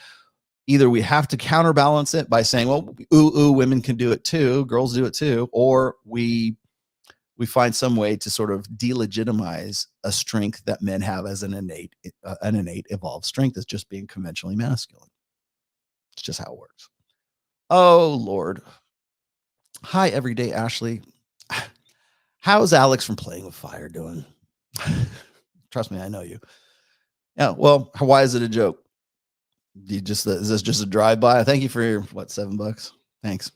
either we have to counterbalance it by saying, well, women can do it too, girls do it too, or we find some way to sort of delegitimize a strength that men have as an innate evolved strength as just being conventionally masculine. It's just how it works. Oh, Lord. Hi, everyday Ashley. How's Alex from Playing with Fire doing? Trust me, I know you. Yeah, well, why is it a joke? Is this just a drive-by? Thank you for your, $7? Thanks.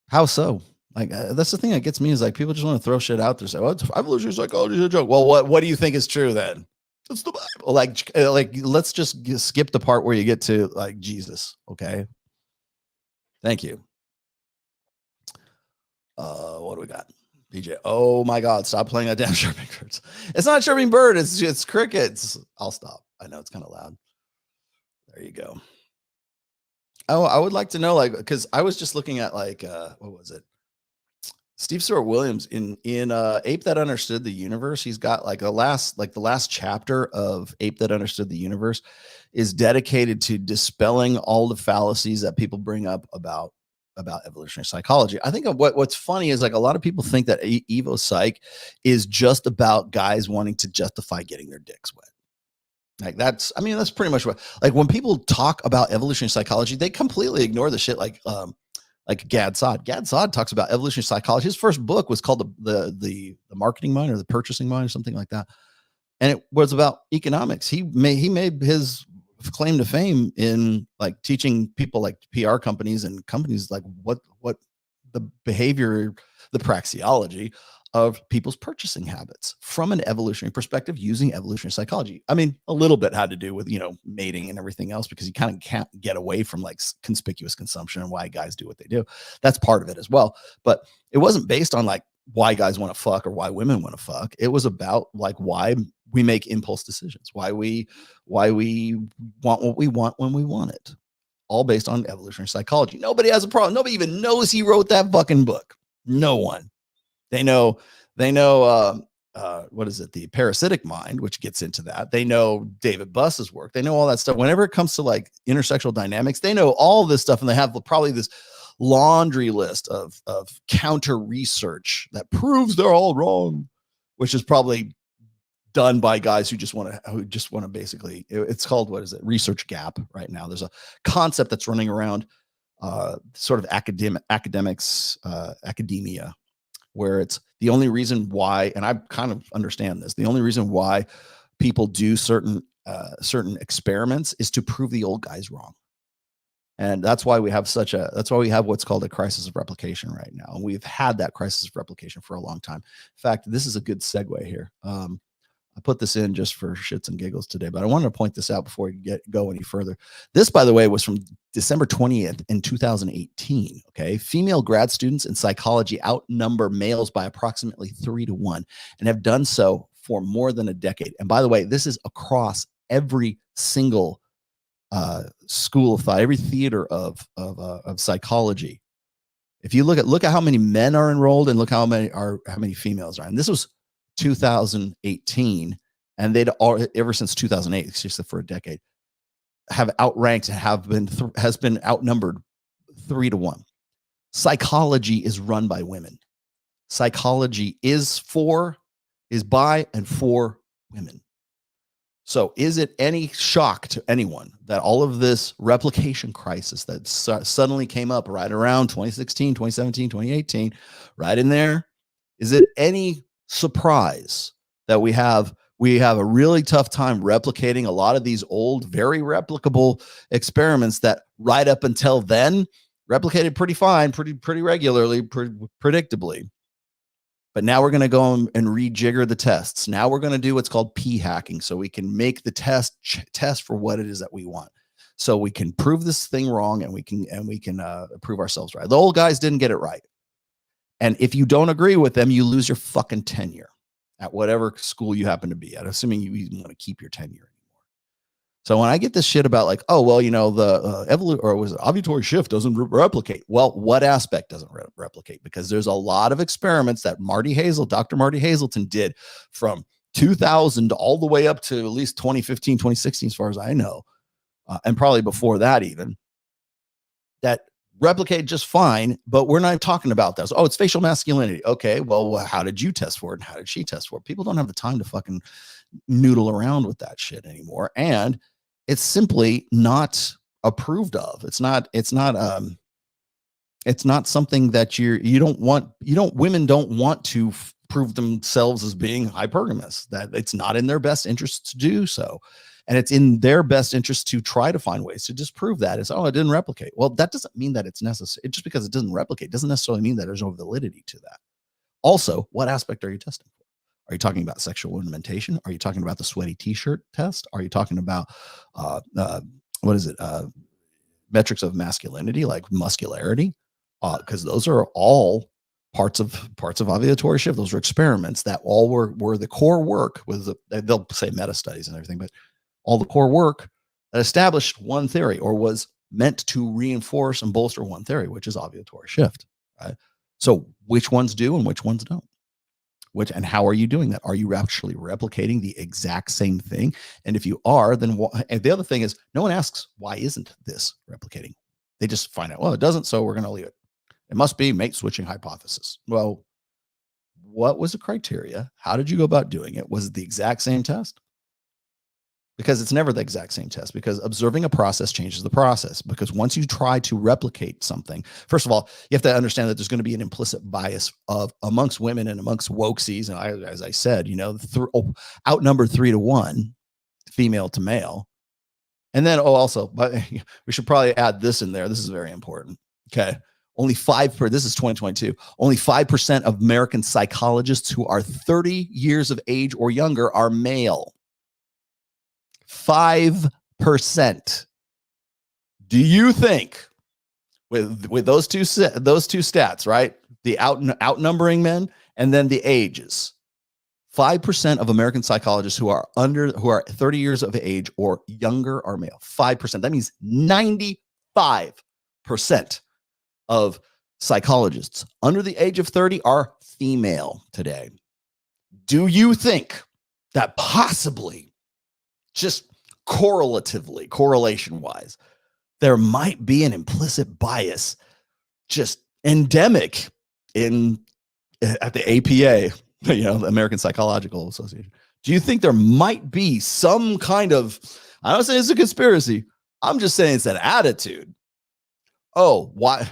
How so? That's the thing that gets me is people just want to throw shit out there. Say, well, evolutionary psychology is a joke. Well, what do you think is true then? It's the Bible. Let's just skip the part where you get to Jesus. Okay. Thank you. What do we got? PJ. Oh my God. Stop playing that damn chirping birds. It's not chirping bird. It's crickets. I'll stop. I know it's kind of loud. There you go. Oh, I would like to know, because I was just looking at what was it? Steve Stewart Williams in Ape That Understood the Universe. He's got the last chapter of Ape That Understood the Universe is dedicated to dispelling all the fallacies that people bring up about evolutionary psychology. I think what's funny is a lot of people think that Evo Psych is just about guys wanting to justify getting their dicks wet. That's pretty much what, when people talk about evolutionary psychology, they completely ignore the shit like Gad Saad. Gad Saad talks about evolutionary psychology. His first book was called the Marketing Mind or the Purchasing Mind or something like that. And it was about economics. He made his claim to fame in teaching people PR companies and companies what the behavior, the praxeology of people's purchasing habits from an evolutionary perspective using evolutionary psychology. A little bit had to do with, mating and everything else, because you kind of can't get away from conspicuous consumption and why guys do what they do. That's part of it as well. But it wasn't based on why guys want to fuck or why women want to fuck. It was about why we make impulse decisions, why we want what we want when we want it, all based on evolutionary psychology. Nobody has a problem. Nobody even knows he wrote that fucking book. No one. They know, what is it? The parasitic mind, which gets into that. They know David Buss's work. They know all that stuff. Whenever it comes to intersexual dynamics, they know all this stuff. And they have probably this laundry list of counter research that proves they're all wrong, which is probably done by guys who just want to basically, it's called, what is it? Research gap right now. There's a concept that's running around sort of academia, where it's the only reason why, and I kind of understand this, the only reason why people do certain experiments is to prove the old guys wrong. And that's why we have what's called a crisis of replication right now. And we've had that crisis of replication for a long time. In fact, this is a good segue here. I put this in just for shits and giggles today, but I wanted to point this out before we go any further. This, by the way, was from December 20th in 2018. Okay. Female grad students in psychology outnumber males by approximately 3-1 and have done so for more than a decade. And by the way, this is across every single school of thought, every theater of psychology. If you look at how many men are enrolled and look how many females are. And this was 2018, and they'd all ever since 2008, it's just for a decade, have outranked and has been outnumbered 3-1. Psychology is run by women. Psychology is by and for women. So is it any shock to anyone that all of this replication crisis that suddenly came up right around 2016, 2017, 2018, right in there, is it any surprise that we have a really tough time replicating a lot of these old, very replicable experiments that right up until then replicated pretty fine, pretty regularly, predictably. But now we're going to go and rejigger the tests. Now we're going to do what's called p hacking, so we can make the test for what it is that we want. So we can prove this thing wrong, and we can prove ourselves right. The old guys didn't get it right. And if you don't agree with them, you lose your fucking tenure at whatever school you happen to be at, assuming you even want to keep your tenure anymore. So when I get this shit about like, oh, well, the ovulatory shift doesn't replicate. Well, what aspect doesn't replicate? Because there's a lot of experiments that Dr. Marty Hazelton did from 2000 all the way up to at least 2015, 2016, as far as I know, and probably before that even, that replicate just fine, but we're not talking about that. So, it's facial masculinity. Okay, well, how did you test for it? And how did she test for it? People don't have the time to fucking noodle around with that shit anymore. And it's simply not approved of. It's not something that women don't want to prove themselves as being hypergamous, that it's not in their best interest to do so. And it's in their best interest to try to find ways to disprove that. It didn't replicate. Well, that doesn't mean that it's necessary. Just because it doesn't replicate doesn't necessarily mean that there's no validity to that. Also, what aspect are you testing for? Are you talking about sexual ornamentation? Are you talking about the sweaty t-shirt test? Are you talking about metrics of masculinity, like muscularity? Because those are all parts of ovulatory shift. Those are experiments that all were the core work. They'll say meta studies and everything, but all the core work that established one theory or was meant to reinforce and bolster one theory, which is ovulatory shift. Right. So which ones do and which ones don't? And how are you doing that? Are you actually replicating the exact same thing? And if you are, then and the other thing is, no one asks, why isn't this replicating? They just find out, well, it doesn't, so we're going to leave it. It must be mate switching hypothesis. Well, what was the criteria? How did you go about doing it? Was it the exact same test? Because it's never the exact same test, because observing a process changes the process. Because once you try to replicate something, first of all, you have to understand that there's going to be an implicit bias amongst women and amongst wokesies. And as I said, outnumbered 3-1, female to male. And then, also, but we should probably add this in there. This is very important. Okay. Only 5%, this is 2022, only 5% of American psychologists who are 30 years of age or younger are male. 5%. Do you think with those two stats, right? The outnumbering men and then the ages, 5% of American psychologists who are 30 years of age or younger are male. 5%. That means 95% of psychologists under the age of 30 are female today. Do you think that possibly, just correlation-wise, there might be an implicit bias, just endemic at the APA, the American Psychological Association? Do you think there might be some kind of, I don't say it's a conspiracy, I'm just saying it's an attitude. Oh, why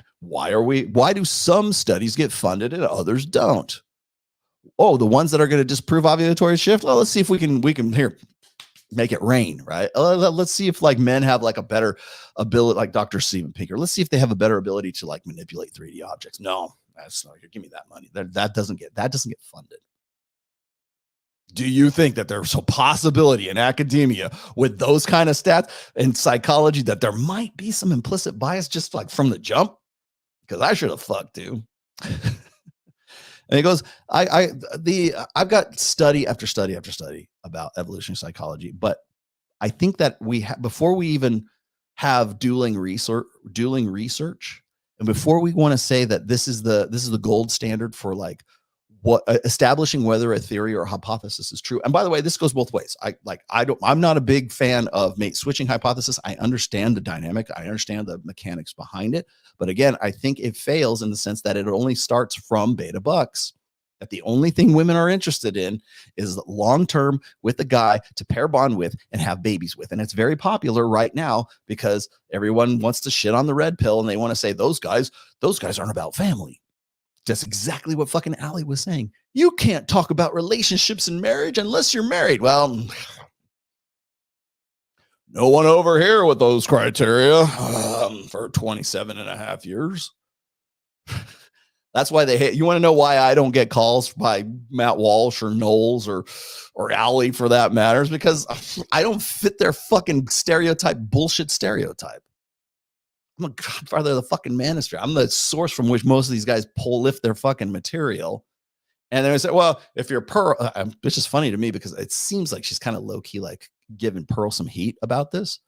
do some studies get funded and others don't? Oh, the ones that are going to disprove ovulatory shift? Well, let's see if we can here make it rain, right? Let's see if men have a better ability, like Dr. Steven Pinker. Let's see if they have a better ability to manipulate 3D objects. No, that's not. Give me that money. That doesn't get funded. Do you think that there's a possibility in academia with those kind of stats in psychology that there might be some implicit bias just like from the jump? Because I should have fucked too. And he goes, I've got study after study after study about evolutionary psychology, but I think that before we even have dueling research, and before we want to say that this is the gold standard for like what establishing whether a theory or a hypothesis is true. And by the way, this goes both ways. I'm not a big fan of mate switching hypothesis. I understand the dynamic. I understand the mechanics behind it. But again, I think it fails in the sense that it only starts from beta bucks. That the only thing women are interested in is long-term with a guy to pair bond with and have babies with. And it's very popular right now because everyone wants to shit on the red pill and they want to say those guys aren't about family. That's exactly what fucking Allie was saying. You can't talk about relationships and marriage unless you're married. Well, no one over here with those criteria for 27 and a half years. That's why they hate. You want to know why I don't get calls by Matt Walsh or Knowles or Allie for that matter? Is because I don't fit their fucking bullshit stereotype. I'm a godfather of the fucking manosphere. I'm the source from which most of these guys lift their fucking material. And then I say, well, if you're Pearl, it's just funny to me because it seems like she's kind of low key, like giving Pearl some heat about this.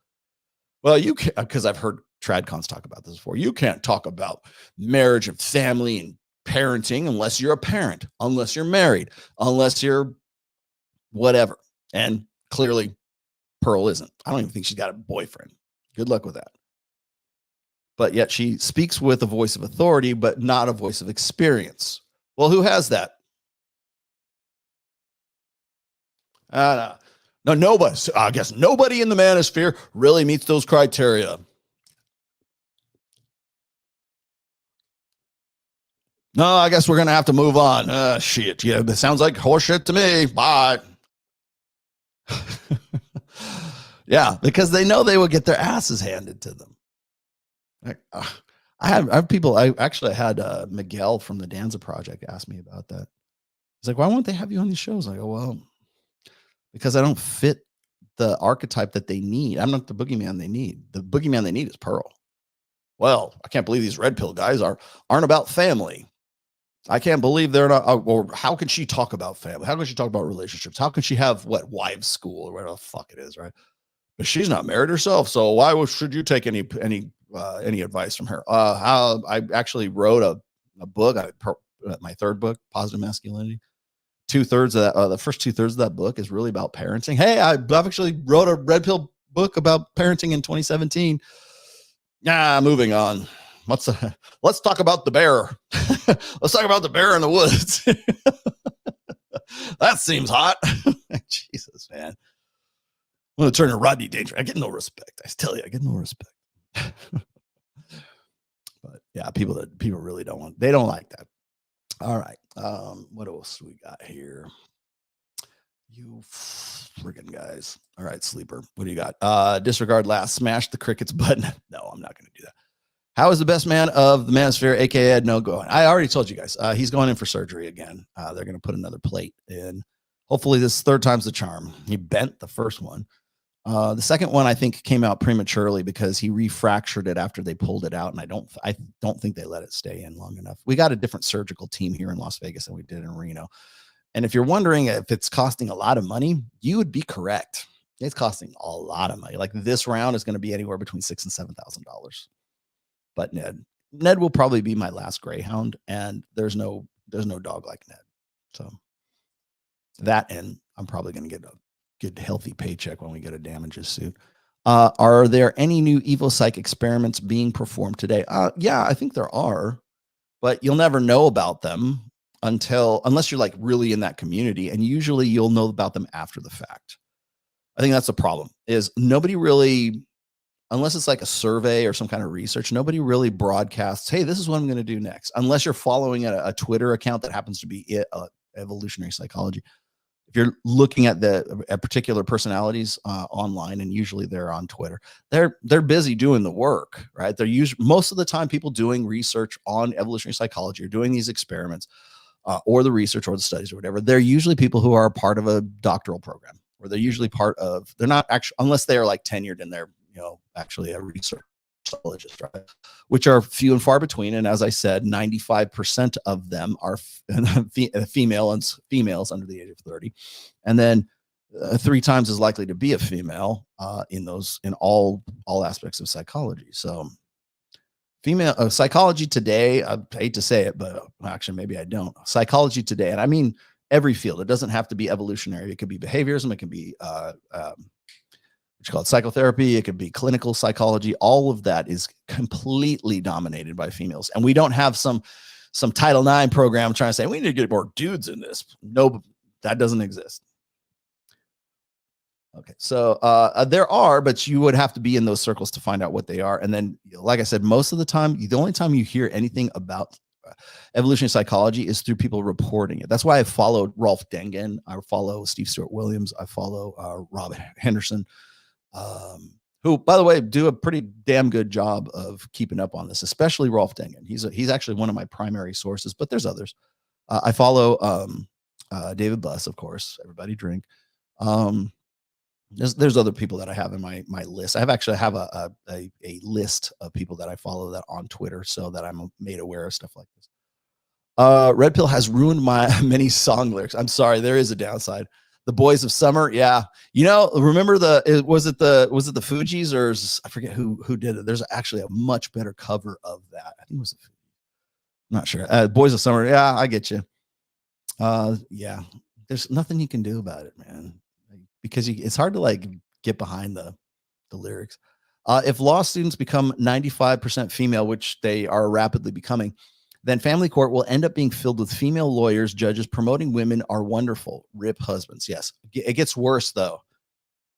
Well, you can't, because I've heard Tradcons talk about this before. You can't talk about marriage and family and parenting unless you're a parent, unless you're married, unless you're whatever. And clearly, Pearl isn't. I don't even think she's got a boyfriend. Good luck with that. But yet she speaks with a voice of authority, but not a voice of experience. Well, who has that? No, nobody. I guess nobody in the manosphere really meets those criteria. No, I guess we're going to have to move on. Shit. Yeah, that sounds like horseshit to me. Bye. Yeah, because they know they will get their asses handed to them. I have people. I actually had Miguel from the Danza Project ask me about that. He's like, why won't they have you on these shows? I go, well, because I don't fit the archetype that they need. I'm not the boogeyman they need. The boogeyman they need is Pearl. Well, I can't believe these red pill guys aren't about family. I can't believe they're not. Or how can she talk about family? How can she talk about relationships? How can she have wives school or whatever the fuck it is, right? But she's not married herself, so why should you take any advice from her? How I actually wrote a book, my third book, Positive Masculinity. 2/3 of that, the first 2/3 of that book is really about parenting. Hey, I've actually wrote a red pill book about parenting in 2017. Moving on. Let's talk about the bear. Let's talk about the bear in the woods. That seems hot. Jesus, man. I'm going to turn to Rodney Dangerfield. I get no respect. I tell you, I get no respect. But yeah, people really don't want. They don't like that. All right. What else we got here? You friggin' guys. All right, Sleeper. What do you got? Disregard last. Smash the crickets button. No, I'm not going to do that. How is the best man of the manosphere, aka Ed No, going? I already told you guys. He's going in for surgery again. They're going to put another plate in. Hopefully, this third time's the charm. He bent the first one. The second one I think came out prematurely because he refractured it after they pulled it out, and I don't think they let it stay in long enough. We got a different surgical team here in Las Vegas than we did in Reno. And if you're wondering if it's costing a lot of money, you would be correct. It's costing a lot of money. Like this round is going to be anywhere between $6,000 and $7,000. But Ned will probably be my last Greyhound, and there's no dog like Ned. So that, and I'm probably going to get a good healthy paycheck when we get a damages suit. Are there any new evil psych experiments being performed today? Yeah, I think there are, but you'll never know about them unless you're like really in that community, and usually you'll know about them after the fact. I think that's the problem, is nobody really, unless it's like a survey or some kind of research, nobody really broadcasts, hey, this is what I'm going to do next, unless you're following a Twitter account that happens to be Evolutionary Psychology. If you're looking at at particular personalities online, and usually they're on Twitter, they're busy doing the work, right? They're most of the time people doing research on evolutionary psychology or doing these experiments or the research or the studies or whatever, they're usually people who are a part of a doctoral program, or they're usually part of, they're not actually, unless they are like tenured and they're, actually a research psychologist, right? Which are few and far between. And as I said, 95% of them are females under the age of 30. And then 3 times as likely to be a female in all aspects of psychology. So female psychology today, I hate to say it, but actually maybe I don't. Psychology today, and I mean every field. It doesn't have to be evolutionary. It could be behaviorism. It can be what you call it, psychotherapy. It could be clinical psychology. All of that is completely dominated by females, and we don't have some Title IX program trying to say we need to get more dudes in this. No, that doesn't exist. Okay, so there are, but you would have to be in those circles to find out what they are. And then, like I said, most of the time, the only time you hear anything about evolutionary psychology is through people reporting it. That's why I followed Rolf Dengen. I follow Steve Stewart Williams. I follow Rob Henderson, who, by the way, do a pretty damn good job of keeping up on this, especially Rolf Dengen. He's actually one of my primary sources, but there's others. I follow David Buss, of course. Everybody drink. There's other people that I have in my list. I have a list of people that I follow that on Twitter, so that I'm made aware of stuff like this. Red Pill has ruined my many song lyrics. I'm sorry, there is a downside. The Boys of Summer, yeah. Remember was it the Fugees, or I forget who did it. There's actually a much better cover of that. I think it was the Fugees. I'm not sure. Boys of Summer, yeah, I get you. Yeah, there's nothing you can do about it, man. Because it's hard to get behind the lyrics. If law students become 95% female, which they are rapidly becoming, then family court will end up being filled with female lawyers, judges promoting women are wonderful. Rip husbands. Yes. It gets worse, though.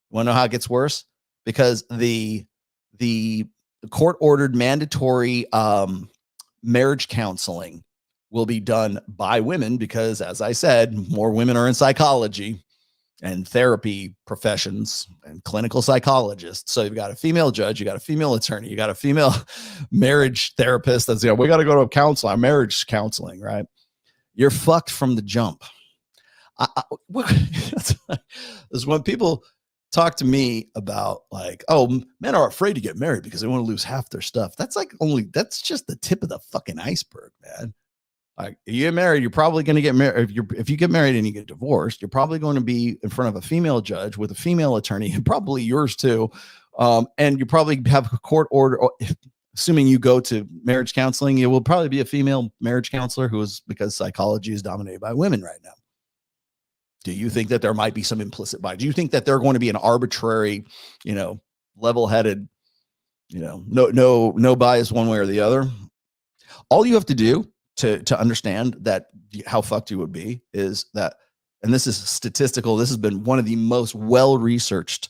Want to know how it gets worse? Because the court-ordered mandatory marriage counseling will be done by women because, as I said, more women are in psychology and therapy professions and clinical psychologists. So you've got a female judge, you got a female attorney, you got a female marriage therapist that's, we got to go to a counselor, marriage counseling, right? You're fucked from the jump. Is when people talk to me about men are afraid to get married because they want to lose half their stuff. That's just the tip of the fucking iceberg, man. Like, you get married, you're probably going to get married. If you get married and you get divorced, you're probably going to be in front of a female judge with a female attorney, and probably yours too. And you probably have a court order. Assuming you go to marriage counseling, it will probably be a female marriage counselor because psychology is dominated by women right now. Do you think that there might be some implicit bias? Do you think that they're going to be an arbitrary, level-headed, no bias one way or the other? All you have to do to understand that how fucked you would be is that, and this is statistical, this has been one of the most well-researched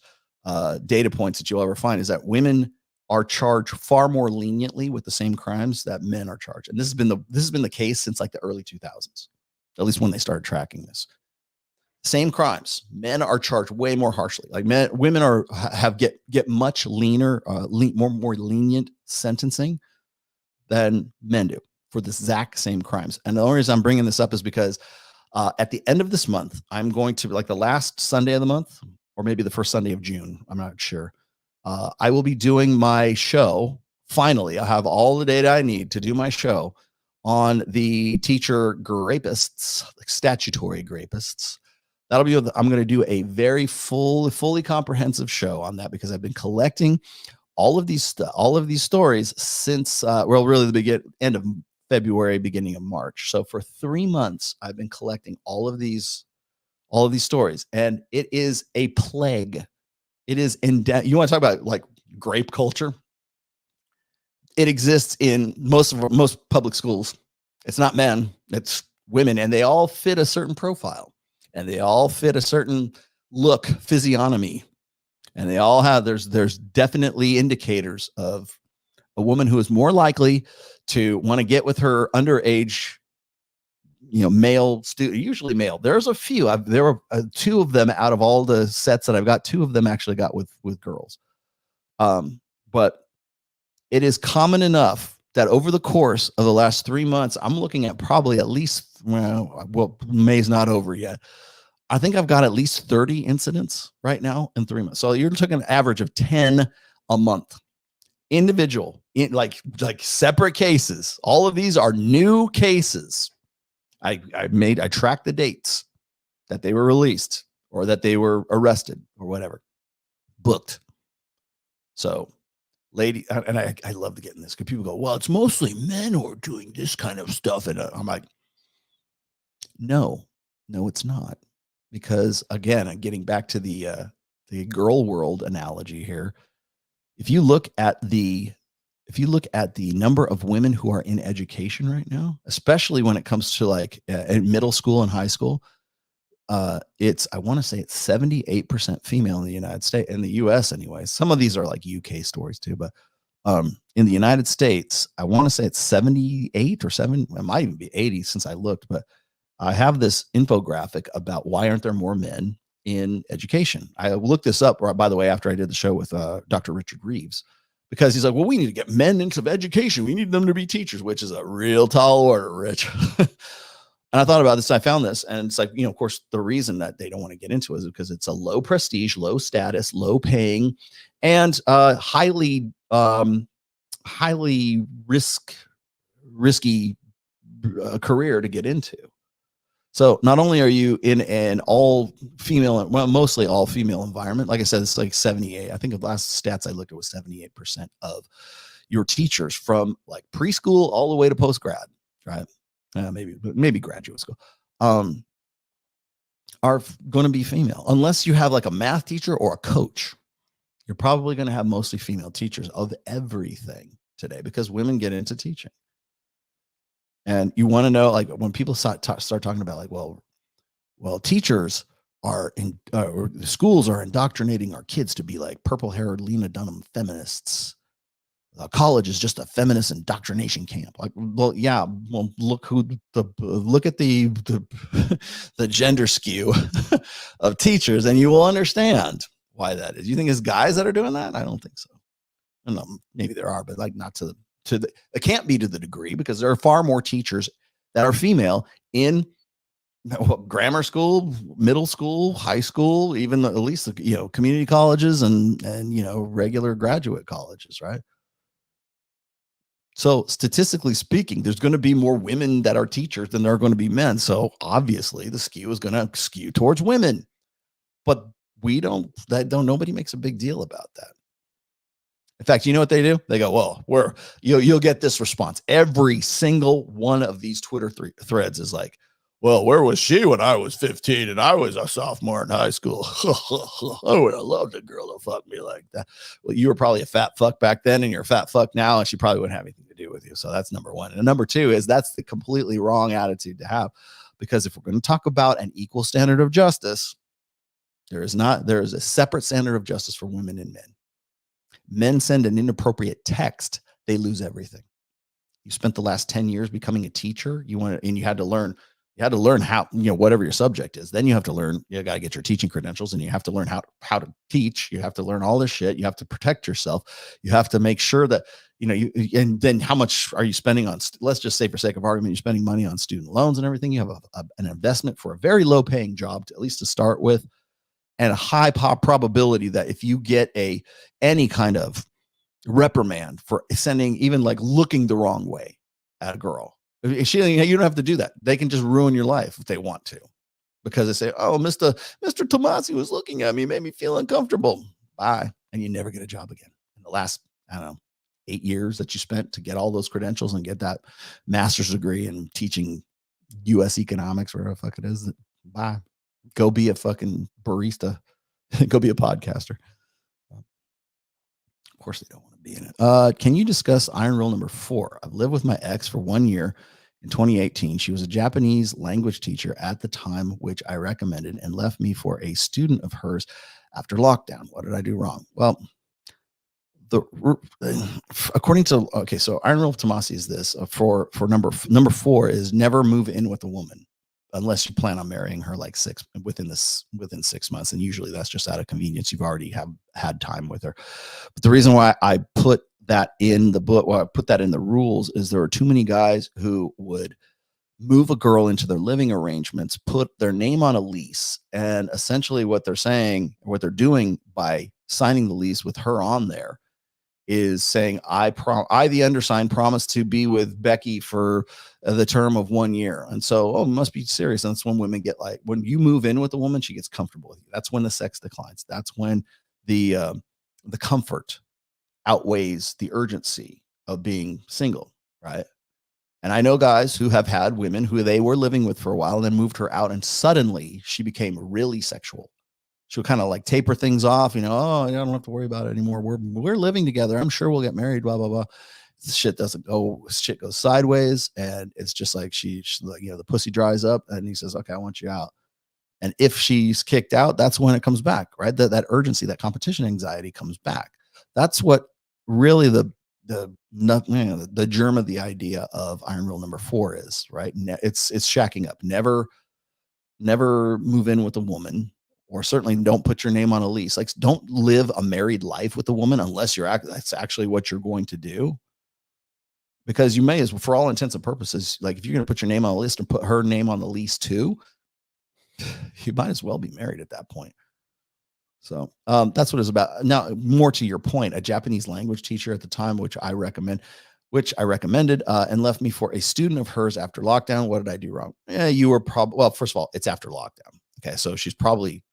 data points that you'll ever find, is that women are charged far more leniently with the same crimes that men are charged. And this has been the case since the early 2000s, at least when they started tracking this. Same crimes, men are charged way more harshly. Women get much leaner, more lenient sentencing than men do for the exact same crimes. And the only reason I'm bringing this up is because at the end of this month, I'm going to, the last Sunday of the month, or maybe the first Sunday of June, I'm not sure, I will be doing my show. Finally, I have all the data I need to do my show on the teacher grapists, statutory grapists. I'm going to do a very fully comprehensive show on that, because I've been collecting all of these stories since really the end of February, beginning of March. So for 3 months, I've been collecting all of these stories, and it is a plague. It is you want to talk about grape culture? It exists in most public schools. It's not men, it's women, and they all fit a certain profile, and they all fit a certain look, physiognomy, and they all have, there's definitely indicators of a woman who is more likely to want to get with her underage, male student, usually male. There's a few. There were 2 of them out of all the sets that I've got. 2 of them actually got with girls. But it is common enough that over the course of the last 3 months, I'm looking at probably at least well, May's not over yet. I think I've got at least 30 incidents right now in 3 months. So you're talking an average of 10 a month. Individual, like separate cases. All of these are new cases. I tracked the dates that they were released or that they were arrested or whatever, booked. So, lady, and I love to get in this because people go, well, it's mostly men who are doing this kind of stuff. And I'm like, no, it's not. Because again, I'm getting back to the girl world analogy here. If you look at the number of women who are in education right now, especially when it comes to like in middle school and high school, I want to say it's 78% female in the United States, in the US anyway. Some of these are like UK stories too, but in the United States, I want to say it's 78 or 7, it might even be 80 since I looked, but I have this infographic about why aren't there more men in education. I looked this up, by the way, after I did the show with Dr. Richard Reeves, because he's like, well, we need to get men into education. We need them to be teachers, which is a real tall order, Rich. And I thought about this. I found this, and it's like, of course, the reason that they don't want to get into it is because it's a low prestige, low status, low paying, and highly risky career to get into. So not only are you in an all female, well, mostly all female environment, like I said, it's like 78. I think the last stats I looked at was 78% of your teachers from like preschool all the way to post grad, right? Maybe graduate school, are going to be female, unless you have like a math teacher or a coach. You're probably going to have mostly female teachers of everything today because women get into teaching. And you want to know, like, when people start talking about like, well, teachers are or the schools are indoctrinating our kids to be like purple-haired Lena Dunham feminists. College is just a feminist indoctrination camp. Like, well, yeah. Well, look at the gender skew of teachers, and you will understand why that is. You think it's guys that are doing that? I don't think so. I don't know, maybe there are, but like not to the. It can't be to the degree because there are far more teachers that are female in grammar school, middle school, high school, even at least community colleges and regular graduate colleges, right? So statistically speaking, there's going to be more women that are teachers than there are going to be men. So obviously the skew is going to skew towards women, but nobody makes a big deal about that. In fact, you know what they do? They go, well, you'll get this response. Every single one of these Twitter threads is like, well, where was she when I was 15 and I was a sophomore in high school? I would have loved a girl to fuck me like that. Well, you were probably a fat fuck back then and you're a fat fuck now, and she probably wouldn't have anything to do with you. So that's number one. And number two is that's the completely wrong attitude to have, because if we're going to talk about an equal standard of justice, there is a separate standard of justice for women and men. Men send an inappropriate text, they lose everything. You spent the last 10 years becoming a teacher. And you had to learn how, whatever your subject is. Then you have to learn, you got to get your teaching credentials, and you have to learn how to teach. You have to learn all this shit. You have to protect yourself. You have to make sure that, and then how much are you spending on, let's just say for sake of argument, you're spending money on student loans and everything. You have an investment for a very low paying job, at least to start with, and a high probability that if you get any kind of reprimand for sending, even like looking the wrong way at a girl, you don't have to do that. They can just ruin your life if they want to, because they say, oh, Mr. Tomassi was looking at me, made me feel uncomfortable. Bye. And you never get a job again. In the last, 8 years that you spent to get all those credentials and get that master's degree in teaching U.S. economics, whatever the fuck it is, bye. Go be a fucking barista. Go be a podcaster. Of course, they don't want to be in it. Can you discuss iron rule number 4? I've lived with my ex for 1 year in 2018. She was a Japanese language teacher at the time, which I recommended, and left me for a student of hers after lockdown. What did I do wrong? Well, according to, so iron rule of Tomassi is this, for number 4 is never move in with a woman unless you plan on marrying her like within 6 months. And usually that's just out of convenience. You've already had time with her. But the reason why I put that in the book, I put that in the rules, is there are too many guys who would move a girl into their living arrangements, put their name on a lease, and essentially what they're saying, what they're doing by signing the lease with her on there is saying, I, the undersigned, promise to be with Becky for the term of 1 year. And so, it must be serious. And that's when women get like, when you move in with a woman, she gets comfortable with you. That's when the sex declines. That's when the comfort outweighs the urgency of being single, right? And I know guys who have had women who they were living with for a while and then moved her out, and suddenly she became really sexual. She'll kind of like taper things off, oh, I don't have to worry about it anymore. We're living together. I'm sure we'll get married, blah, blah, blah. Shit goes sideways. And it's just like she's like, the pussy dries up and he says, okay, I want you out. And if she's kicked out, that's when it comes back, right? That urgency, that competition anxiety comes back. That's what really the germ of the idea of iron rule number 4 is, right? It's shacking up. Never move in with a woman, or certainly don't put your name on a lease. Like, don't live a married life with a woman unless that's actually what you're going to do. Because you may as well, for all intents and purposes, like if you're going to put your name on a list and put her name on the lease too, you might as well be married at that point. So that's what it's about. Now, more to your point, a Japanese language teacher at the time, which I recommended, and left me for a student of hers after lockdown. What did I do wrong? You were probably, well, first of all, it's after lockdown. Okay. So she's probably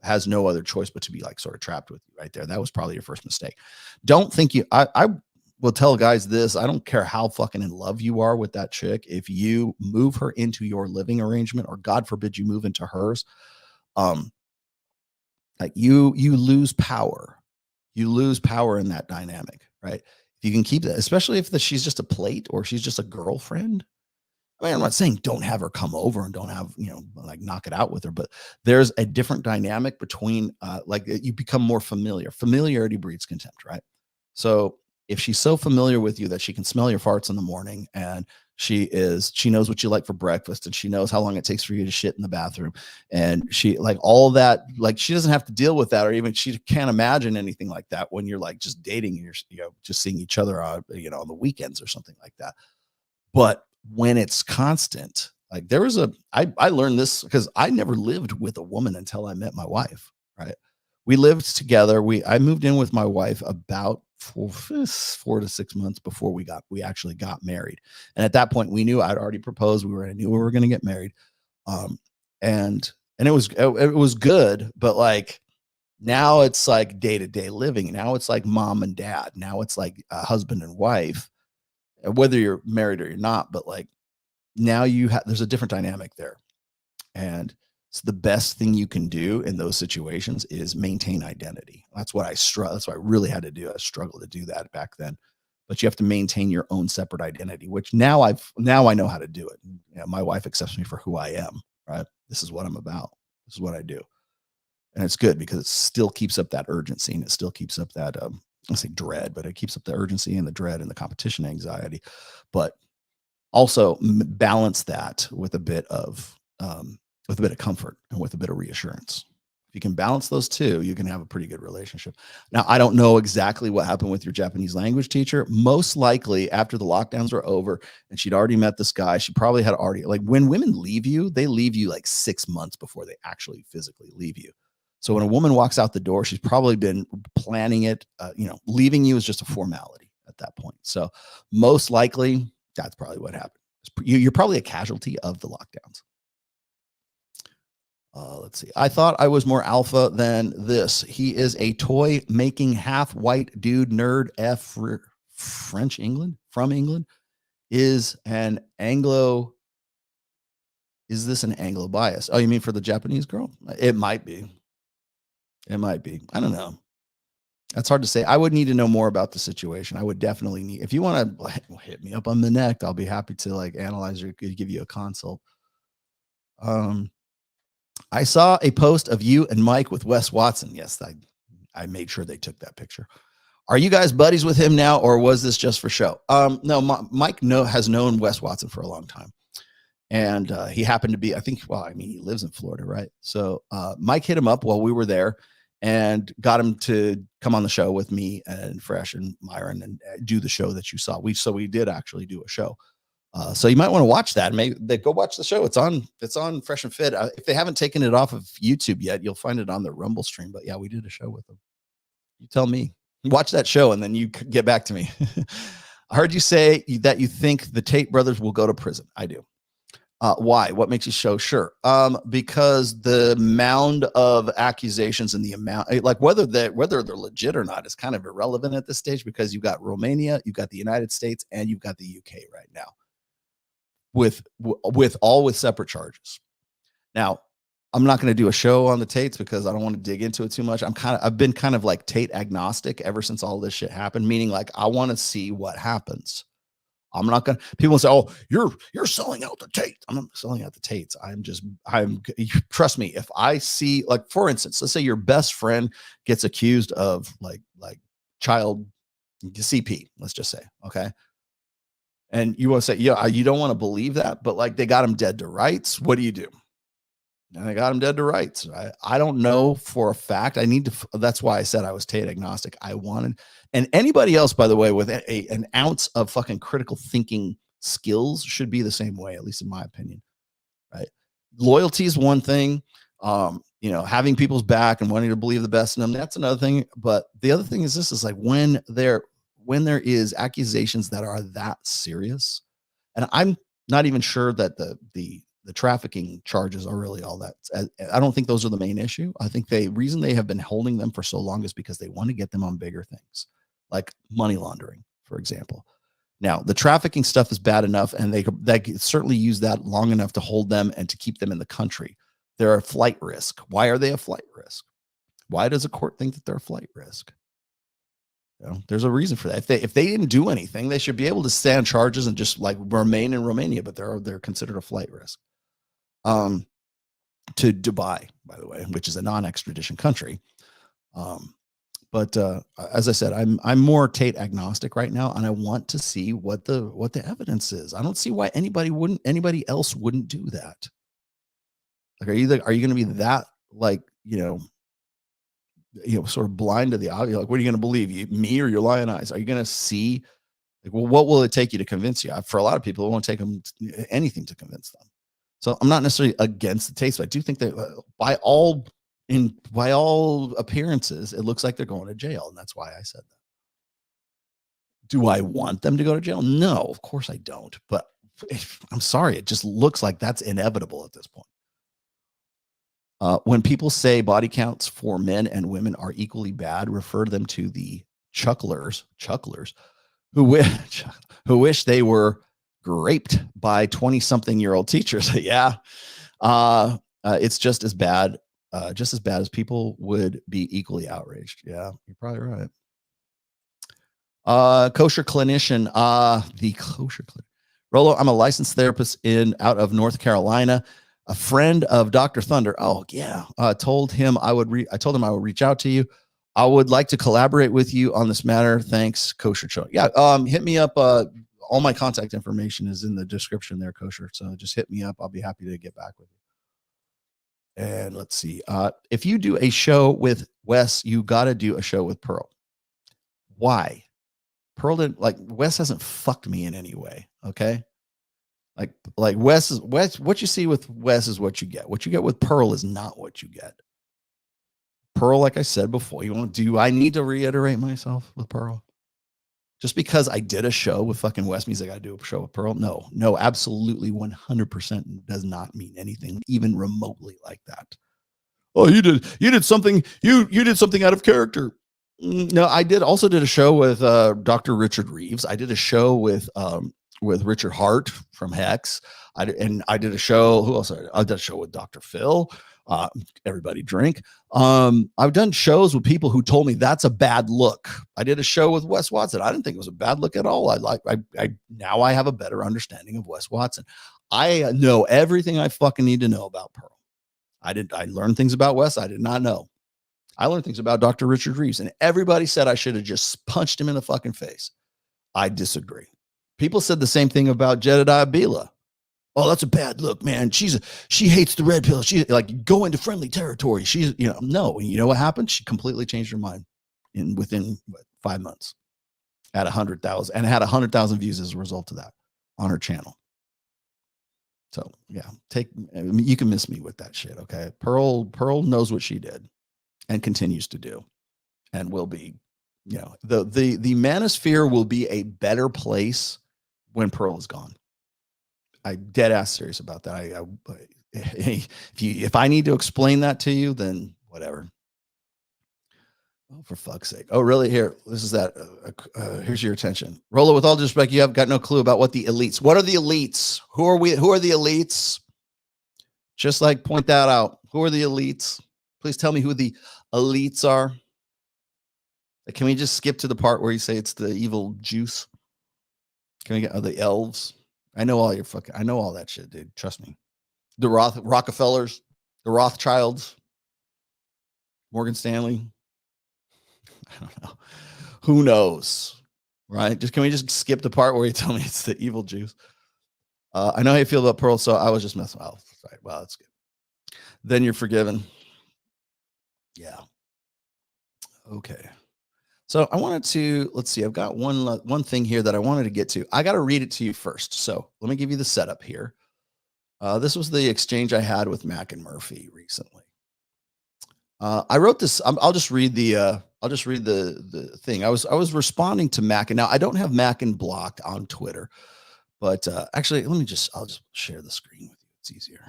has no other choice but to be like sort of trapped with you right there. That was probably your first mistake. Don't think I will tell guys this. I don't care how fucking in love you are with that chick. If you move her into your living arrangement, or God forbid you move into hers, like you lose power. You lose power in that dynamic, right? If you can keep that, especially if she's just a plate or she's just a girlfriend. I mean, I'm not saying don't have her come over and don't have, like knock it out with her, but there's a different dynamic between, like you become more familiar. Familiarity breeds contempt, right? So if she's so familiar with you that she can smell your farts in the morning, and she knows what you like for breakfast, and she knows how long it takes for you to shit in the bathroom, and she like all that, like she doesn't have to deal with that, or even she can't imagine anything like that when you're like just dating and you're just seeing each other on on the weekends or something like that. But when it's constant, like I learned this because I never lived with a woman until I met my wife, right? We lived together. I moved in with my wife about 4 to 6 months before we actually got married. And at that point we knew I'd already proposed. I knew we were going to get married. And it was good, but like now it's like day-to-day living. Now it's like mom and dad. Now it's like husband and wife, whether you're married or you're not, but like now there's a different dynamic there. And so the best thing you can do in those situations is maintain identity. That's what that's what I really had to do. I struggled to do that back then, but you have to maintain your own separate identity, which now I know how to do it. My wife accepts me for who I am, right? This is what I'm about. This is what I do. And it's good because it still keeps up that urgency, and it still keeps up that, I say dread, but it keeps up the urgency and the dread and the competition anxiety, but also balance that with a bit of comfort and with a bit of reassurance. If you can balance those two, you can have a pretty good relationship. Now, I don't know exactly what happened with your Japanese language teacher. Most likely after the lockdowns were over and she'd already met this guy, she probably had already, like when women leave you, they leave you like 6 months before they actually physically leave you. So when a woman walks out the door, she's probably been planning it. Leaving you is just a formality at that point. So most likely that's probably what happened. You're probably a casualty of the lockdowns. Let's see. I thought I was more alpha than this. He is a toy making half white dude nerd from England. Is this an Anglo bias? Oh, you mean for the Japanese girl? It might be. I don't know. That's hard to say. I would need to know more about the situation. I would definitely need, if you want to hit me up on the neck, I'll be happy to like analyze or give you a consult. I saw a post of you and Mike with Wes Watson. Yes, I made sure they took that picture. Are you guys buddies with him now, or was this just for show? No, Mike has known Wes Watson for a long time. And he happened to be, he lives in Florida, right? So Mike hit him up while we were there and got him to come on the show with me and Fresh and Myron and do the show that you saw. We did actually do a show. So you might want to watch that. Maybe go watch the show. It's on Fresh and Fit. If they haven't taken it off of YouTube yet, you'll find it on the Rumble stream. But yeah, we did a show with them. You tell me. Watch that show and then you get back to me. I heard you say that you think the Tate brothers will go to prison. I do. Why? What makes you so sure? Because the mound of accusations and the amount, like whether they're legit or not, is kind of irrelevant at this stage, because you've got Romania, you've got the United States, and you've got the UK right now with separate charges. Now, I'm not going to do a show on the Tates because I don't want to dig into it too much. I've been kind of like Tate agnostic ever since all this shit happened, meaning like I want to see what happens. I'm not going to, people say, oh, you're selling out the Tate. I'm not selling out the Tates. Trust me. If I see, like, for instance, let's say your best friend gets accused of like child CP, let's just say. Okay. And you want to say, yeah, you don't want to believe that, but like they got him dead to rights. What do you do? And I got him dead to rights. I don't know for a fact. That's why I said I was Tate agnostic. And anybody else, by the way, with an ounce of fucking critical thinking skills should be the same way, at least in my opinion. Right? Loyalty is one thing. Having people's back and wanting to believe the best in them, that's another thing. But the other thing is this is like when there is accusations that are that serious, and I'm not even sure that the trafficking charges are really all that. I don't think those are the main issue. I think the reason they have been holding them for so long is because they want to get them on bigger things, like money laundering, for example. Now, the trafficking stuff is bad enough, and they certainly use that long enough to hold them and to keep them in the country. They're a flight risk. Why are they a flight risk? Why does a court think that they're a flight risk? There's a reason for that. If they didn't do anything, they should be able to stand charges and just like remain in Romania, but they're considered a flight risk. To Dubai, by the way, which is a non-extradition country. But as I said, I'm more Tate agnostic right now, and I want to see what the evidence is. I don't see why anybody else wouldn't do that. Like, are you going to be that like sort of blind to the obvious? Like, what are you going to believe? Me or your lying eyes? Are you going to see? Like, well, what will it take you to convince you? For a lot of people, it won't take them anything to convince them. So I'm not necessarily against the Tates, but I do think that by all appearances, it looks like they're going to jail, and that's why I said that. Do I want them to go to jail? No, of course I don't. But I'm sorry, it just looks like that's inevitable at this point. When people say body counts for men and women are equally bad, refer them to the chucklers who wish they were raped by 20-something-year-old teachers. Yeah. It's just as bad as people would be equally outraged. Yeah, you're probably right. Kosher clinician, the kosher clinic. Rollo, I'm a licensed therapist out of North Carolina. A friend of Dr. Thunder. Oh yeah. Told him I would reach out to you. I would like to collaborate with you on this matter. Thanks, Kosher Show. Yeah. Hit me up. All my contact information is in the description there, Kosher. So just hit me up. I'll be happy to get back with you. And let's see. If you do a show with Wes, you got to do a show with Pearl. Why? Pearl didn't, like, Wes hasn't fucked me in any way. Okay. Like Wes, what you see with Wes is what you get. What you get with Pearl is not what you get. Pearl, like I said before, I need to reiterate myself with Pearl? Just because I did a show with fucking Wes means I got to do a show with Pearl? No, absolutely 100% does not mean anything even remotely like that. Oh, you did something out of character. No, I also did a show with Dr. Richard Reeves. I did a show with Richard Hart from Hex. I did a show. Who else? I did a show with Dr. Phil. Everybody drink. I've done shows with people who told me that's a bad look. I did a show with Wes Watson. I didn't think it was a bad look at all. Now I have a better understanding of Wes Watson. I know everything I fucking need to know about Pearl. I learned things about Wes I did not know. I learned things about Dr. Richard Reeves, and everybody said I should have just punched him in the fucking face. I disagree. People said the same thing about Jedediah Bila. Oh, that's a bad look, man. She hates the red pill. She like go into friendly territory. No. And you know what happened? She completely changed her mind within 5 months at 100,000 and had 100,000 views as a result of that on her channel. So yeah, you can miss me with that shit. Okay. Pearl knows what she did and continues to do and will be, the manosphere will be a better place when Pearl is gone. I'm dead ass serious about that. If I need to explain that to you, then whatever. Oh, for fuck's sake. Oh, really? Here, this is that. Here's your attention. Rollo, with all due respect, you have got no clue about what the elites. What are the elites? Who are we? Who are the elites? Just like point that out. Who are the elites? Please tell me who the elites are. Can we just skip to the part where you say it's the evil juice? Can we get the elves? I know all that shit, dude. Trust me. The Rockefellers, the Rothschilds, Morgan Stanley. I don't know. Who knows? Right? Can we just skip the part where you tell me it's the evil juice? I know how you feel about Pearl, so I was just messing. Oh, right. Well, that's good. Then you're forgiven. Yeah. Okay. So I wanted to, let's see, I've got one thing here that I wanted to get to. I got to read it to you first. So let me give you the setup here. This was the exchange I had with Mac and Murphy recently. I wrote this. I'll just read the thing. I was responding to Mac, and now I don't have Mac and blocked on Twitter, but actually, I'll just share the screen with you. It's easier.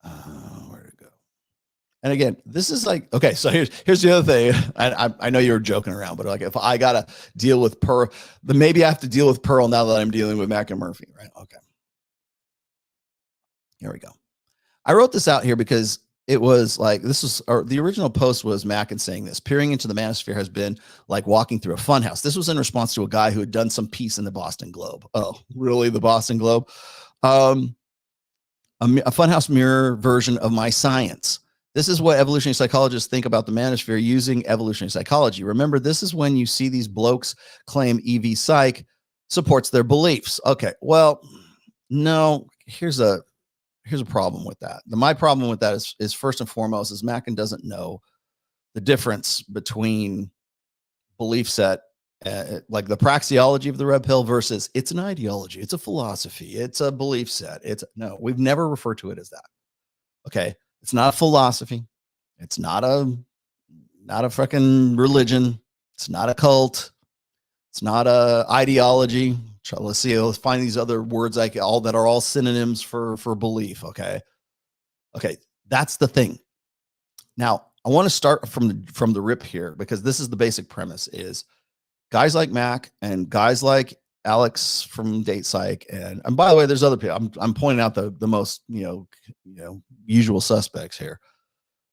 Where to go? And again, this is like, okay, so here's the other thing. I know you were joking around, but like if I gotta deal with Pearl, then maybe I have to deal with Pearl now that I'm dealing with Mac and Murphy, right? Okay. Here we go. I wrote this out here because it was like, the original post was Mac and saying this: peering into the manosphere has been like walking through a funhouse. This was in response to a guy who had done some piece in the Boston Globe. Oh, really? The Boston Globe? A funhouse mirror version of my science. This is what evolutionary psychologists think about the manosphere using evolutionary psychology. Remember, this is when you see these blokes claim EV psych supports their beliefs. Okay, well, no, here's a problem with that. My problem with that is first and foremost is Mackin doesn't know the difference between belief set, like the praxeology of the red pill versus it's an ideology, it's a philosophy, it's a belief set. No, we've never referred to it as that. Okay, it's not a philosophy. It's not a fucking religion. It's not a cult. It's not a ideology. Let's see. Let's find these other words that are all synonyms for belief. Okay. That's the thing. Now I want to start from the rip here, because this is the basic premise: is guys like Mac and guys like Alex from Date Psych, and by the way, there's other people. I'm pointing out the most usual suspects here,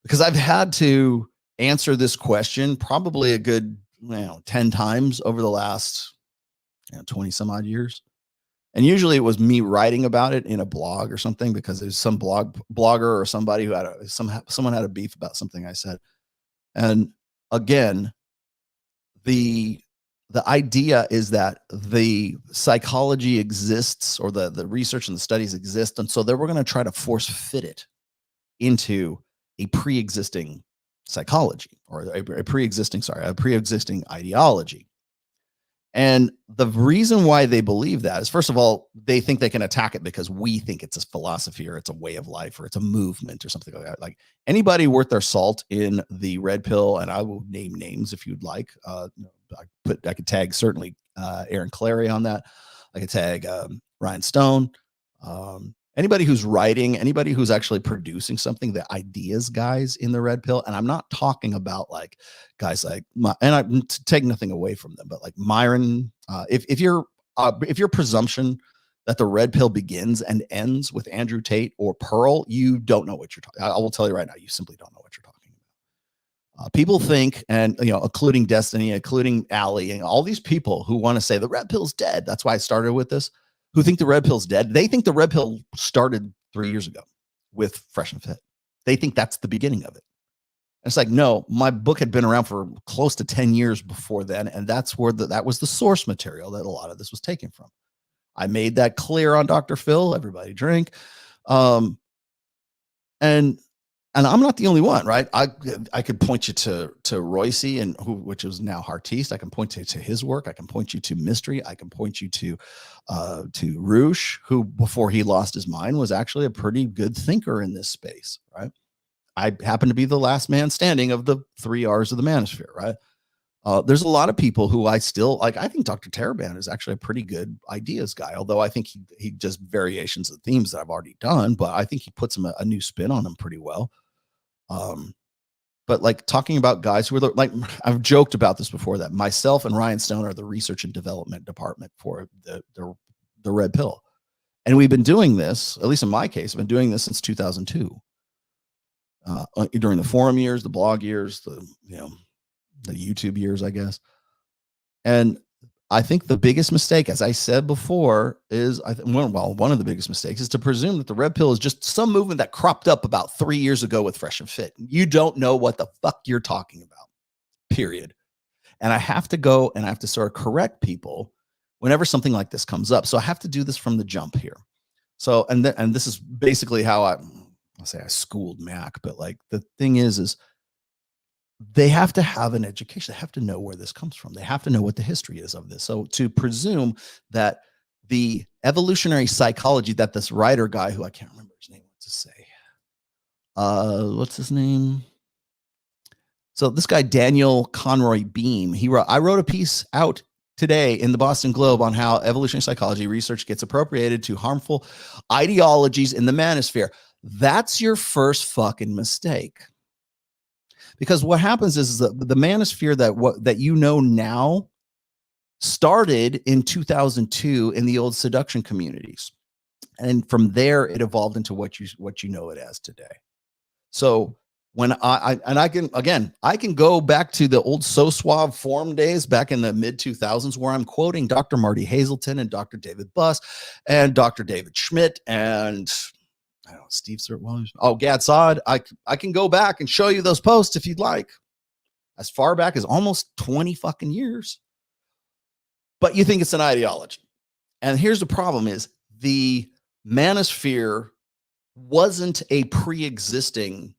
because I've had to answer this question probably a good 10 times over the last 20 some odd years. And usually it was me writing about it in a blog or something, because there's some blogger or somebody who someone had a beef about something I said. And again, the idea is that the psychology exists, or the research and the studies exist. And so we're going to try to force fit it into a pre-existing psychology, or a pre-existing ideology. And the reason why they believe that is, first of all, they think they can attack it because we think it's a philosophy, or it's a way of life, or it's a movement, or something like that. Like anybody worth their salt in the red pill, and I will name names if you'd like. I could tag certainly Aaron Clary on that. I could tag Ryan Stone. Anybody who's writing, anybody who's actually producing something, the ideas guys in the red pill. And I'm not talking about like guys like, and I take nothing away from them, but like Myron, if your presumption that the red pill begins and ends with Andrew Tate or Pearl, you don't know what you're talking. I will tell you right now, you simply don't know what you're talking about. People think, and including Destiny, including Allie, and all these people who want to say the red pill's dead. That's why I started with this. Who think the red pill's dead? They think the red pill started 3 years ago with Fresh and Fit. They think that's the beginning of it. And it's like, no, my book had been around for close to 10 years before then, and that's where that was the source material that a lot of this was taken from. I made that clear on Dr. Phil. Everybody drink. And And I'm not the only one, right? I could point you to Royce, and which is now Heartiste. I can point you to his work. I can point you to Mystery. I can point you to Roosh, who before he lost his mind was actually a pretty good thinker in this space, right? I happen to be the last man standing of the 3 R's of the manosphere, right? There's a lot of people who I still like. I think Dr. Taraban is actually a pretty good ideas guy, although I think he does variations of themes that I've already done, but I think he puts them a new spin on them pretty well. But like talking about guys who are like, I've joked about this before, that myself and Ryan Stone are the research and development department for the red pill. And we've been doing this, at least in my case, I've been doing this since 2002. During the forum years, the blog years, the YouTube years, I guess. And I think the biggest mistake, as I said before, is one of the biggest mistakes is to presume that the red pill is just some movement that cropped up about 3 years ago with Fresh and Fit. You don't know what the fuck you're talking about, period. And I have to go and I have to sort of correct people whenever something like this comes up. So I have to do this from the jump here. So, and this is basically how I'll say I schooled Mac, but like the thing is they have to have an education. They have to know where this comes from. They have to know what the history is of this. So to presume that the evolutionary psychology that this writer guy, who I can't remember his name, what to say, what's his name? So this guy, Daniel Conroy Beam, I wrote a piece out today in the Boston Globe on how evolutionary psychology research gets appropriated to harmful ideologies in the manosphere. That's your first fucking mistake. Because what happens is the manosphere that you know now started in 2002 in the old seduction communities. And from there, it evolved into what you know it as today. So when I can go back to the old So Suave forum days back in the mid 2000s, where I'm quoting Dr. Marty Hazelton and Dr. David Buss and Dr. David Schmidt and I don't know, Steve Sir Williams. Oh, Gad Saad. I can go back and show you those posts if you'd like. As far back as almost 20 fucking years. But you think it's an ideology. And here's the problem is the manosphere wasn't a pre-existing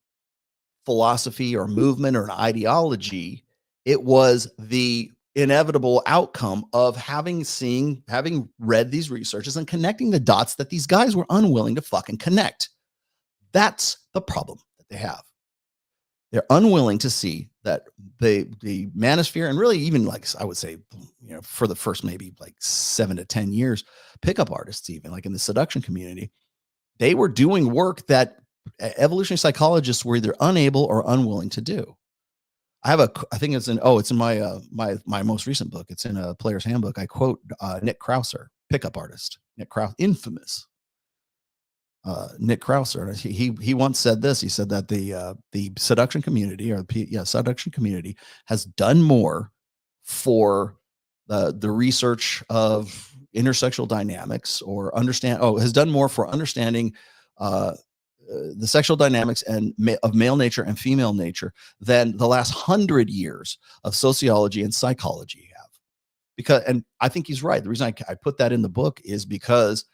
philosophy or movement or an ideology. It was the inevitable outcome of having read these researches and connecting the dots that these guys were unwilling to fucking connect. That's the problem that they have. They're unwilling to see that the manosphere, and really even like I would say, for the first maybe like 7 to 10 years, pickup artists, even like in the seduction community, they were doing work that evolutionary psychologists were either unable or unwilling to do. I think it's in my most recent book. It's in a Player's Handbook. I quote Nick Krauser, pickup artist, Nick Krauser, infamous Nick Krauser. He once said this. He said that the seduction community seduction community has done more for the research of intersexual dynamics has done more for understanding the sexual dynamics of male nature and female nature than the last 100 years of sociology and psychology have. And I think he's right. The reason I put that in the book is because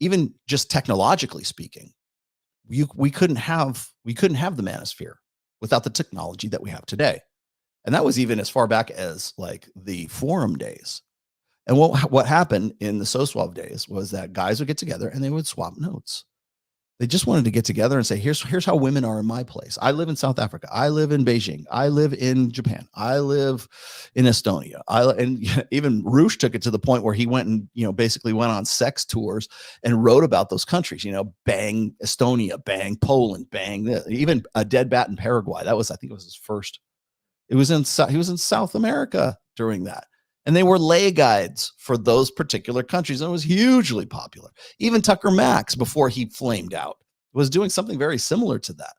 even just technologically speaking, we couldn't have the manosphere without the technology that we have today. And that was even as far back as like the forum days. And what happened in the So Suave days was that guys would get together and they would swap notes. They just wanted to get together and say, here's how women are in my place. I live in South Africa. I live in Beijing. I live in Japan. I live in Estonia. And even Roosh took it to the point where he went and, basically went on sex tours and wrote about those countries, bang Estonia, bang Poland, bang this. Even a dead bat in Paraguay. I think it was his first. He was in South America during that. And they were lay guides for those particular countries. And it was hugely popular. Even Tucker Max, before he flamed out, was doing something very similar to that.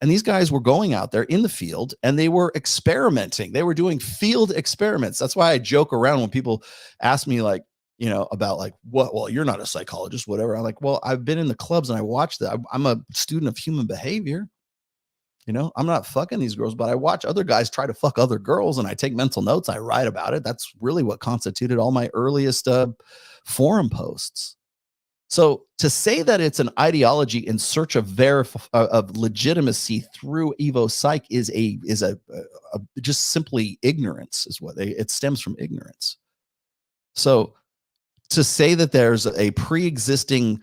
And these guys were going out there in the field and they were experimenting. They were doing field experiments. That's why I joke around when people ask me like, about like, what? Well, you're not a psychologist, whatever. I'm like, well, I've been in the clubs and I watched that. I'm a student of human behavior. I'm not fucking these girls, but I watch other guys try to fuck other girls and I take mental notes. I write about it. That's really what constituted all my earliest forum posts. So to say that it's an ideology in search of of legitimacy through Evo Psych is a just simply ignorance, is what it stems from ignorance. So to say that there's a pre-existing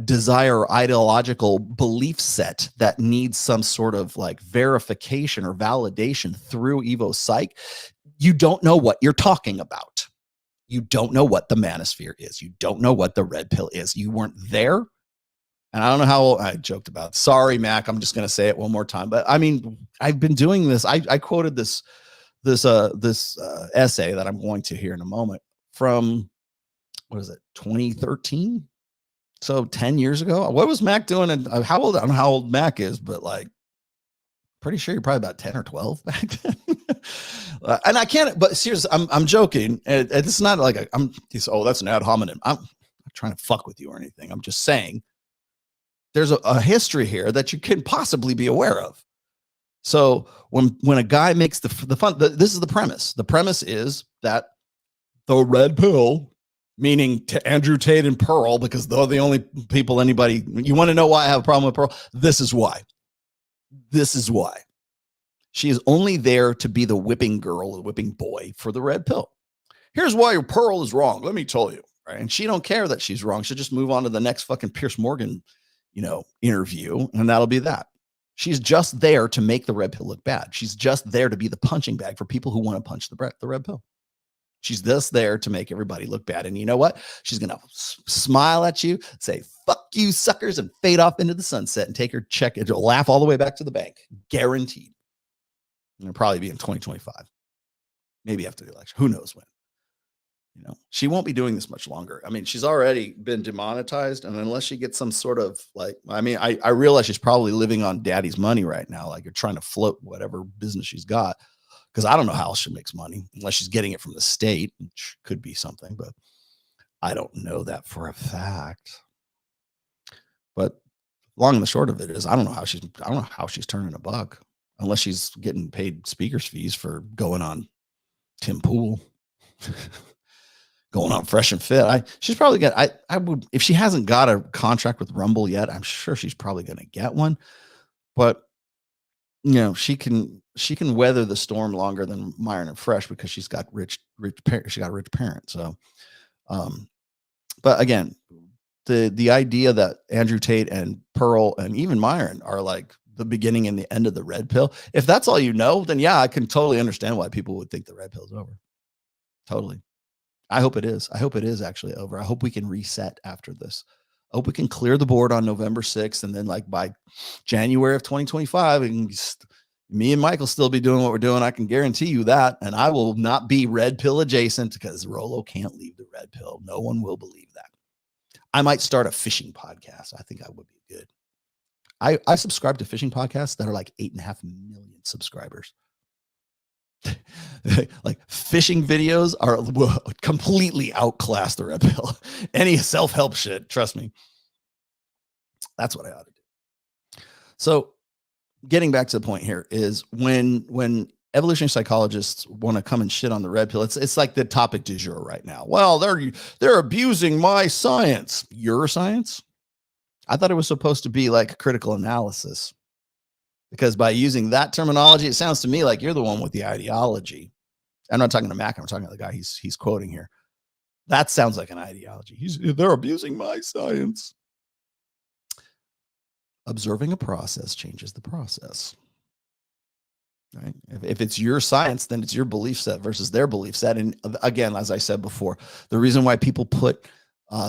desire or ideological belief set that needs some sort of like verification or validation through Evo Psych, you don't know what you're talking about. You don't know what the manosphere is. You don't know what the red pill is. You weren't there. And I don't know how I joked about. Sorry, Mac. I'm just going to say it one more time. But I mean, I've been doing this. I quoted this essay that I'm going to hear in a moment from, what is it, 2013? So 10 years ago. What was Mac doing? And how old? I don't know how old Mac is, but like, pretty sure you're probably about 10 or 12 back then. And I can't, but seriously, I'm joking. And it's not like that's an ad hominem. I'm not trying to fuck with you or anything. I'm just saying there's a history here that you can possibly be aware of. So when a guy makes this is the premise. The premise is that the red pill, meaning to Andrew Tate and Pearl, because they're the only people you want to know why I have a problem with Pearl? This is why. This is why. She is only there to be the whipping girl, the whipping boy for the red pill. Here's why your Pearl is wrong. Let me tell you. Right? And she don't care that she's wrong. She'll just move on to the next fucking Pierce Morgan, interview. And that'll be that. She's just there to make the red pill look bad. She's just there to be the punching bag for people who want to punch the red pill. She's just there to make everybody look bad. And you know what? She's going to smile at you, say, fuck you, suckers, and fade off into the sunset and take her check. It'll laugh all the way back to the bank. Guaranteed. It'll probably be in 2025. Maybe after the election. Who knows when? She won't be doing this much longer. I mean, she's already been demonetized. And unless she gets some sort of I realize she's probably living on daddy's money right now. Like you're trying to float whatever business she's got. Because I don't know how she makes money unless she's getting it from the state, which could be something, but I don't know that for a fact. But long and the short of it is I don't know how she's turning a buck unless she's getting paid speakers fees for going on Tim Pool, going on Fresh and Fit. She's probably got, I would, if she hasn't got a contract with Rumble yet, I'm sure she's probably going to get one, but she can weather the storm longer than Myron and Fresh because she's got rich parents. So, but again, the idea that Andrew Tate and Pearl and even Myron are like the beginning and the end of the red pill. If that's all you know, then yeah, I can totally understand why people would think the red pill is over. Totally. I hope it is. I hope it is actually over. I hope we can reset after this. I hope we can clear the board on November 6th. And then like by January of 2025, me and Mike will still be doing what we're doing. I can guarantee you that. And I will not be red pill adjacent because Rollo can't leave the red pill. No one will believe that. I might start a fishing podcast. I think I would be good. I subscribe to fishing podcasts that are like 8.5 million subscribers. Like fishing videos will completely outclass the red pill. Any self-help shit, trust me. That's what I ought to do. So getting back to the point here is when evolutionary psychologists want to come and shit on the red pill, it's like the topic du jour right now. Well, they're abusing my science. Your science? I thought it was supposed to be like critical analysis. Because by using that terminology, it sounds to me like you're the one with the ideology. I'm not talking to Mac. I'm talking to the guy he's quoting here. That sounds like an ideology. They're abusing my science. Observing a process changes the process. Right? If it's your science, then it's your belief set versus their belief set. And again, as I said before, the reason why people put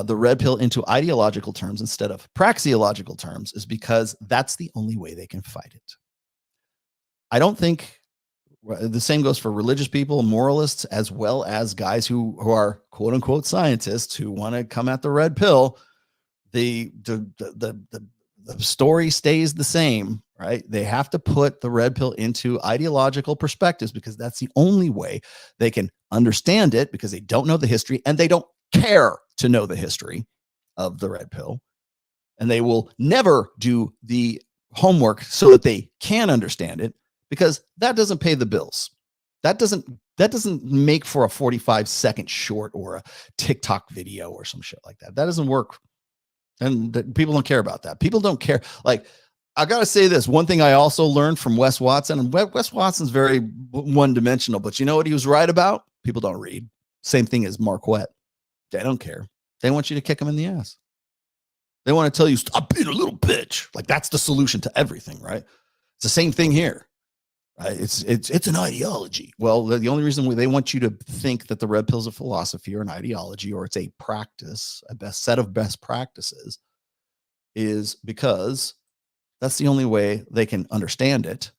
the red pill into ideological terms instead of praxeological terms is because that's the only way they can fight it. I don't think the same goes for religious people, moralists, as well as guys who are quote unquote scientists who want to come at the red pill. The story stays the same, right? They have to put the red pill into ideological perspectives because that's the only way they can understand it, because they don't know the history and they don't care to know the history of the red pill. And they will never do the homework so that they can understand it, because that doesn't pay the bills. That doesn't make for a 45-second short or a TikTok video or some shit like that. That doesn't work. And people don't care about that. People don't care. Like, I got to say this. One thing I also learned from Wes Watson, and Wes Watson's very one-dimensional, but you know what he was right about? People don't read. Same thing as Marquette. They don't care. They want you to kick them in the ass. They want to tell you, stop being a little bitch. Like, that's the solution to everything, right? It's the same thing here. Right? It's an ideology. Well, the only reason they want you to think that the red pill is a philosophy or an ideology, or it's a practice, a best set of best practices, is because that's the only way they can understand it.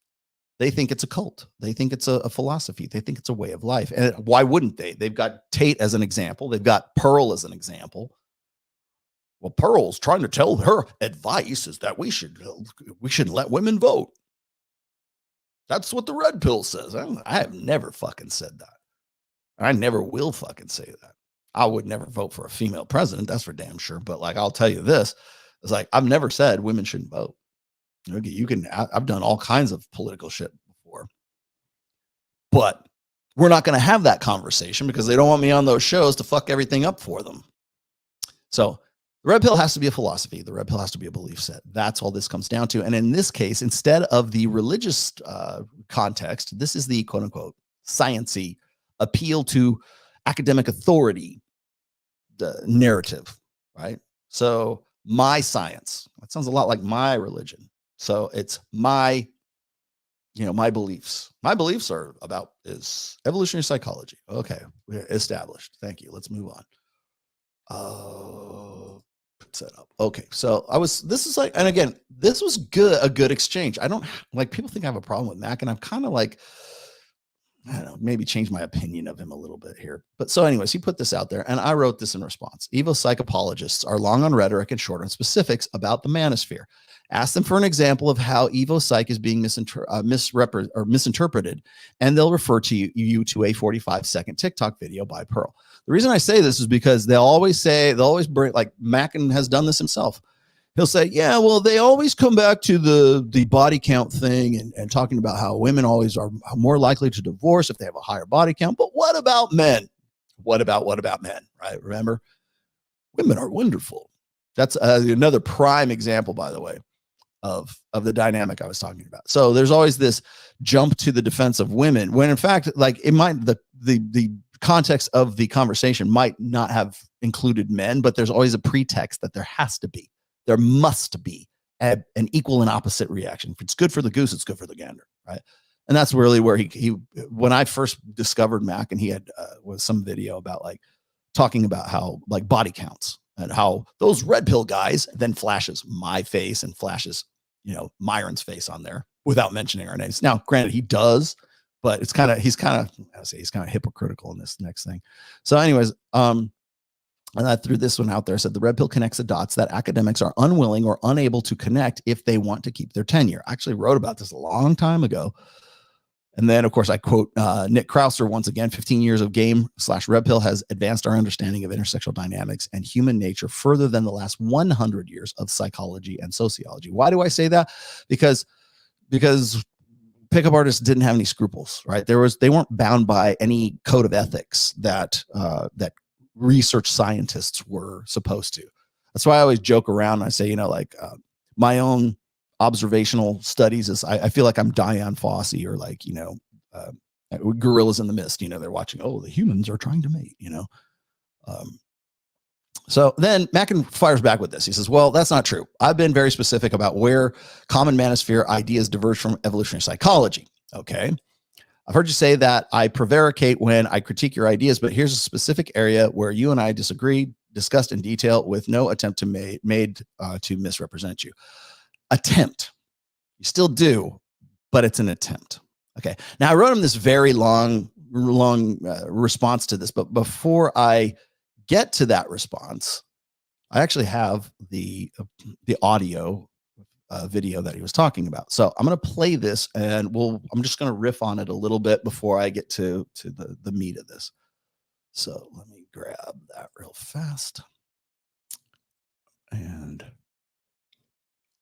They think it's a cult. They think it's a philosophy. They think it's a way of life. And why wouldn't they? They've got Tate as an example. They've got Pearl as an example. Well, Pearl's trying to tell her advice is that we shouldn't let women vote. That's what the red pill says. I have never fucking said that. I never will fucking say that. I would never vote for a female president. That's for damn sure. But like, I'll tell you this, it's like, I've never said women shouldn't vote. I've done all kinds of political shit before, but we're not going to have that conversation because they don't want me on those shows to fuck everything up for them. So the red pill has to be a philosophy. The red pill has to be a belief set. That's all this comes down to. And in this case, instead of the religious context, this is the quote unquote science-y appeal to academic authority, the narrative, right? So my science, that sounds a lot like my religion. So it's my beliefs. My beliefs is evolutionary psychology. Okay, we're established. Thank you. Let's move on. Set up. Okay, so this is like, and again, this was a good exchange. I don't like, people think I have a problem with Mac, and I'm kind of like, I don't know, maybe change my opinion of him a little bit here. But so anyways, he put this out there and I wrote this in response. Evo psychopologists are long on rhetoric and short on specifics about the manosphere. Ask them for an example of how Evo psych is being misinterpreted, and they'll refer to you to a 45-second TikTok video by Pearl. The reason I say this is because they'll always bring, like Mackin has done this himself. He'll say, yeah, well, they always come back to the body count thing and talking about how women always are more likely to divorce if they have a higher body count. But what about men? What about men, right? Remember, women are wonderful. That's another prime example, by the way, of the dynamic I was talking about. So there's always this jump to the defense of women when in fact, like, it might, the context of the conversation might not have included men, but there's always a pretext that there must be an equal and opposite reaction. If it's good for the goose, it's good for the gander, right? And that's really where he when I first discovered Mac, and he had was some video about like talking about how like body counts and how those red pill guys, then flashes my face and flashes, Myron's face on there without mentioning our names. Now, granted, he does, but he's kind of hypocritical in this next thing. So anyways, and I threw this one out there. I said the red pill connects the dots that academics are unwilling or unable to connect if they want to keep their tenure. I actually wrote about this a long time ago. And then, of course, I quote Nick Krauser once again, 15 years of game/red pill has advanced our understanding of intersexual dynamics and human nature further than the last 100 years of psychology and sociology. Why do I say that? Because pickup artists didn't have any scruples, right? They weren't bound by any code of ethics that research scientists were supposed to. That's why I always joke around and I say, my own observational studies is I feel like I'm Diane Fossey or like, Gorillas in the Mist, they're watching, the humans are trying to mate, So then Mackin fires back with this. He says, well, that's not true. I've been very specific about where common manosphere ideas diverge from evolutionary psychology. Okay. I've heard you say that I prevaricate when I critique your ideas, but here's a specific area where you and I discussed in detail with no attempt to misrepresent you. Attempt. You still do, but it's an attempt. Okay. Now I wrote him this very long response to this, but before I get to that response, I actually have the audio video that he was talking about. So I'm going to play this and I'm just going to riff on it a little bit before I get to the meat of this. So let me grab that real fast. And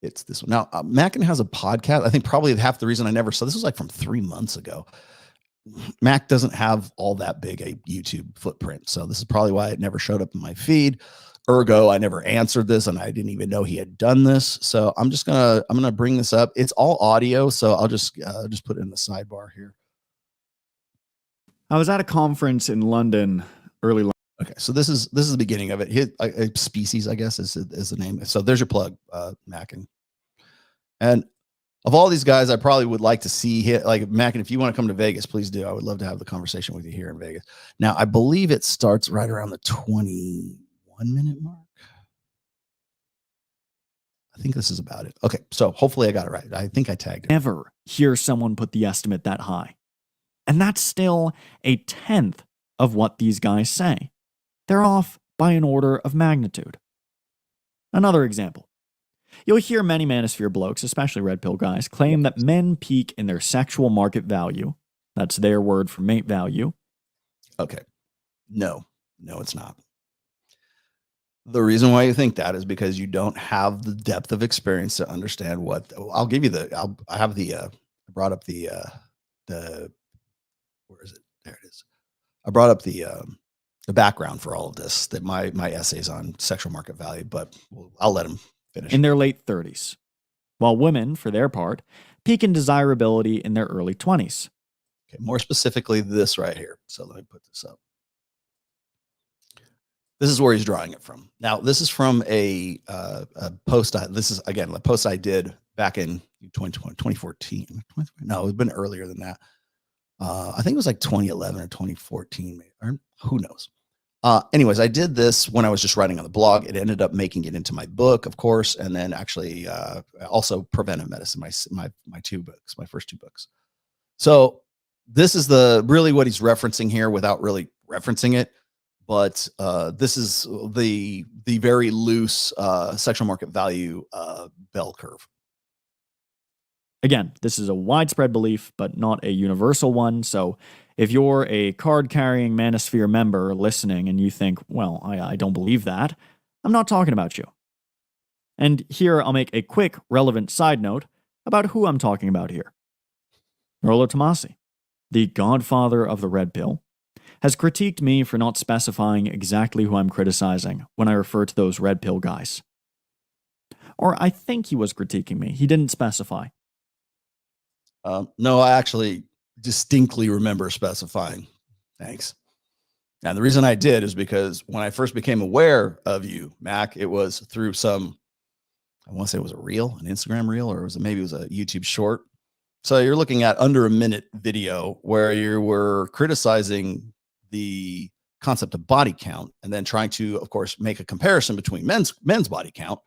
it's this one. Now, Mackin has a podcast. I think probably half the reason I never saw this was like from 3 months ago. Mac doesn't have all that big a YouTube footprint. So this is probably why it never showed up in my feed. Ergo, I never answered this, and I didn't even know he had done this. So I'm gonna bring this up. It's all audio, so I'll just put it in the sidebar here. I was at a conference in London early. Okay, so this is the beginning of it. Species, I guess, is the name. So there's your plug, Mackin. And of all these guys, I probably would like to see hit like Mackin. If you want to come to Vegas, please do. I would love to have the conversation with you here in Vegas. Now, I believe it starts right around the 21-minute mark. I think this is about it. Okay, so hopefully I got it right. I think I tagged it. Never hear someone put the estimate that high. And that's still a 10th of what these guys say. They're off by an order of magnitude. Another example. You'll hear many manosphere blokes, especially red pill guys, claim that men peak in their sexual market value. That's their word for mate value. Okay. No, it's not. The reason why you think that is because you don't have the depth of experience to understand what. I'll give you I brought up the where is it? There it is. I brought up the background for all of this, that my essays on sexual market value, but I'll let him finish. In their late 30s, while women, for their part, peak in desirability in their early 20s. Okay, more specifically, this right here. So let me put this up. This is where he's drawing it from. Now, this is from a post. This is, again, a post I did back in 2014. No, it's been earlier than that. I think it was like 2011 or 2014, or who knows. Anyways, I did this when I was just writing on the blog. It ended up making it into my book, of course, and then actually also Preventive Medicine, my two books, my first two books. So this is really what he's referencing here without really referencing it. But this is the very loose sexual market value bell curve. Again, this is a widespread belief, but not a universal one. So if you're a card-carrying Manosphere member listening and you think, well, I don't believe that, I'm not talking about you. And here I'll make a quick, relevant side note about who I'm talking about here. Rollo Tomassi, the godfather of the red pill, has critiqued me for not specifying exactly who I'm criticizing when I refer to those red pill guys. Or I think he was critiquing me. He didn't specify. No, I actually distinctly remember specifying. Thanks. And the reason I did is because when I first became aware of you, Mac, it was through I want to say it was a reel, an Instagram reel, or maybe it was a YouTube short. So you're looking at under a minute video where you were criticizing the concept of body count and then trying to, of course, make a comparison between men's body count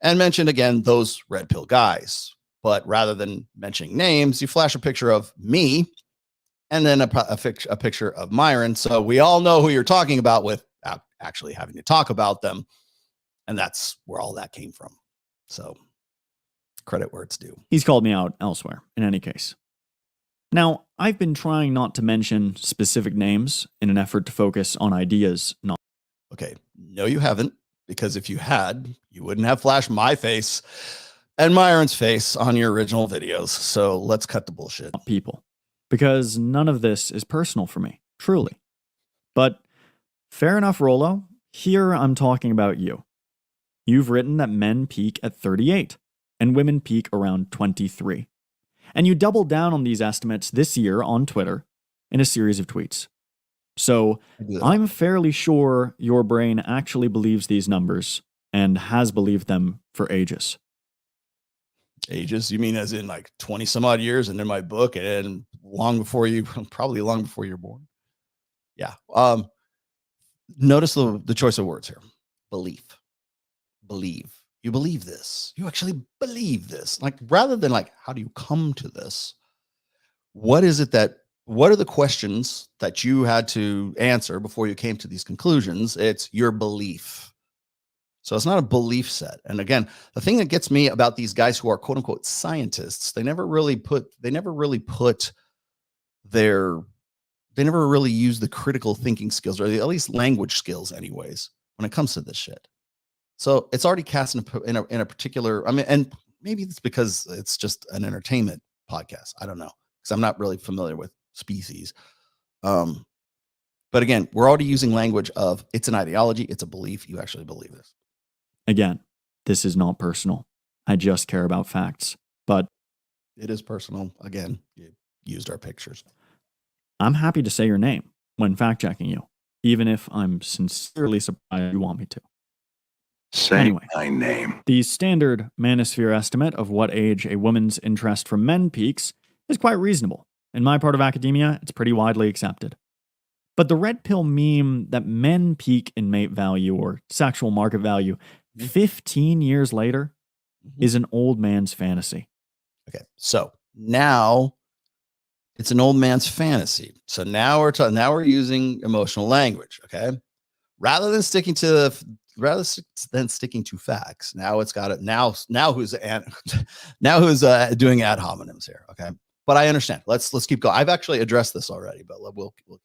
and mentioned again those red pill guys. But rather than mentioning names, you flash a picture of me and then a picture of Myron. So we all know who you're talking about without actually having to talk about them. And that's where all that came from. So credit where it's due. He's called me out elsewhere, in any case. Now, I've been trying not to mention specific names in an effort to focus on ideas, not. Okay, no, you haven't, because if you had, you wouldn't have flashed my face and Myron's face on your original videos. So let's cut the bullshit. People. Because none of this is personal for me, truly. But fair enough, Rollo. Here I'm talking about you. You've written that men peak at 38 and women peak around 23. And you doubled down on these estimates this year on Twitter in a series of tweets. So I'm fairly sure your brain actually believes these numbers and has believed them for ages. Ages? You mean as in like 20 some odd years and in my book and probably long before you're born? Yeah. Notice the choice of words here. Believe. You believe this. You actually believe this. Like, rather than like, how do you come to this? What are the questions that you had to answer before you came to these conclusions? It's your belief. So it's not a belief set. And again, the thing that gets me about these guys who are quote unquote scientists, they never really use the critical thinking skills, or at least language skills anyways, when it comes to this shit. So it's already cast in a particular, I mean, and maybe it's because it's just an entertainment podcast. I don't know, because I'm not really familiar with species. But again, we're already using language of it's an ideology, it's a belief. You actually believe this. Again, this is not personal. I just care about facts. But it is personal. Again, you used our pictures. I'm happy to say your name when fact checking you, even if I'm sincerely surprised you want me to. Say my name. The standard manosphere estimate of what age a woman's interest for men peaks is quite reasonable. In my part of academia, it's pretty widely accepted. But the red pill meme that men peak in mate value or sexual market value 15 years later is an old man's fantasy. Okay, so now it's an old man's fantasy. So now we're using emotional language. Okay, rather than sticking to facts. Now it's got it. Now who's doing ad hominems here? Okay, but I understand. Let's keep going. I've actually addressed this already, but we'll keep going.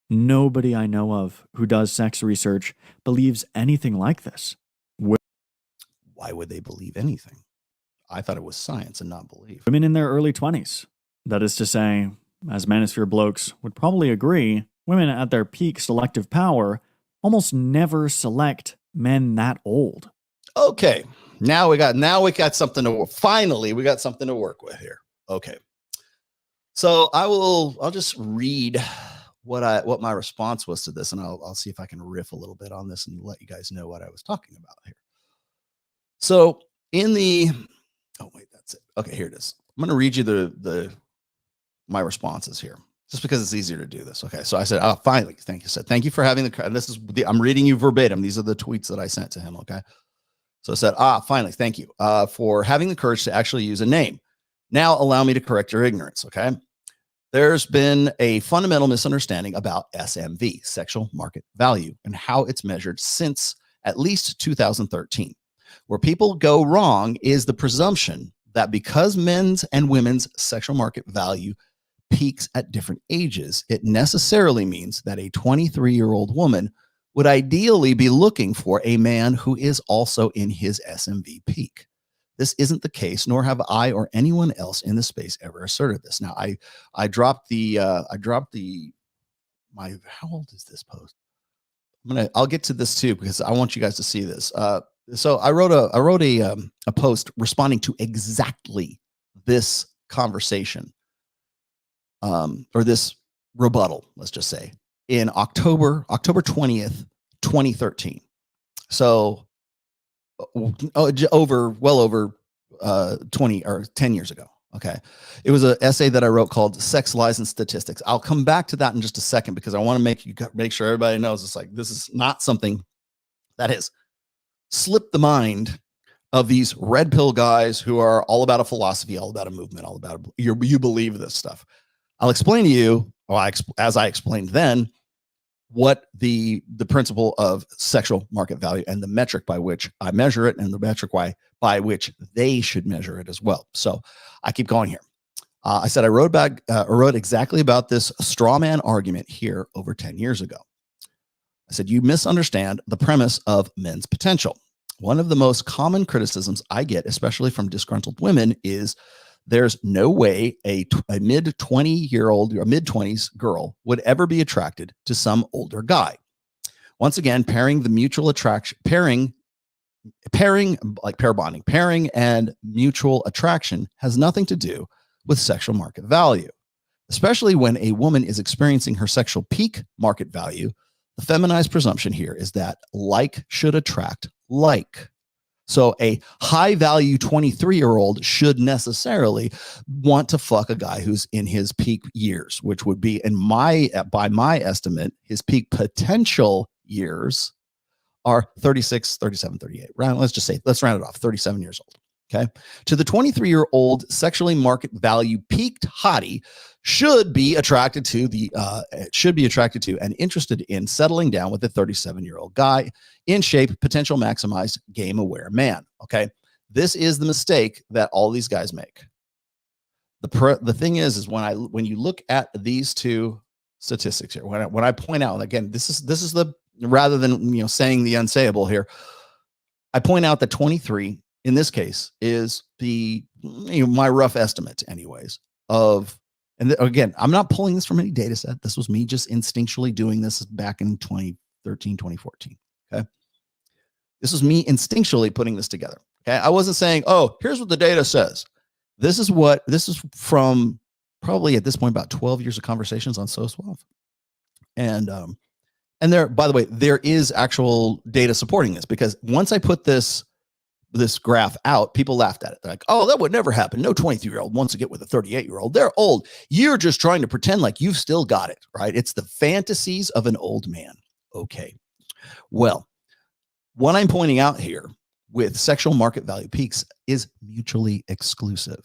Nobody I know of who does sex research believes anything like this. Why would they believe anything? I thought it was science and not belief. Women in their early 20s. That is to say, as manosphere blokes would probably agree, women at their peak selective power almost never select men that old. Okay, now we got something to finally we got something to work with here. Okay, so I'll just read what my response was to this, and I'll see if I can riff a little bit on this and let you guys know what I was talking about here. So that's it. Okay, here it is. I'm going to read you my responses here, just because it's easier to do this. Okay, so I said, "Oh, finally, thank you." Thank you for having I'm reading you verbatim. These are the tweets that I sent to him. Okay, so I said, finally, thank you for having the courage to actually use a name. Now allow me to correct your ignorance. Okay. There's been a fundamental misunderstanding about SMV, sexual market value, and how it's measured since at least 2013. Where people go wrong is the presumption that because men's and women's sexual market value peaks at different ages, it necessarily means that a 23-year-old woman would ideally be looking for a man who is also in his SMV peak. This isn't the case, nor have I or anyone else in the space ever asserted this. Now, I dropped how old is this post? I'll get to this too, because I want you guys to see this. So I wrote a post responding to exactly this conversation, or this rebuttal, let's just say, in October 20th, 2013. So well over 20 or 10 years ago. Okay. It was an essay that I wrote called Sex, Lies, and Statistics. I'll come back to that in just a second, because I want to make sure everybody knows it's like, this is not something that has slipped the mind of these red pill guys who are all about a philosophy, all about a movement, all about you believe this stuff. I'll explain to you, as I explained then, what the principle of sexual market value and the metric by which I measure it, and the metric by which they should measure it as well. So I keep going here. I said I wrote exactly about this straw man argument here over 10 years ago. I said, you misunderstand the premise of men's potential. One of the most common criticisms I get, especially from disgruntled women, is there's no way a mid-20-year-old or mid-20s girl would ever be attracted to some older guy. Once again, pairing like pair bonding, pairing and mutual attraction has nothing to do with sexual market value, especially when a woman is experiencing her sexual peak market value. The feminized presumption here is that like should attract like. So a high value 23-year-old should necessarily want to fuck a guy who's in his peak years, which would be by my estimate, his peak potential years are 36, 37, 38. Let's round it off, 37 years old. Okay. To the 23-year-old sexually market value peaked hottie should be attracted to and interested in settling down with a 37-year-old guy in shape, potential maximized, game aware man. Okay. This is the mistake that all these guys make. The thing is when you look at these two statistics here, when I point out, again, this is the, rather than saying the unsayable here, I point out that 23 in this case is my rough estimate anyways of And again, I'm not pulling this from any data set. This was me just instinctually doing this back in 2013, 2014. Okay. This was me instinctually putting this together. Okay. I wasn't saying, oh, here's what the data says. This is from probably at this point about 12 years of conversations on SoSwap. And there, by the way, there is actual data supporting this, because once I put this graph out, people laughed at it. They're like, oh, that would never happen. No 23-year-old wants to get with a 38-year-old. They're old. You're just trying to pretend like you've still got it, right? It's the fantasies of an old man. Okay. Well, what I'm pointing out here with sexual market value peaks is mutually exclusive.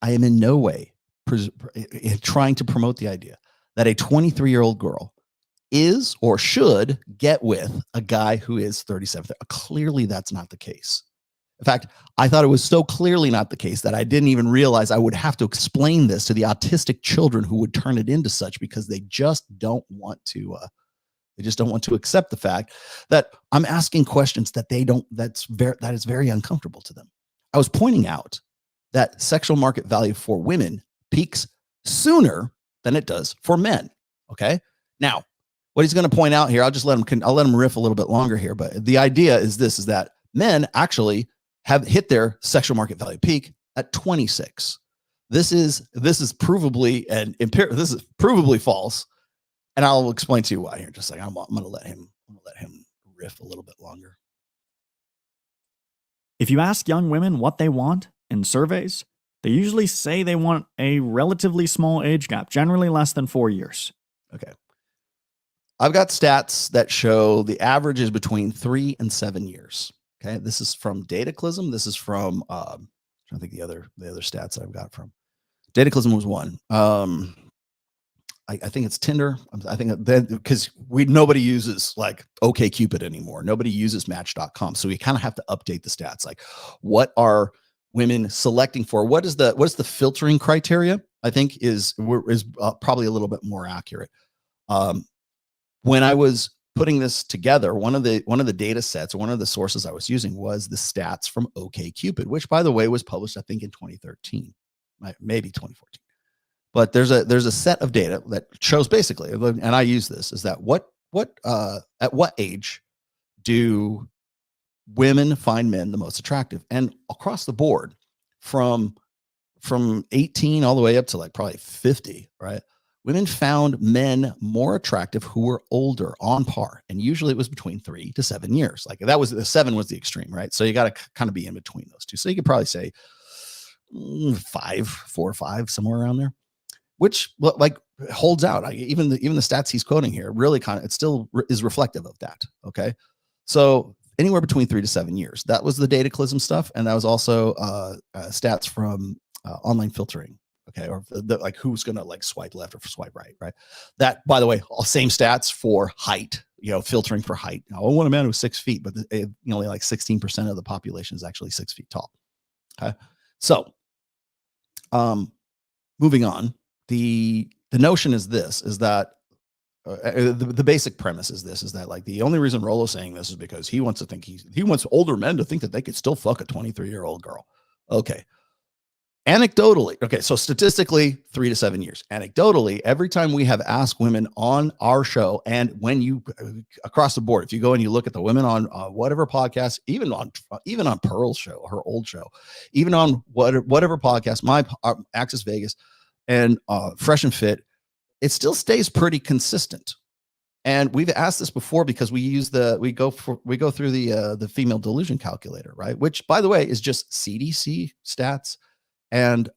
I am in no way trying to promote the idea that a 23-year-old girl is or should get with a guy who is 37. Clearly, that's not the case. In fact, I thought it was so clearly not the case that I didn't even realize I would have to explain this to the autistic children who would turn it into such, because they just don't want to. They just don't want to accept the fact that I'm asking questions that that is very uncomfortable to them. I was pointing out that sexual market value for women peaks sooner than it does for men. Okay. Now, what he's going to point out here, I'll let him riff a little bit longer here, but the idea is this: is that men actually have hit their sexual market value peak at 26. This is provably false, and I'll explain to you why here in just a second. I'm going to let him riff a little bit longer. If you ask young women what they want in surveys, they usually say they want a relatively small age gap, generally less than 4 years. Okay. I've got stats that show the average is between 3 and 7 years. Okay. This is from Dataclysm. This is from, I think the other stats I've got from Dataclysm was one. I think it's Tinder. I think that because nobody uses like OkCupid anymore. Nobody uses Match.com. So we kind of have to update the stats. Like, what are women selecting for? What is the filtering criteria? I think is probably a little bit more accurate. When I was putting this together, one of the data sets, one of the sources I was using was the stats from OkCupid, which, by the way, was published, I think, in 2013, maybe 2014. But there's a set of data that shows basically, and I use this, is that at what age do women find men the most attractive? And across the board, from 18 all the way up to like probably 50, right? Women found men more attractive who were older, on par. And usually it was between 3 to 7 years. Like that was the 7 was the extreme, right? So you got to kind of be in between those two. So you could probably say 4 or 5, somewhere around there, which like holds out. Even the stats he's quoting here really it still is reflective of that. Okay. So anywhere between 3 to 7 years. That was the Dataclysm stuff. And that was also stats from online filtering. Okay. Or like who's going to like swipe left or swipe right. Right. That, by the way, all same stats for height, filtering for height. Now, I want a man who's 6 feet, but only like 16% of the population is actually 6 feet tall. Okay. So, moving on, the notion is that the basic premise is this, is that like the only reason Rollo's saying this is because he wants to think he wants older men to think that they could still fuck a 23-year-old girl. Okay. Anecdotally, okay, so statistically 3 to 7 years. Anecdotally, every time we have asked women on our show, and when you across the board, if you go and you look at the women on whatever podcast, even on Pearl's show, her old show, even on whatever podcast, my Access Vegas and Fresh and Fit, it still stays pretty consistent. And we've asked this before because we go through the female delusion calculator, right? Which, by the way, is just CDC stats and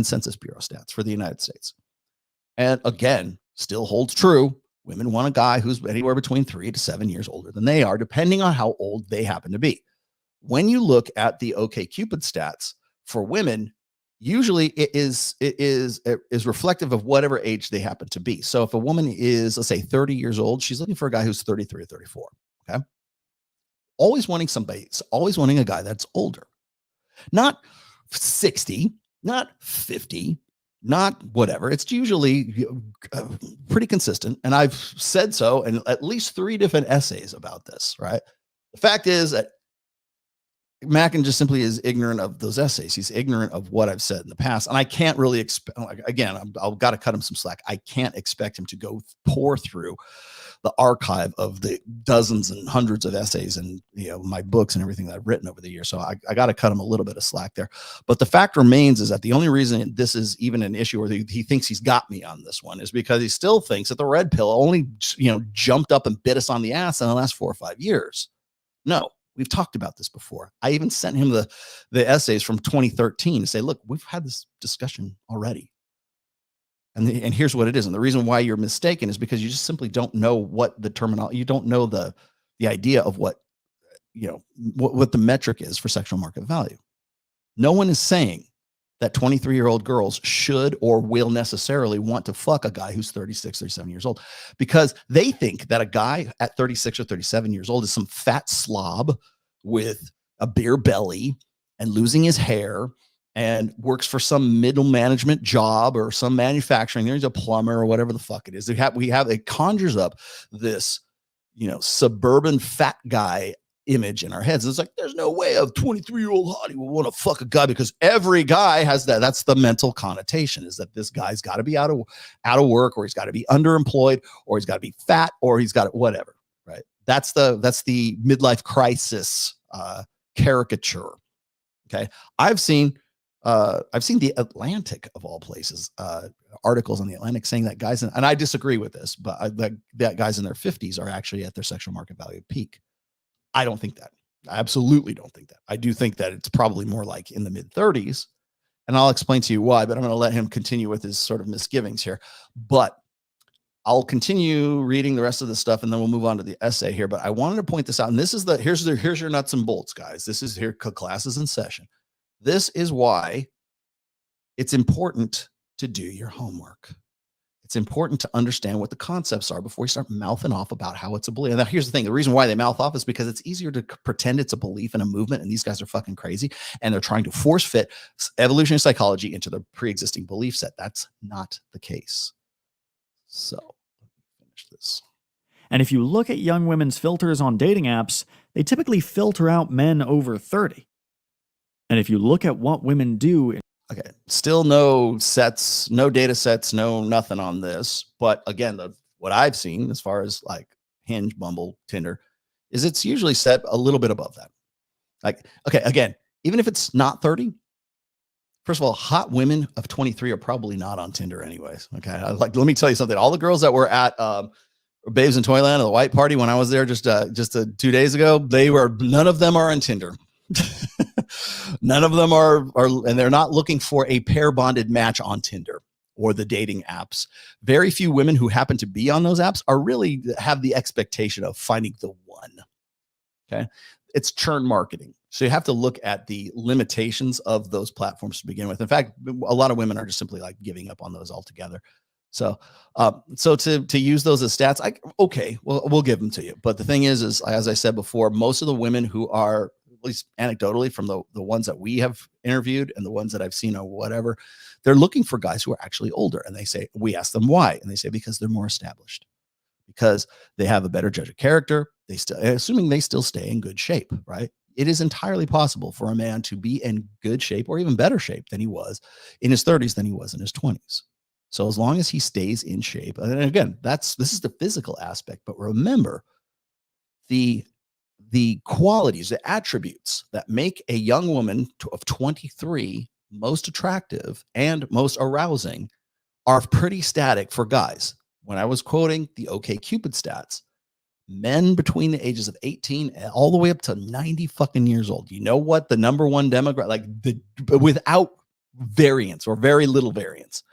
Census Bureau stats for the United States. And again, still holds true. Women want a guy who's anywhere between 3 to 7 years older than they are, depending on how old they happen to be. When you look at the OkCupid stats for women, usually it is reflective of whatever age they happen to be. So if a woman is, let's say, 30 years old, she's looking for a guy who's 33 or 34. Okay. Always wanting a guy that's older, not 60, not 50, not whatever. It's usually pretty consistent. And I've said so in at least 3 different essays about this, right? The fact is that Mackin just simply is ignorant of those essays. He's ignorant of what I've said in the past. And I can't really expect, again, I've got to cut him some slack. I can't expect him to go pour through the archive of the dozens and hundreds of essays and, my books and everything that I've written over the years. So I got to cut him a little bit of slack there. But the fact remains is that the only reason this is even an issue, or he thinks he's got me on this one, is because he still thinks that the red pill only, jumped up and bit us on the ass in the last 4 or 5 years. No. We've talked about this before. I even sent him the essays from 2013 to say, look, we've had this discussion already. And here's what it is. And the reason why you're mistaken is because you just simply don't know what the terminology, you don't know the idea of what the metric is for sexual market value. No one is saying that 23-year-old girls should or will necessarily want to fuck a guy who's 36, 37 years old, because they think that a guy at 36 or 37 years old is some fat slob with a beer belly and losing his hair and works for some middle management job or some manufacturing. There's a plumber or whatever the fuck it is. It conjures up this, suburban fat guy image in our heads. It's like, there's no way a 23-year-old hottie will want to fuck a guy, because every guy has that. That's the mental connotation, is that this guy's got to be out of work, or he's got to be underemployed, or he's got to be fat, or he's got whatever, right? That's the midlife crisis caricature. Okay. I've seen the Atlantic, of all places, articles on the Atlantic saying that guys, and I disagree with this, but that guys in their 50s are actually at their sexual market value peak. I don't think that. I absolutely don't think that. I do think that it's probably more like in the mid 30s, and I'll explain to you why, but I'm going to let him continue with his sort of misgivings here. But I'll continue reading the rest of the stuff, and then we'll move on to the essay here. But I wanted to point this out, and this is here's your nuts and bolts, guys. This is here, class is in session. This is why it's important to do your homework. It's important to understand what the concepts are before you start mouthing off about how it's a belief. Now, here's the thing. The reason why they mouth off is because it's easier to pretend it's a belief in a movement, and these guys are fucking crazy, and they're trying to force fit evolutionary psychology into their pre-existing belief set. That's not the case. So, finish this. And if you look at young women's filters on dating apps, they typically filter out men over 30. And if you look at what women do... Okay, still no sets, no data sets, no nothing on this. But again, what I've seen as far as like Hinge, Bumble, Tinder, is it's usually set a little bit above that. Like, okay, again, even if it's not 30, first of all, hot women of 23 are probably not on Tinder anyways. Okay, let me tell you something. All the girls that were at Babes in Toyland, or the white party when I was there just 2 days ago, none of them are on Tinder. None of them are, and they're not looking for a pair bonded match on Tinder or the dating apps. Very few women who happen to be on those apps are really have the expectation of finding the one. Okay. It's churn marketing. So you have to look at the limitations of those platforms to begin with. In fact, a lot of women are just simply like giving up on those altogether. So to use those as stats, we'll give them to you. But the thing is as I said before, most of the women who are, at least anecdotally from the ones that we have interviewed and the ones that I've seen or whatever, they're looking for guys who are actually older. And they say, we ask them why. And they say, because they're more established, because they have a better judge of character. Assuming they still stay in good shape, right? It is entirely possible for a man to be in good shape or even better shape than he was in his 30s than he was in his 20s. So as long as he stays in shape, and again, this is the physical aspect, but remember the qualities, the attributes that make a young woman of 23 most attractive and most arousing are pretty static for guys. When I was quoting the OkCupid stats, men between the ages of 18 all the way up to 90 fucking years old. You know what the number one demographic, without variance or very little variance,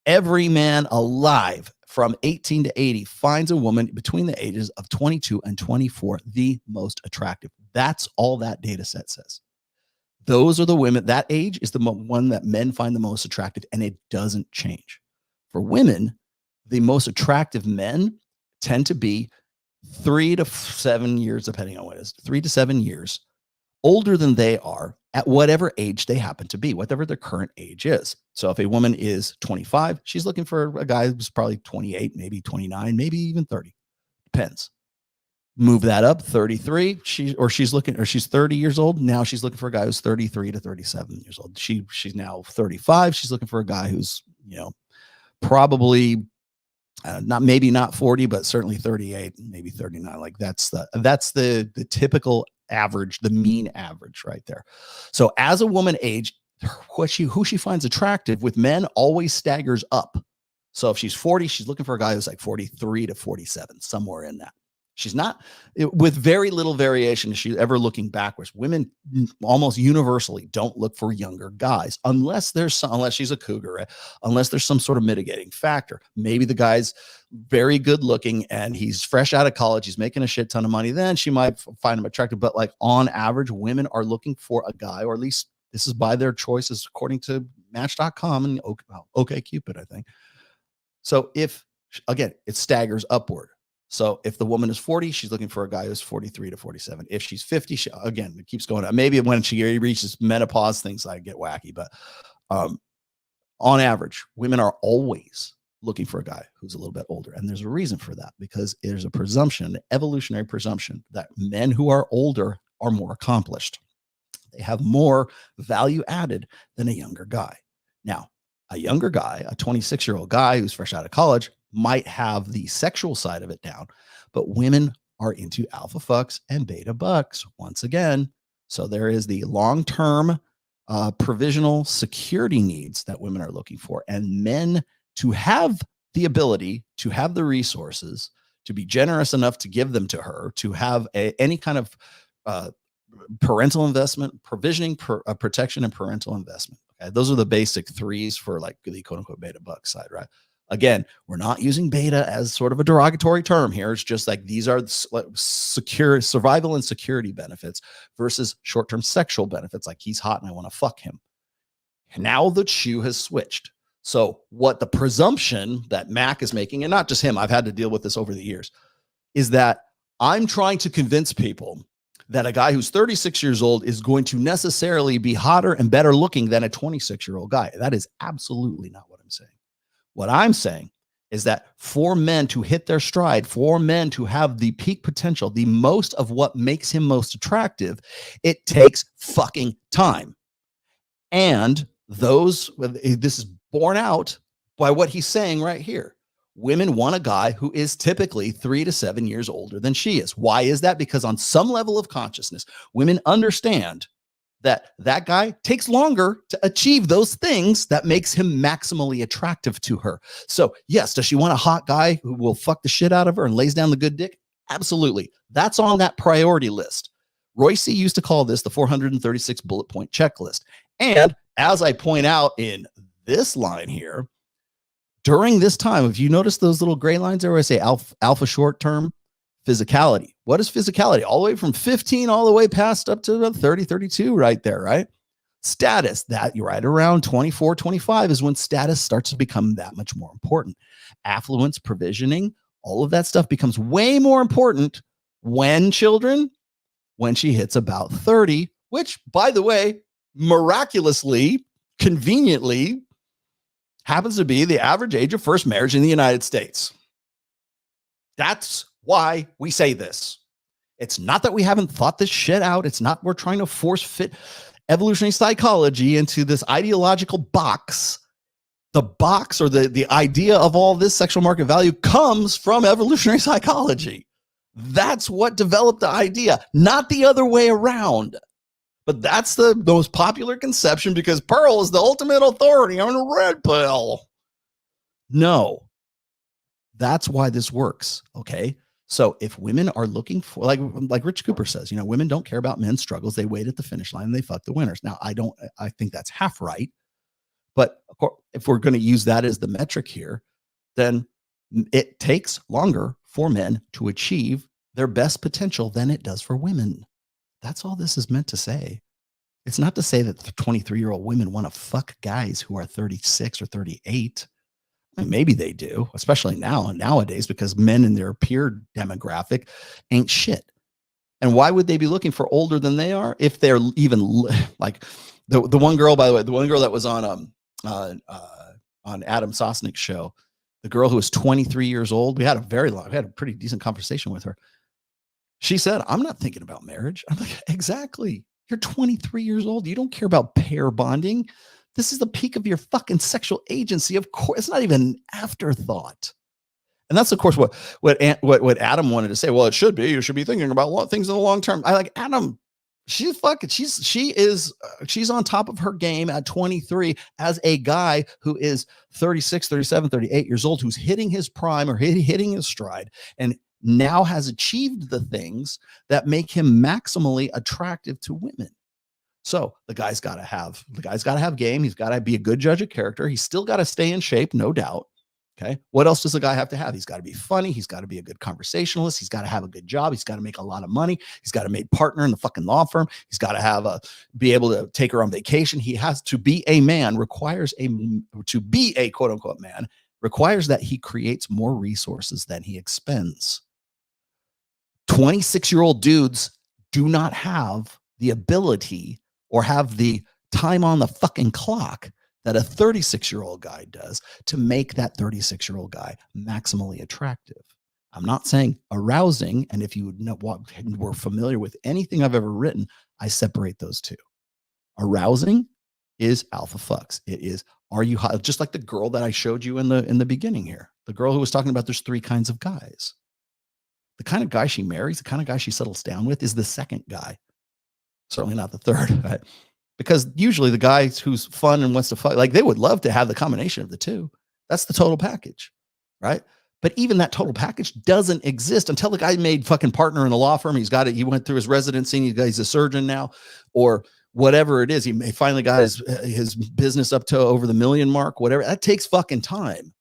every man alive from 18 to 80 finds a woman between the ages of 22 and 24 the most attractive. That's all that data set says. Those are the women. That age is the one that men find the most attractive, and it doesn't change. For women, the most attractive men tend to be 3 to 7 years, depending on what it is, 3 to 7 years older than they are at whatever age they happen to be, whatever their current age is. So if a woman is 25, she's looking for a guy who's probably 28, maybe 29, maybe even 30. Depends. Move that up, 33. She's 30 years old. Now she's looking for a guy who's 33 to 37 years old. She's now 35. She's looking for a guy who's, probably not 40, but certainly 38, maybe 39. Like that's the typical average, the mean average right there. So as a woman age, who she finds attractive with men always staggers up. So if she's 40, she's looking for a guy who's like 43 to 47, somewhere in that. She's not, with very little variation, is she ever looking backwards. Women almost universally don't look for younger guys unless she's a cougar, right? Unless there's some sort of mitigating factor. Maybe the guy's very good looking and he's fresh out of college, he's making a shit ton of money, then she might find him attractive. But like on average, women are looking for a guy, or at least this is by their choices according to Match.com and OkCupid, I think. So if, again, it staggers upward. So if the woman is 40, she's looking for a guy who's 43 to 47. If she's 50, again, it keeps going up. Maybe when she reaches menopause, things like get wacky. But on average, women are always looking for a guy who's a little bit older. And there's a reason for that, because there's a presumption, an evolutionary presumption, that men who are older are more accomplished. They have more value added than a younger guy. Now, a younger guy, a 26-year-old guy who's fresh out of college, might have the sexual side of it down, but women are into alpha fucks and beta bucks once again. So there is the long-term provisional security needs that women are looking for, and men to have the ability, to have the resources, to be generous enough to give them to her, to have any kind of parental investment, provisioning, protection, and parental investment. Okay? Those are the basic threes for like the quote unquote beta buck side, right? Again, we're not using beta as sort of a derogatory term here. It's just like these are secure survival and security benefits versus short-term sexual benefits. Like he's hot and I want to fuck him. Now the shoe has switched. So what the presumption that Mac is making, and not just him, I've had to deal with this over the years, is that I'm trying to convince people that a guy who's 36 years old is going to necessarily be hotter and better looking than a 26-year-old guy. That is absolutely not what I'm saying. What I'm saying is that for men to hit their stride, for men to have the peak potential, the most of what makes him most attractive, it takes fucking time. And this is borne out by what he's saying right here. Women want a guy who is typically 3 to 7 years older than she is. Why is that? Because on some level of consciousness, women understand that guy takes longer to achieve those things that makes him maximally attractive to her. So yes, does she want a hot guy who will fuck the shit out of her and lays down the good dick? Absolutely. That's on that priority list. Royce used to call this the 436 bullet point checklist. And as I point out in this line here, during this time, if you notice those little gray lines there where I say alpha short term, physicality. What is physicality? All the way from 15 all the way past up to 30, 32 right there, right? Status, that you're right around 24, 25 is when status starts to become that much more important. Affluence, provisioning, all of that stuff becomes way more important when she hits about 30, which, by the way, miraculously, conveniently, happens to be the average age of first marriage in the United States. That's why we say this. It's not that we haven't thought this shit out. It's not we're trying to force fit evolutionary psychology into this ideological box. The box, or the idea of all this sexual market value, comes from evolutionary psychology. That's what developed the idea, not the other way around. But that's the most popular conception because Pearl is the ultimate authority on a red pill. No, that's why this works. Okay. So if women are looking for, like Rich Cooper says, women don't care about men's struggles. They wait at the finish line and they fuck the winners. Now, I think that's half right. But of course, if we're going to use that as the metric here, then it takes longer for men to achieve their best potential than it does for women. That's all this is meant to say. It's not to say that the 23-year-old women want to fuck guys who are 36 or 38. Maybe they do, especially nowadays, because men in their peer demographic ain't shit. And why would they be looking for older than they are if they're even like the one girl, by the way, the one girl that was on Adam Sosnick's show, the girl who was 23 years old. We had a pretty decent conversation with her. She said, I'm not thinking about marriage. I'm like, exactly. You're 23 years old. You don't care about pair bonding. This is the peak of your fucking sexual agency. Of course, it's not even an afterthought. And that's, of course, what Adam wanted to say. Well, it should be. You should be thinking about things in the long term. I like Adam. She's on top of her game at 23 as a guy who is 36, 37, 38 years old, who's hitting his prime or hitting his stride, and now has achieved the things that make him maximally attractive to women. So the guy's got to have game. He's got to be a good judge of character. He's still got to stay in shape, no doubt. Okay. What else does a guy have to have? He's got to be funny. He's got to be a good conversationalist. He's got to have a good job. He's got to make a lot of money. He's got to make partner in the fucking law firm. He's got to be able to take her on vacation. He has to be a man, to be a quote unquote man requires that he creates more resources than he expends. 26-year-old dudes do not have the ability or have the time on the fucking clock that a 36-year-old guy does to make that 36-year-old guy maximally attractive. I'm not saying arousing, and if you were familiar with anything I've ever written, I separate those two. Arousing is alpha fucks. It is, are you hot? Just like the girl that I showed you in the beginning here, the girl who was talking about there's 3 kinds of guys. The kind of guy she marries, the kind of guy she settles down with is the second guy. Certainly not the third, right? Because usually the guy who's fun and wants to fuck, like they would love to have the combination of the two. That's the total package, right? But even that total package doesn't exist until the guy made fucking partner in the law firm. He's got it. He went through his residency. He's a surgeon now, or whatever it is. He finally got his business up to over the $1 million mark, whatever. That takes fucking time.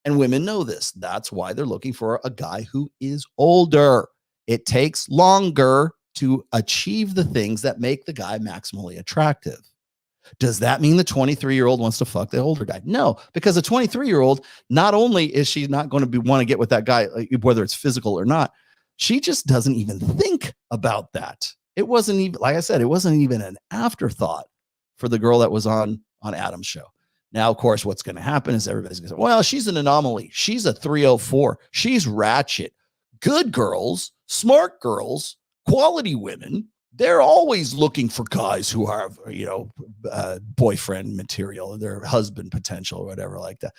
And women know this. That's why they're looking for a guy who is older. It takes longer to achieve the things that make the guy maximally attractive. Does that mean the 23-year-old wants to fuck the older guy? No, because a 23-year-old, not only is she not going to want to get with that guy, whether it's physical or not, she just doesn't even think about that. It wasn't even, like I said, it wasn't even an afterthought for the girl that was on Adam's show. Now, of course, what's going to happen is everybody's going to say, well, she's an anomaly. She's a 304. She's ratchet. Good girls, smart girls, quality women, they're always looking for guys who have, boyfriend material, their husband potential or whatever like that.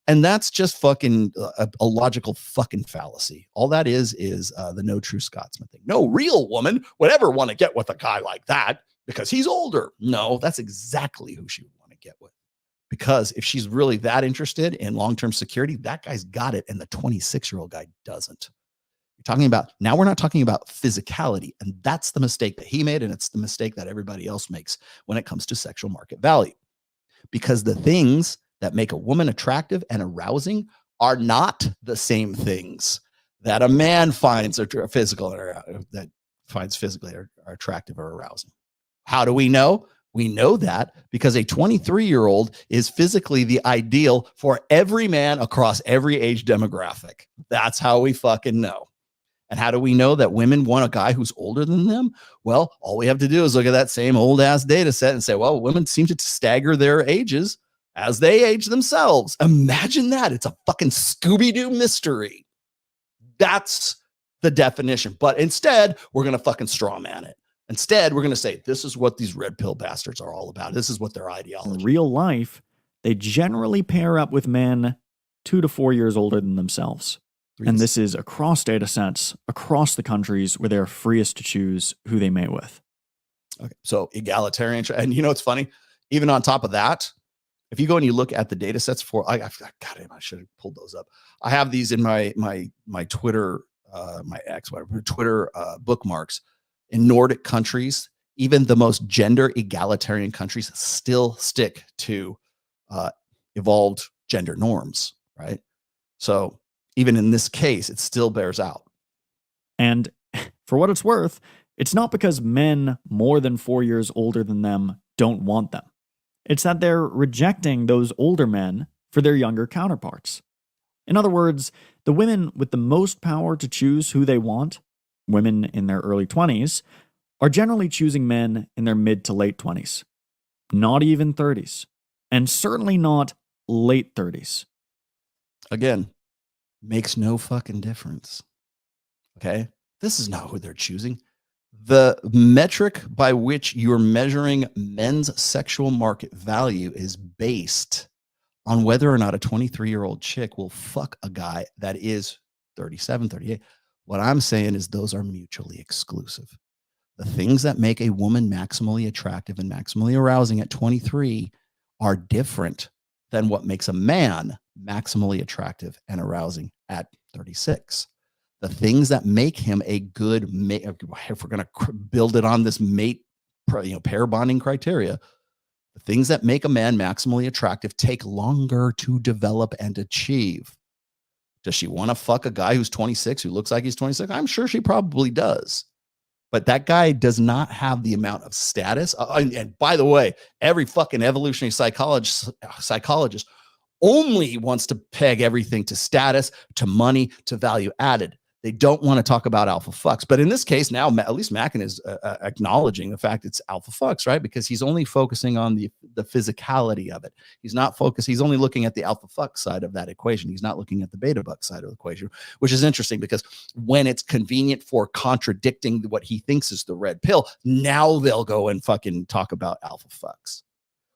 And that's just fucking a logical fucking fallacy. All that is the no true Scotsman thing. No real woman would ever want to get with a guy like that because he's older. No, that's exactly who she would want to get with. Because if she's really that interested in long-term security, that guy's got it. And the 26-year-old guy doesn't. Now we're not talking about physicality, and that's the mistake that he made, and it's the mistake that everybody else makes when it comes to sexual market value. Because the things that make a woman attractive and arousing are not the same things that a man finds physically attractive or arousing. How do we know? We know that because a 23-year-old is physically the ideal for every man across every age demographic. That's how we fucking know. And how do we know that women want a guy who's older than them? Well, all we have to do is look at that same old ass data set and say, well, women seem to stagger their ages as they age themselves. Imagine that. It's a fucking Scooby-Doo mystery. That's the definition. But instead, we're going to fucking straw man it. Instead, we're going to say, this is what these red pill bastards are all about. This is what their ideology is. In real life, they generally pair up with men 2 to 4 years older than themselves. And this is across data sets, across the countries where they're freest to choose who they mate with. Okay, so egalitarian. And it's funny, even on top of that, if you go and you look at the data sets for, I should have pulled those up. I have these in my Twitter, Twitter bookmarks. In Nordic countries, even the most gender egalitarian countries still stick to evolved gender norms, right? So even in this case, it still bears out. And for what it's worth, it's not because men more than 4 years older than them don't want them. It's that they're rejecting those older men for their younger counterparts. In other words, the women with the most power to choose who they want, women in their early 20s, are generally choosing men in their mid to late 20s, not even 30s, and certainly not late 30s. Again, makes no fucking difference. Okay? This is not who they're choosing. The metric by which you're measuring men's sexual market value is based on whether or not a 23-year-old chick will fuck a guy that is 37, 38. What I'm saying is those are mutually exclusive. The things that make a woman maximally attractive and maximally arousing at 23 are different than what makes a man maximally attractive and arousing at 36. The things that make him a good mate, if we're going to build it on this mate, pair bonding criteria, the things that make a man maximally attractive take longer to develop and achieve. Does she want to fuck a guy who's 26 who looks like he's 26? I'm sure she probably does. But that guy does not have the amount of status. And by the way, every fucking evolutionary psychologist only wants to peg everything to status, to money, to value added. They don't want to talk about alpha fucks. But in this case, now at least Mackin is acknowledging the fact it's alpha fucks, right? Because he's only focusing on the physicality of it. He's not focused. He's only looking at the alpha fuck side of that equation. He's not looking at the beta buck side of the equation, which is interesting because when it's convenient for contradicting what he thinks is the red pill, now they'll go and fucking talk about alpha fucks.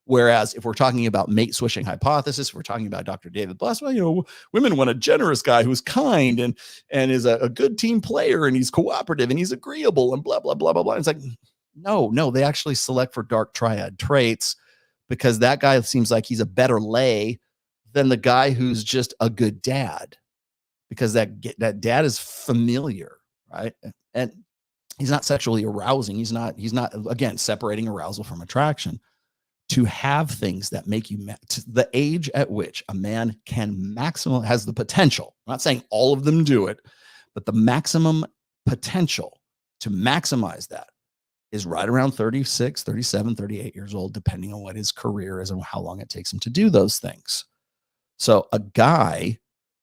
Whereas if we're talking about mate switching hypothesis, if we're talking about Dr. David Bless, well, women want a generous guy who's kind and is a good team player and he's cooperative and he's agreeable and blah, blah, blah, blah, blah. It's like, no, they actually select for dark triad traits because that guy seems like he's a better lay than the guy who's just a good dad because that dad is familiar, right? And he's not sexually arousing. He's not, again, separating arousal from attraction. To have things that make you to the age at which a man can has the potential. I'm not saying all of them do it, but the maximum potential to maximize that is right around 36, 37, 38 years old, depending on what his career is and how long it takes him to do those things. So a guy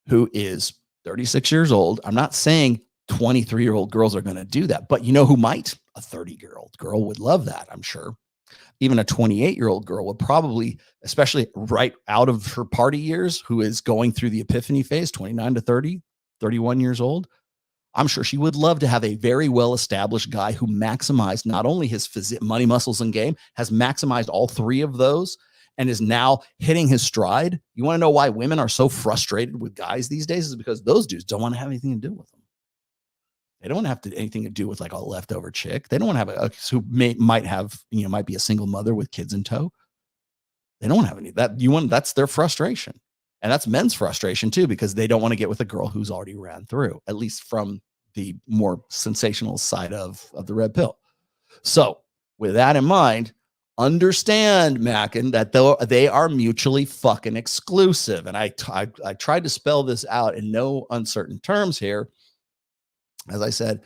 who is 36 years old, I'm not saying 23-year-old girls are going to do that, but you know who might? A 30-year-old girl would love that, I'm sure. Even a 28-year-old girl would probably, especially right out of her party years, who is going through the epiphany phase, 29 to 30, 31 years old, I'm sure she would love to have a very well-established guy who maximized not only his money, muscles, and game, has maximized all three of those and is now hitting his stride. You want to know why women are so frustrated with guys these days? Is because those dudes don't want to have anything to do with them. They don't have anything to do with like a leftover chick. They don't want to have who might be a single mother with kids in tow. They don't have any that that's their frustration. And that's men's frustration too, because they don't want to get with a girl who's already ran through, at least from the more sensational side of the red pill. So with that in mind, understand, Mackin, that they are mutually fucking exclusive. And I tried to spell this out in no uncertain terms here. As I said,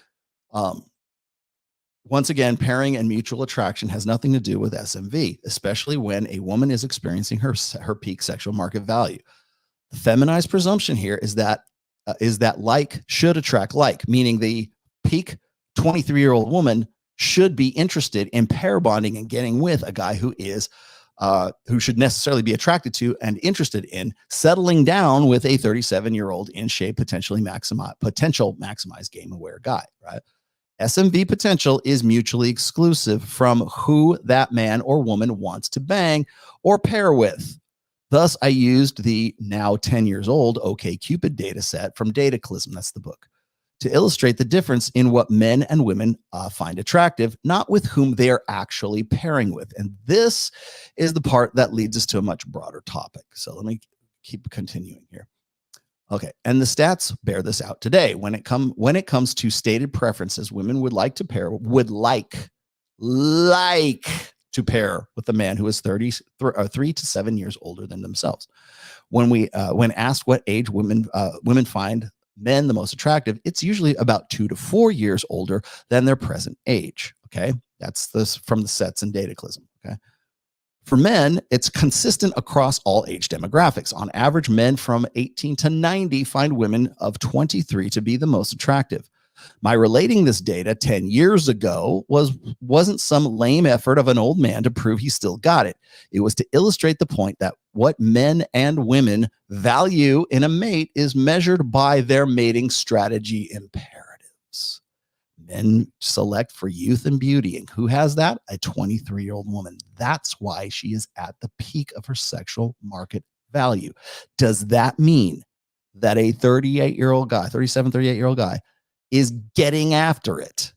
once again, pairing and mutual attraction has nothing to do with SMV, especially when a woman is experiencing her peak sexual market value. The feminized presumption here is that like should attract like, meaning the peak 23-year-old woman should be interested in pair bonding and getting with a guy who is who should necessarily be attracted to and interested in settling down with a 37-year-old in shape, potential maximized game aware guy, right? SMV potential is mutually exclusive from who that man or woman wants to bang or pair with. Thus, I used the now 10 years old OkCupid data set from Dataclysm, that's the book, to illustrate the difference in what men and women find attractive, not with whom they are actually pairing with. And this is the part that leads us to a much broader topic. So let me keep continuing here. Okay, and the stats bear this out today. When it comes to stated preferences, women would like to pair, to pair with a man who is 3 to 7 years older than themselves. When asked what age women find men the most attractive, it's usually about 2 to 4 years older than their present age. Okay, that's this from the sets and Dataclysm. Okay, for men, it's consistent across all age demographics. On average, men from 18 to 90 find women of 23 to be the most attractive. My relating this data 10 years ago wasn't some lame effort of an old man to prove he still got it. It was to illustrate the point that what men and women value in a mate is measured by their mating strategy imperatives. Men select for youth and beauty. And who has that? A 23-year-old woman. That's why she is at the peak of her sexual market value. Does that mean that a 38-year-old guy, 38-year-old guy is getting after it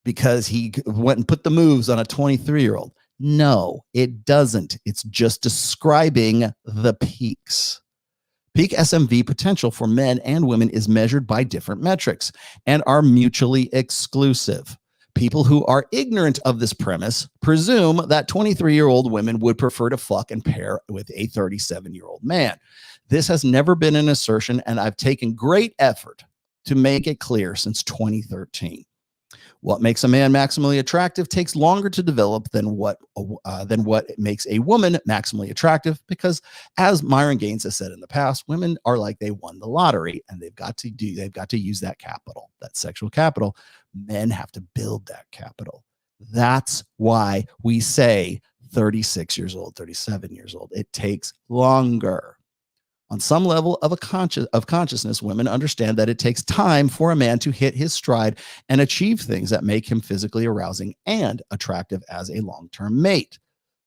because he went and put the moves on a 23-year-old? No, it doesn't. It's just describing the peaks. Peak SMV potential for men and women is measured by different metrics and are mutually exclusive. People who are ignorant of this premise presume that 23-year-old women would prefer to fuck and pair with a 37-year-old man. This has never been an assertion, and I've taken great effort to make it clear since 2013. What makes a man maximally attractive takes longer to develop than what makes a woman maximally attractive, because, as Myron Gaines has said in the past, women are like they won the lottery, and they've got to use that capital, that sexual capital. Men have to build that capital. That's why we say 36 years old, 37 years old. It takes longer. On some level of consciousness, women understand that it takes time for a man to hit his stride and achieve things that make him physically arousing and attractive as a long-term mate.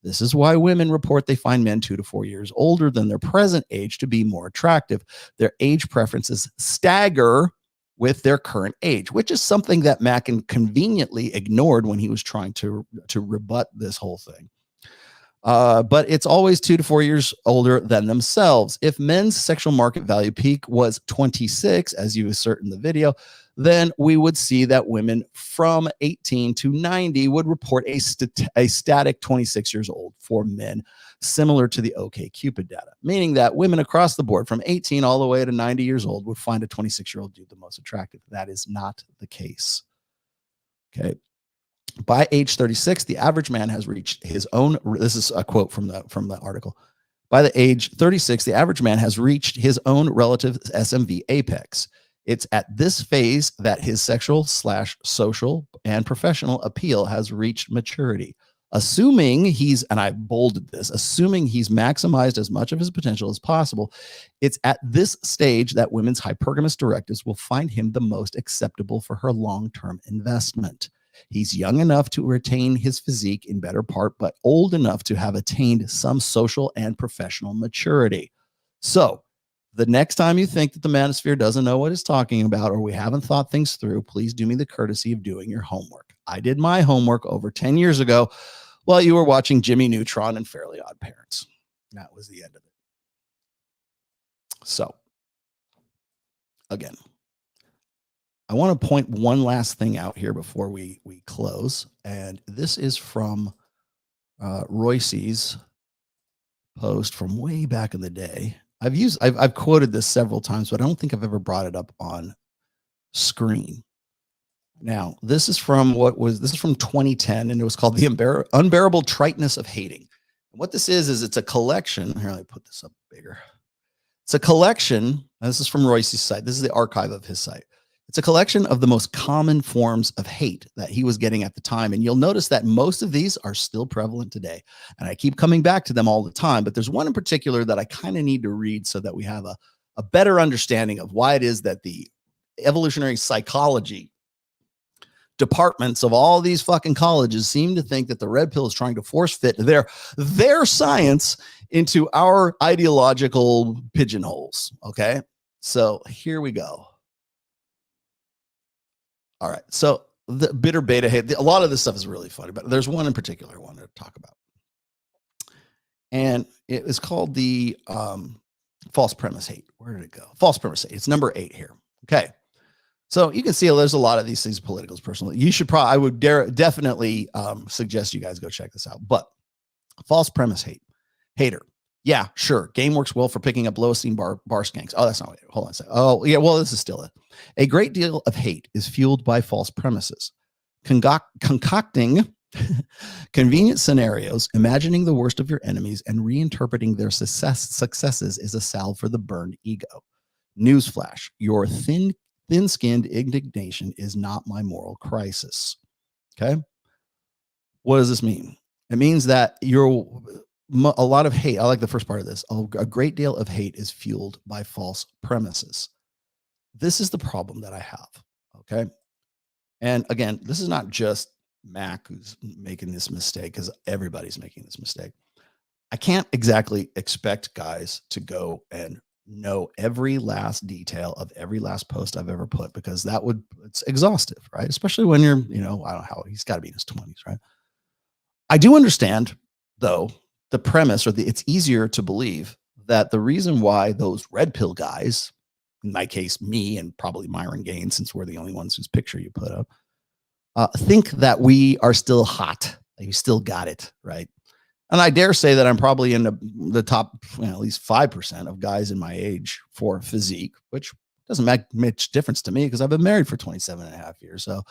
This is why women report they find men 2 to 4 years older than their present age to be more attractive. Their age preferences stagger with their current age, which is something that Mackin conveniently ignored when he was trying to rebut this whole thing. But it's always 2 to 4 years older than themselves. If men's sexual market value peak was 26, as you assert in the video, then we would see that women from 18 to 90 would report a static 26 years old for men, similar to the OkCupid data, meaning that women across the board from 18 all the way to 90 years old would find a 26-year-old dude the most attractive. That is not the case. Okay. By age 36, the average man has reached his own. This is a quote from the article. By the age 36, the average man has reached his own relative SMV apex. It's at this phase that his sexual/social and professional appeal has reached maturity. Assuming he's, and I bolded this, assuming he's maximized as much of his potential as possible, it's at this stage that women's hypergamous directives will find him the most acceptable for her long-term investment. He's young enough to retain his physique in better part, but old enough to have attained some social and professional maturity. So the next time you think that the manosphere doesn't know what it's talking about, or we haven't thought things through, please do me the courtesy of doing your homework. I did my homework over 10 years ago while you were watching Jimmy Neutron and Fairly Odd Parents. That was the end of it. So, again, I want to point one last thing out here before we close, and this is from Royce's post from way back in the day. I've quoted this several times, but I don't think I've ever brought it up on screen. Now, this is from 2010, and it was called The Unbearable Triteness of Hating. And what this is it's a collection. Here, let me put this up bigger. It's a collection. This is from Royce's site. This is the archive of his site. It's a collection of the most common forms of hate that he was getting at the time. And you'll notice that most of these are still prevalent today. And I keep coming back to them all the time, but there's one in particular that I kind of need to read so that we have a better understanding of why it is that the evolutionary psychology departments of all these fucking colleges seem to think that the red pill is trying to force fit their science into our ideological pigeonholes. Okay. So here we go. All right. So the bitter beta hate, a lot of this stuff is really funny, but there's one in particular I wanted to talk about. And it is called the false premise hate. Where did it go? False premise hate. It's number 8 here. Okay. So you can see there's a lot of these things politicals personally. You should probably, I would definitely suggest you guys go check this out. But false premise hater. Yeah, sure. Game works well for picking up low esteem bar skanks. Oh, that's not it. Hold on a second. Oh, yeah. Well, this is still it. A great deal of hate is fueled by false premises. Concocting convenient scenarios, imagining the worst of your enemies, and reinterpreting their successes is a salve for the burned ego. Newsflash: your thin-skinned indignation is not my moral crisis. Okay. What does this mean? It means that a lot of hate. I like the first part of this. A great deal of hate is fueled by false premises. This is the problem that I have. Okay. And again, this is not just Mac who's making this mistake, because everybody's making this mistake. I can't exactly expect guys to go and know every last detail of every last post I've ever put, because it's exhaustive, right? Especially when you're, I don't know how, he's got to be in his 20s, right? I do understand, though, the premise, it's easier to believe that the reason why those red pill guys, in my case, me and probably Myron Gaines, since we're the only ones whose picture you put up, think that we are still hot. You still got it, right? And I dare say that I'm probably in the top, at least 5% of guys in my age for physique, which doesn't make much difference to me because I've been married for 27 and a half years. So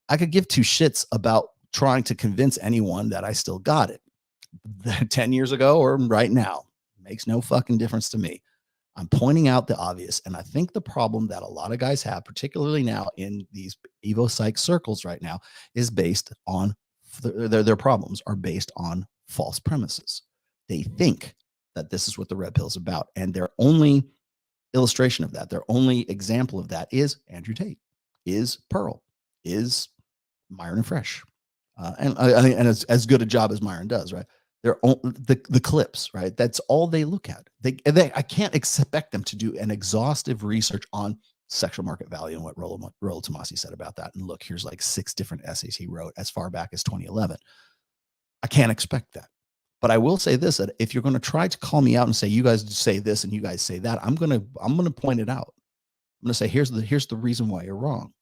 I could give two shits about trying to convince anyone that I still got it 10 years ago or right now. Makes no fucking difference to me. I'm pointing out the obvious. And I think the problem that a lot of guys have, particularly now in these Evo Psych circles right now, is based on their problems are based on false premises. They think that this is what the red pill is about. And their only illustration of that, their only example of that is Andrew Tate, is Pearl, is Myron and Fresh. And as good a job as Myron does, right? They're the clips, right? That's all they look at. I can't expect them to do an exhaustive research on sexual market value and what Rollo Tomassi said about that. And look, here's like 6 different essays he wrote as far back as 2011. I can't expect that. But I will say this, that if you're going to try to call me out and say, you guys say this and you guys say that, I'm going to point it out. I'm going to say, here's the reason why you're wrong.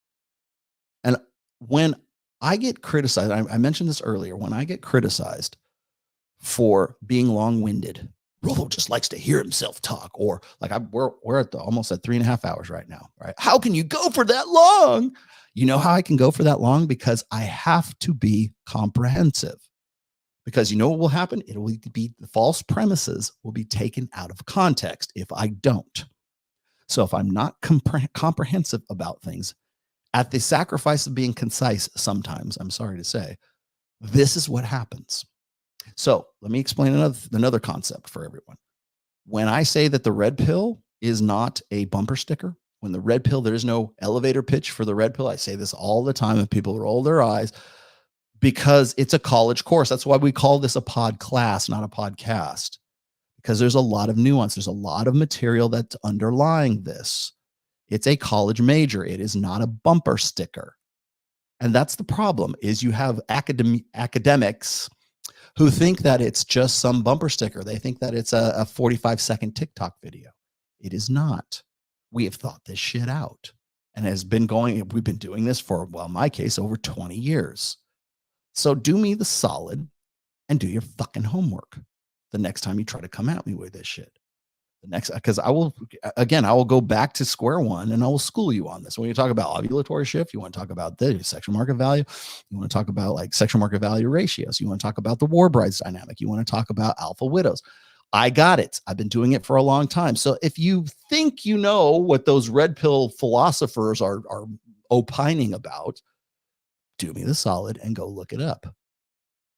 And when I get criticized, I mentioned this earlier, when I get criticized for being long-winded, Rollo just likes to hear himself talk, or like we're at almost at 3.5 hours right now, right? How can you go for that long? You know how I can go for that long? Because I have to be comprehensive. Because you know what will happen? It will be the false premises will be taken out of context if I don't. So if I'm not comprehensive about things, at the sacrifice of being concise, sometimes, I'm sorry to say, this is what happens. So let me explain another concept for everyone. When I say that the red pill is not a bumper sticker, when the red pill, there is no elevator pitch for the red pill. I say this all the time and people roll their eyes because it's a college course. That's why we call this a pod class, not a podcast, because there's a lot of nuance. There's a lot of material that's underlying this. It's a college major. It is not a bumper sticker. And that's the problem, is you have academics who think that it's just some bumper sticker. They think that it's a 45-second TikTok video. It is not. We have thought this shit out and we've been doing this for, well, in my case, over 20 years. So do me the solid and do your fucking homework the next time you try to come at me with this shit. Because I will go back to square one and I will school you on this. When you talk about ovulatory shift, you want to talk about the sexual market value. You want to talk about like sexual market value ratios. You want to talk about the war brides dynamic. You want to talk about alpha widows. I got it. I've been doing it for a long time. So if you think you know what those red pill philosophers are opining about, do me the solid and go look it up.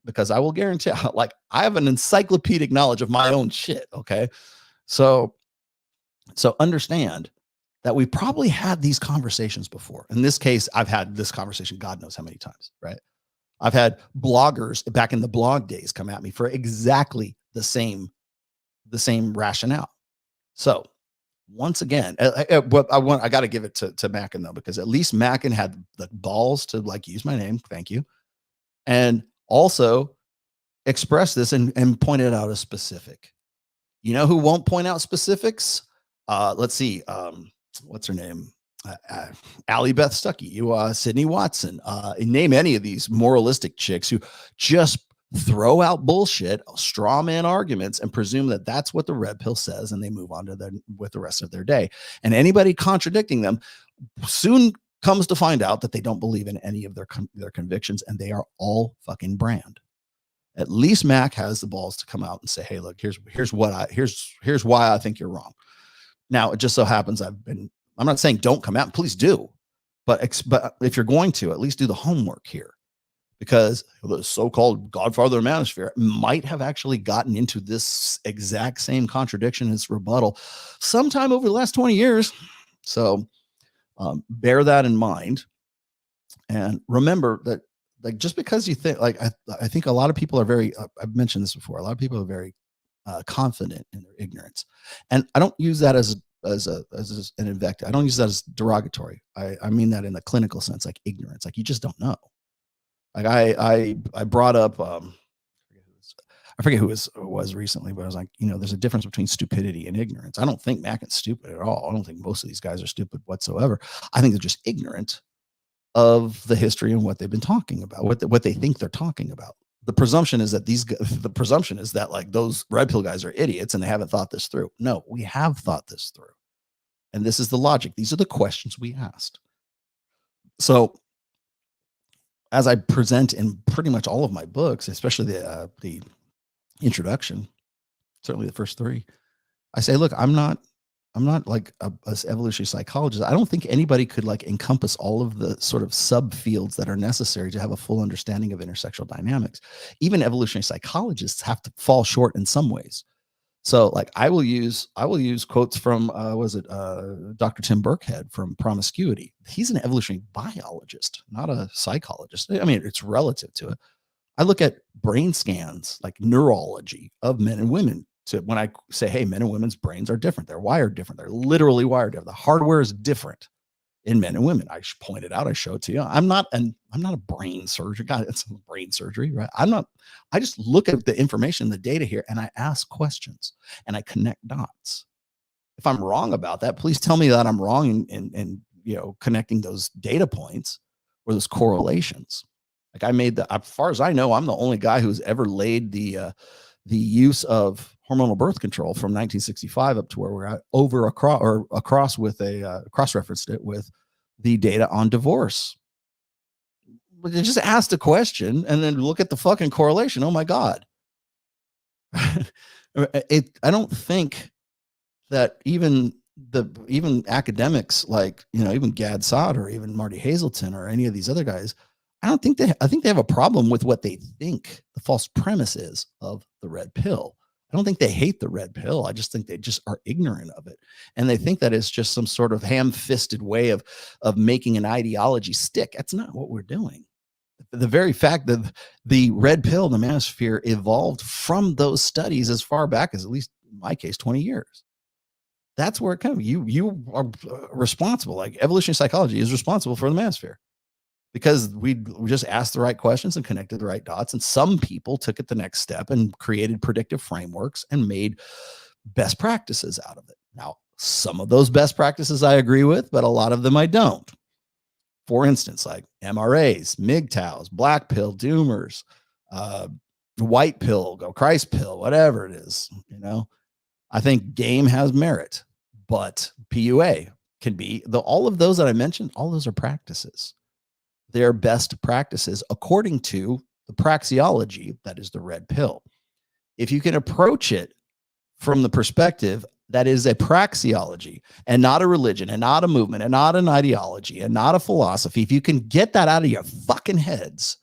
Because I will guarantee, like, I have an encyclopedic knowledge of my own shit. Okay. So understand that we probably had these conversations before. In this case, I've had this conversation God knows how many times, right? I've had bloggers back in the blog days come at me for exactly the same rationale. So once again, I got to give it to Mackin though, because at least Mackin had the balls to like use my name. Thank you. And also express this and point it out as specific. You know who won't point out specifics? Let's see. What's her name? Allie Beth Stuckey, Sydney Watson. Name any of these moralistic chicks who just throw out bullshit, straw man arguments, and presume that that's what the red pill says, and they move on to with the rest of their day. And anybody contradicting them soon comes to find out that they don't believe in any of their convictions, and they are all fucking brand. At least Mac has the balls to come out and say, hey, look, here's why I think you're wrong. Now, it just so happens I'm not saying don't come out, please do. But if you're going to, at least do the homework here, because the so-called godfather of manosphere might have actually gotten into this exact same contradiction in its rebuttal sometime over the last 20 years. So bear that in mind. And remember that, like, just because you think, like, I think a lot of people are very, I've mentioned this before, a lot of people are very confident in their ignorance. And I don't use that as an invective. I don't use that as derogatory. I mean that in the clinical sense, like ignorance, like you just don't know. Like I brought up, I forget who it was recently, but I was like, there's a difference between stupidity and ignorance. I don't think Mackin's stupid at all. I don't think most of these guys are stupid whatsoever. I think they're just ignorant of the history and what they've been talking about, what they think they're talking about. The presumption is that the presumption is that, like, those red pill guys are idiots and they haven't thought this through. No, we have thought this through. And this is the logic. These are the questions we asked. So as I present in pretty much all of my books, especially the introduction, certainly the first 3, I say, look, I'm not like a evolutionary psychologist. I don't think anybody could, like, encompass all of the sort of subfields that are necessary to have a full understanding of intersexual dynamics. Even evolutionary psychologists have to fall short in some ways. So, like, I will use quotes from Dr. Tim Burkhead from Promiscuity. He's an evolutionary biologist, not a psychologist. I mean, it's relative to it. I look at brain scans, like neurology of men and women. So when I say, hey, men and women's brains are different, they're wired different. They're literally wired different. The hardware is different in men and women. I point it out. I show it to you. I'm not a brain surgeon. God, it's brain surgery, right? I just look at the information, the data here, and I ask questions and I connect dots. If I'm wrong about that, please tell me that I'm wrong in connecting those data points or those correlations. Like, as far as I know, I'm the only guy who's ever laid the use of hormonal birth control from 1965 up to where we're at across with a cross-referenced it with the data on divorce. But they just asked a question and then look at the fucking correlation. Oh my God. I don't think that even academics like, even Gad Saad or even Marty Hazelton or any of these other guys, I think they have a problem with what they think the false premise is of the red pill. I don't think they hate the red pill. I just think they just are ignorant of it. And they think that it's just some sort of ham-fisted way of making an ideology stick. That's not what we're doing. The very fact that the red pill, the manosphere, evolved from those studies as far back as, at least in my case, 20 years. That's where it comes. You are responsible. Like, evolutionary psychology is responsible for the manosphere, because we just asked the right questions and connected the right dots. And some people took it the next step and created predictive frameworks and made best practices out of it. Now, some of those best practices I agree with, but a lot of them I don't. For instance, like MRAs, MGTOWs, black pill, doomers, white pill, go Christ pill, whatever it is. I think game has merit, but PUA can be all of those that I mentioned. All those are practices. They're best practices according to the praxeology that is the red pill. If you can approach it from the perspective that is a praxeology and not a religion and not a movement and not an ideology and not a philosophy, if you can get that out of your fucking heads,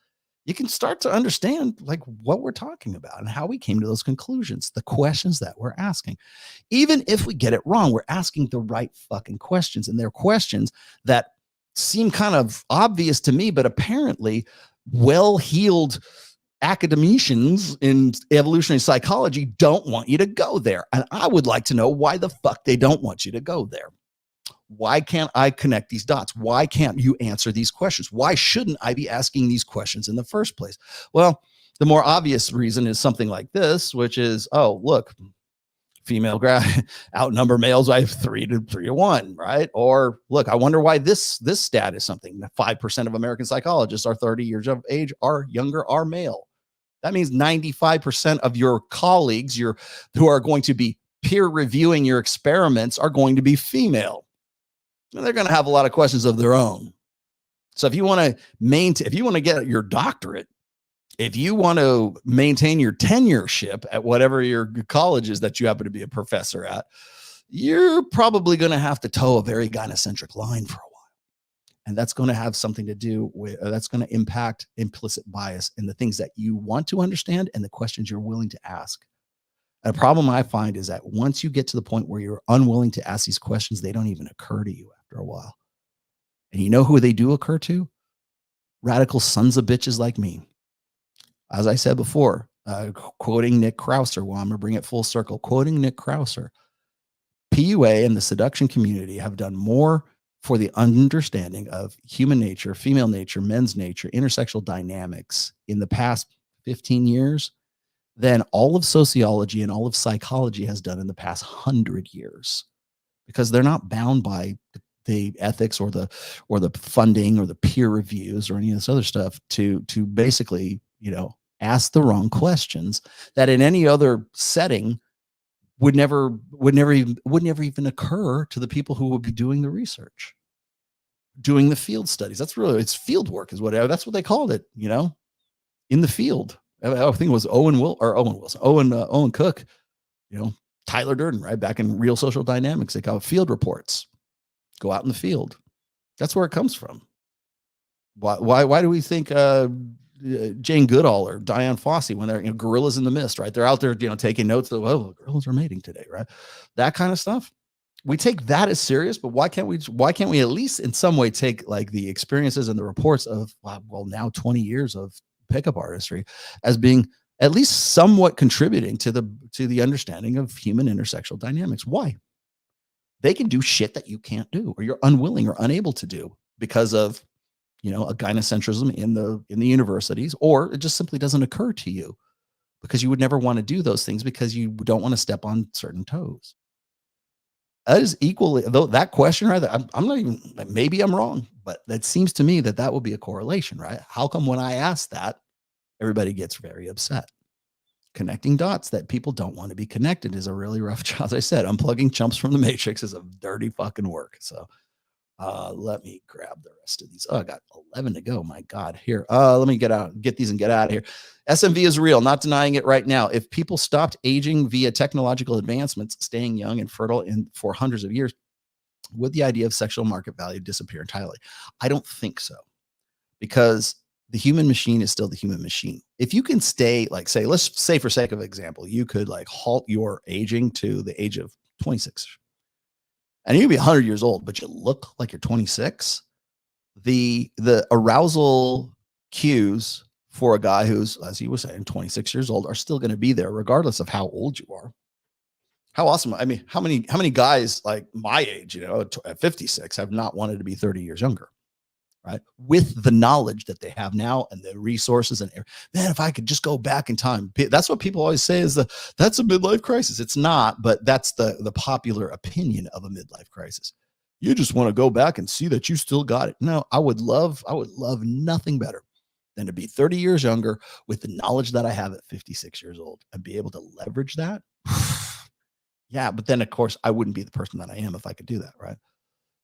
you can start to understand, like, what we're talking about and how we came to those conclusions, the questions that we're asking. Even if we get it wrong, we're asking the right fucking questions, and they're questions that seem kind of obvious to me, but apparently well-heeled academicians in evolutionary psychology don't want you to go there. And I would like to know why the fuck they don't want you to go there. Why can't I connect these dots? Why can't you answer these questions? Why shouldn't I be asking these questions in the first place? Well, the more obvious reason is something like this, which is, oh, look, female outnumber males by 3 to 1, right? Or look, I wonder why this stat is something. 5% of American psychologists are 30 years of age, are younger, are male. That means 95% of your colleagues who are going to be peer reviewing your experiments are going to be female. And they're going to have a lot of questions of their own. So if you want to get your doctorate, if you want to maintain your tenureship at whatever your college is that you happen to be a professor at, you're probably going to have to toe a very gynocentric line for a while. And that's going to have something to do with, that's going to impact implicit bias in the things that you want to understand and the questions you're willing to ask. A problem I find is that once you get to the point where you're unwilling to ask these questions, they don't even occur to you after a while. And you know who they do occur to? radical sons of bitches like me. As I said before, quoting Nick Krauser, well, I'm going to bring it full circle, quoting Nick Krauser, PUA and the seduction community have done more for the understanding of human nature, female nature, men's nature, intersexual dynamics in the past 15 years than all of sociology and all of psychology has done in the past 100 years, because they're not bound by the ethics or the funding or the peer reviews or any of this other stuff to basically, ask the wrong questions that in any other setting would never even occur to the people who would be doing the research, doing the field studies. That's really, it's field work is that's what they called it, in the field. I think it was Owen Cook, Tyler Durden, right back in Real Social Dynamics, they call it field reports. Go out in the field. That's where it comes from. Why do we think Jane Goodall or Diane Fossey, when they're gorillas in the mist, right? They're out there, taking notes of, oh, gorillas are mating today, right? That kind of stuff. We take that as serious, but why can't we at least in some way take like the experiences and the reports of now 20 years of pickup artistry as being at least somewhat contributing to the understanding of human intersexual dynamics? Why? They can do shit that you can't do, or you're unwilling or unable to do because of, a gynocentrism in the universities, or it just simply doesn't occur to you because you would never want to do those things because you don't want to step on certain toes. That is equally, though, that question, right? I'm not even, maybe I'm wrong, but that seems to me that would be a correlation, right? How come when I ask that, everybody gets very upset? Connecting dots that people don't want to be connected is a really rough job. As I said, unplugging chumps from the matrix is a dirty fucking work. So let me grab the rest of these. Oh, I got 11 to go. My God. Here. Let me get these and get out of here. SMV is real, not denying it right now. If people stopped aging via technological advancements, staying young and fertile for hundreds of years, would the idea of sexual market value disappear entirely? I don't think so, because the human machine is still the human machine. If you can stay, like, say, let's say for sake of example, you could like halt your aging to the age of 26. And you can be 100 years old, but you look like you're 26. The arousal cues for a guy who's, as he was saying, 26 years old are still going to be there regardless of how old you are. How awesome. I mean, how many guys like my age, at 56 have not wanted to be 30 years younger, right? With the knowledge that they have now and the resources and man, if I could just go back in time. That's what people always say is that's a midlife crisis. It's not, but that's the popular opinion of a midlife crisis. You just want to go back and see that you still got it. No, I would love nothing better than to be 30 years younger with the knowledge that I have at 56 years old and be able to leverage that. Yeah, but then of course I wouldn't be the person that I am if I could do that, right?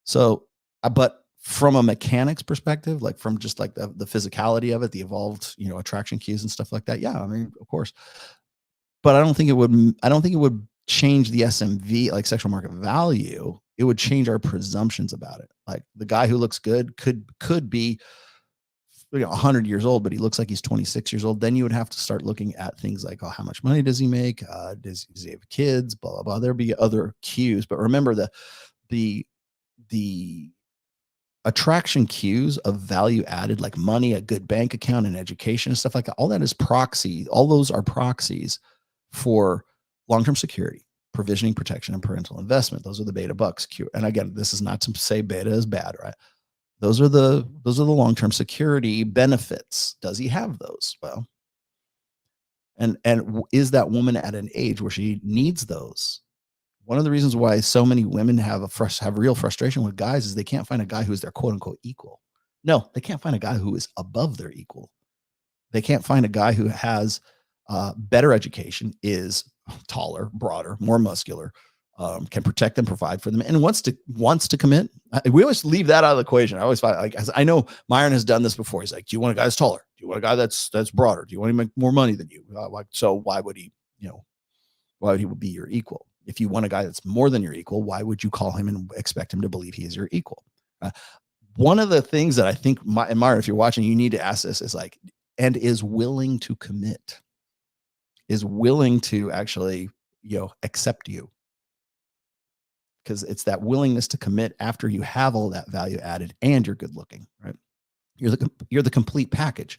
So, but from a mechanics perspective, like from just like the physicality of it, the evolved, attraction cues and stuff like that. Yeah, I mean, of course. But I don't think it would change the SMV, like sexual market value. It would change our presumptions about it. Like the guy who looks good could be 100 years old, but he looks like he's 26 years old. Then you would have to start looking at things like, oh, how much money does he make? Does he have kids? Blah, blah, blah. There'd be other cues. But remember the attraction cues of value added, like money, a good bank account, and education and stuff like that. All that is proxy. All those are proxies for long-term security, provisioning, protection, and parental investment. Those are the beta bucks. And again, this is not to say beta is bad, right? Those are the long-term security benefits. Does he have those? Well, and is that woman at an age where she needs those? One of the reasons why so many women have real frustration with guys is they can't find a guy who's their quote unquote equal. No, they can't find a guy who is above their equal. They can't find a guy who has better education, is taller, broader, more muscular, can protect and provide for them, and wants to commit. We always leave that out of the equation. I always find, like, I know Myron has done this before. He's like, do you want a guy that's taller? Do you want a guy that's broader? Do you want him to make more money than you? So why would he, why would he be your equal? If you want a guy that's more than your equal, why would you call him and expect him to believe he is your equal? One of the things that I think, Myron, if you're watching, you need to ask this is like, and is willing to commit, is willing to actually, accept you. Because it's that willingness to commit after you have all that value added and you're good looking, right? You're the complete package.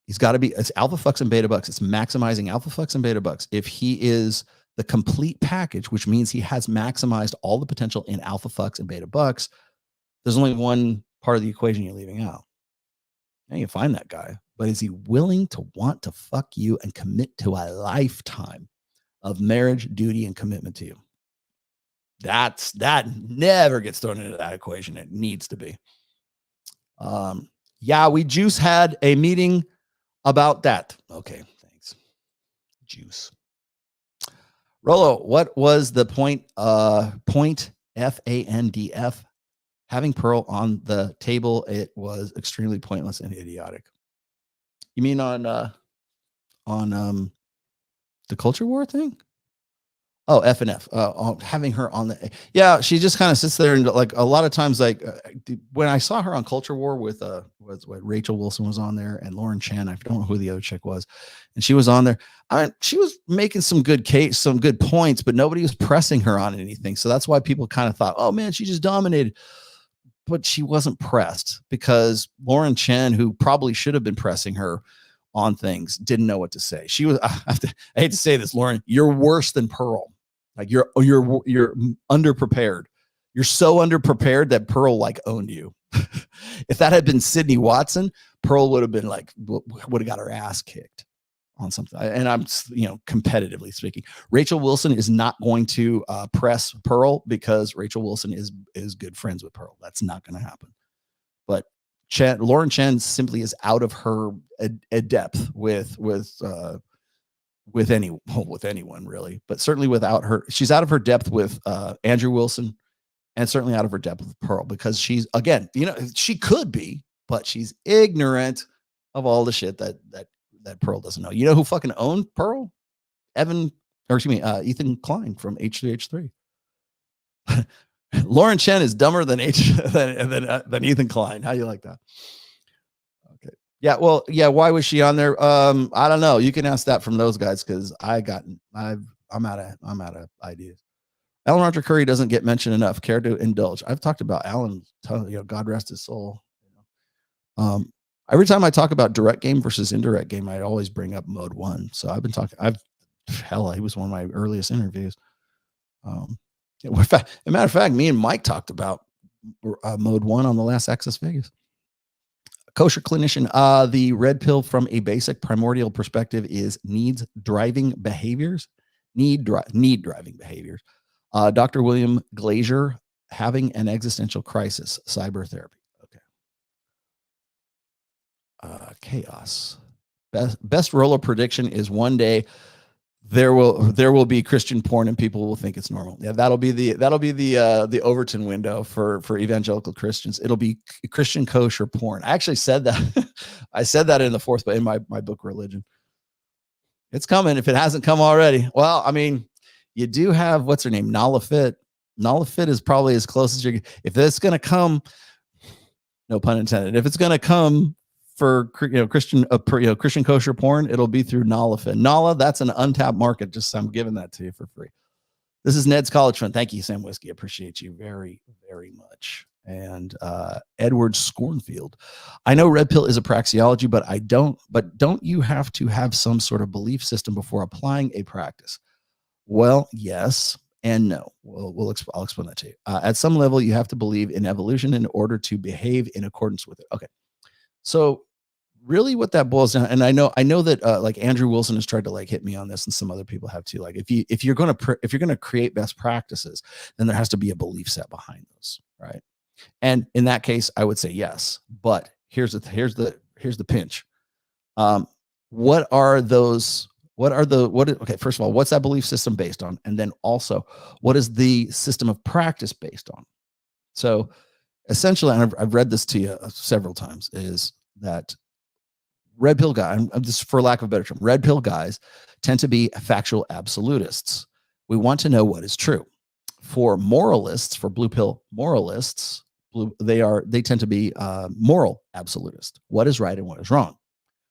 He's got to be, it's alpha fucks and beta bucks. It's maximizing alpha fucks and beta bucks. If he is the complete package, which means he has maximized all the potential in alpha fucks and beta bucks, there's only one part of the equation you're leaving out. Now you find that guy, but is he willing to want to fuck you and commit to a lifetime of marriage, duty, and commitment to you? That never gets thrown into that equation. It needs to be. Yeah, we juice had a meeting about that. Okay, thanks. Juice. Rollo, what was the point FANDF? Having Pearl on the table, it was extremely pointless and idiotic. You mean on the culture war thing? Oh, F and F. Having her on the, yeah, she just kind of sits there and like a lot of times, like when I saw her on Culture War with what Rachel Wilson was on there and Lauren Chan, I don't know who the other chick was, and she was on there. She was making some good points, but nobody was pressing her on anything. So that's why people kind of thought, oh man, she just dominated. But she wasn't pressed because Lauren Chen, who probably should have been pressing her on things, didn't know what to say. She was, I hate to say this, Lauren, you're worse than Pearl. Like you're underprepared. You're so underprepared that Pearl like owned you. If that had been Sydney Watson, Pearl would have been like, would have got her ass kicked on something. And I'm, competitively speaking, Rachel Wilson is not going to press Pearl because Rachel Wilson is good friends with Pearl. That's not going to happen. But Lauren Chen simply is out of her depth with anyone really, but certainly without her, she's out of her depth with Andrew Wilson, and certainly out of her depth with Pearl because she's, again, she could be, but she's ignorant of all the shit that Pearl doesn't know. You know who fucking owned Pearl? Ethan Klein from H3H3. Lauren Chen is dumber than Ethan Klein. How do you like that? Okay. Yeah. Well, yeah. Why was she on there? I don't know. You can ask that from those guys because I'm out of ideas. Alan Roger Curry doesn't get mentioned enough. Care to indulge? I've talked about Alan. God rest his soul. Every time I talk about direct game versus indirect game, I always bring up Mode 1. So I've been talking. He was one of my earliest interviews. A matter of fact, me and Mike talked about Mode 1 on the last Access Vegas. Kosher clinician, the red pill from a basic primordial perspective is need driving behaviors. Dr. William Glazier, having an existential crisis, cyber therapy. Okay. Chaos. Best Rollo prediction is one day there will be Christian porn and people will think it's normal. Yeah, that'll be the Overton window for evangelical Christians. It'll be Christian kosher porn. I actually said that. I said that in the fourth, but in my book Religion. It's coming if it hasn't come already. Well, I mean, you do have what's her name, Nala Fit. Nala Fit is probably as close as you're. If it's going to come, no pun intended. If it's going to come for Christian Christian kosher porn, it'll be through Nala Fit. Nala, that's an untapped market. Just I'm giving that to you for free. This is Ned's College Fund. Thank you, Sam Whiskey. Appreciate you very, very much. And Edward Scornfield. I know red pill is a praxeology, but don't you have to have some sort of belief system before applying a practice? Well, yes and no. I'll explain that to you. At some level, you have to believe in evolution in order to behave in accordance with it. Okay. So really what that boils down, and I know that like Andrew Wilson has tried to like hit me on this, and some other people have too. Like if you're going to create best practices, then there has to be a belief set behind those, right? And in that case, I would say yes. But here's the pinch. Okay, first of all, what's that belief system based on? And then also, what is the system of practice based on? So essentially, and I've read this to you several times, is that red pill guys, just for lack of a better term, red pill guys tend to be factual absolutists. We want to know what is true. For moralists, for blue pill moralists, they tend to be moral absolutists. What is right and what is wrong?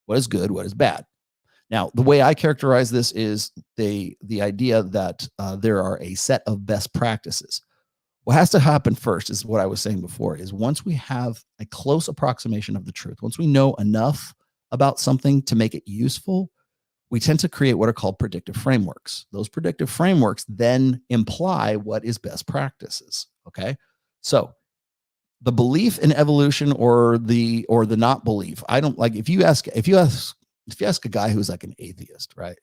What is good? What is bad? Now, the way I characterize this is the idea that there are a set of best practices. What has to happen first is what I was saying before, is once we have a close approximation of the truth, once we know enough about something to make it useful, we tend to create what are called predictive frameworks. Those predictive frameworks then imply what is best practices. Okay. So the belief in evolution or the not belief, I don't like, if you ask a guy who's like an atheist, right?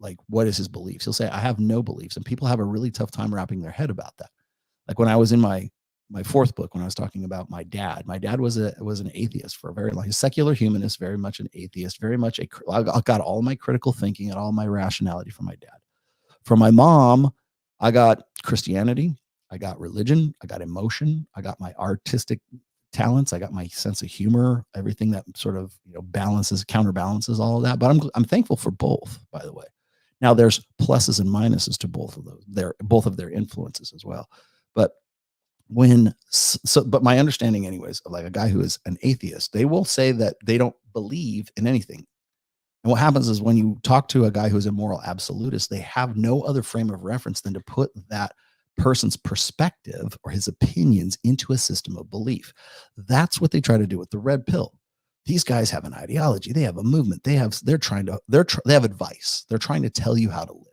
Like, what is his beliefs? He'll say, I have no beliefs. And people have a really tough time wrapping their head about that. Like when I was in my fourth book, when I was talking about my dad was an atheist for a very long, he's a secular humanist, very much an atheist, very much I got all my critical thinking and all my rationality from my dad. From my mom, I got Christianity, I got religion, I got emotion, I got my artistic talents, I got my sense of humor, everything that sort of, counterbalances all of that. But I'm thankful for both, by the way. Now there's pluses and minuses to both of those. Both of their influences as well. But but my understanding anyways, of like a guy who is an atheist, they will say that they don't believe in anything. And what happens is when you talk to a guy who's a moral absolutist, they have no other frame of reference than to put that person's perspective or his opinions into a system of belief. That's what they try to do with the red pill. These guys have an ideology, they have a movement, they have advice. They're trying to tell you how to live.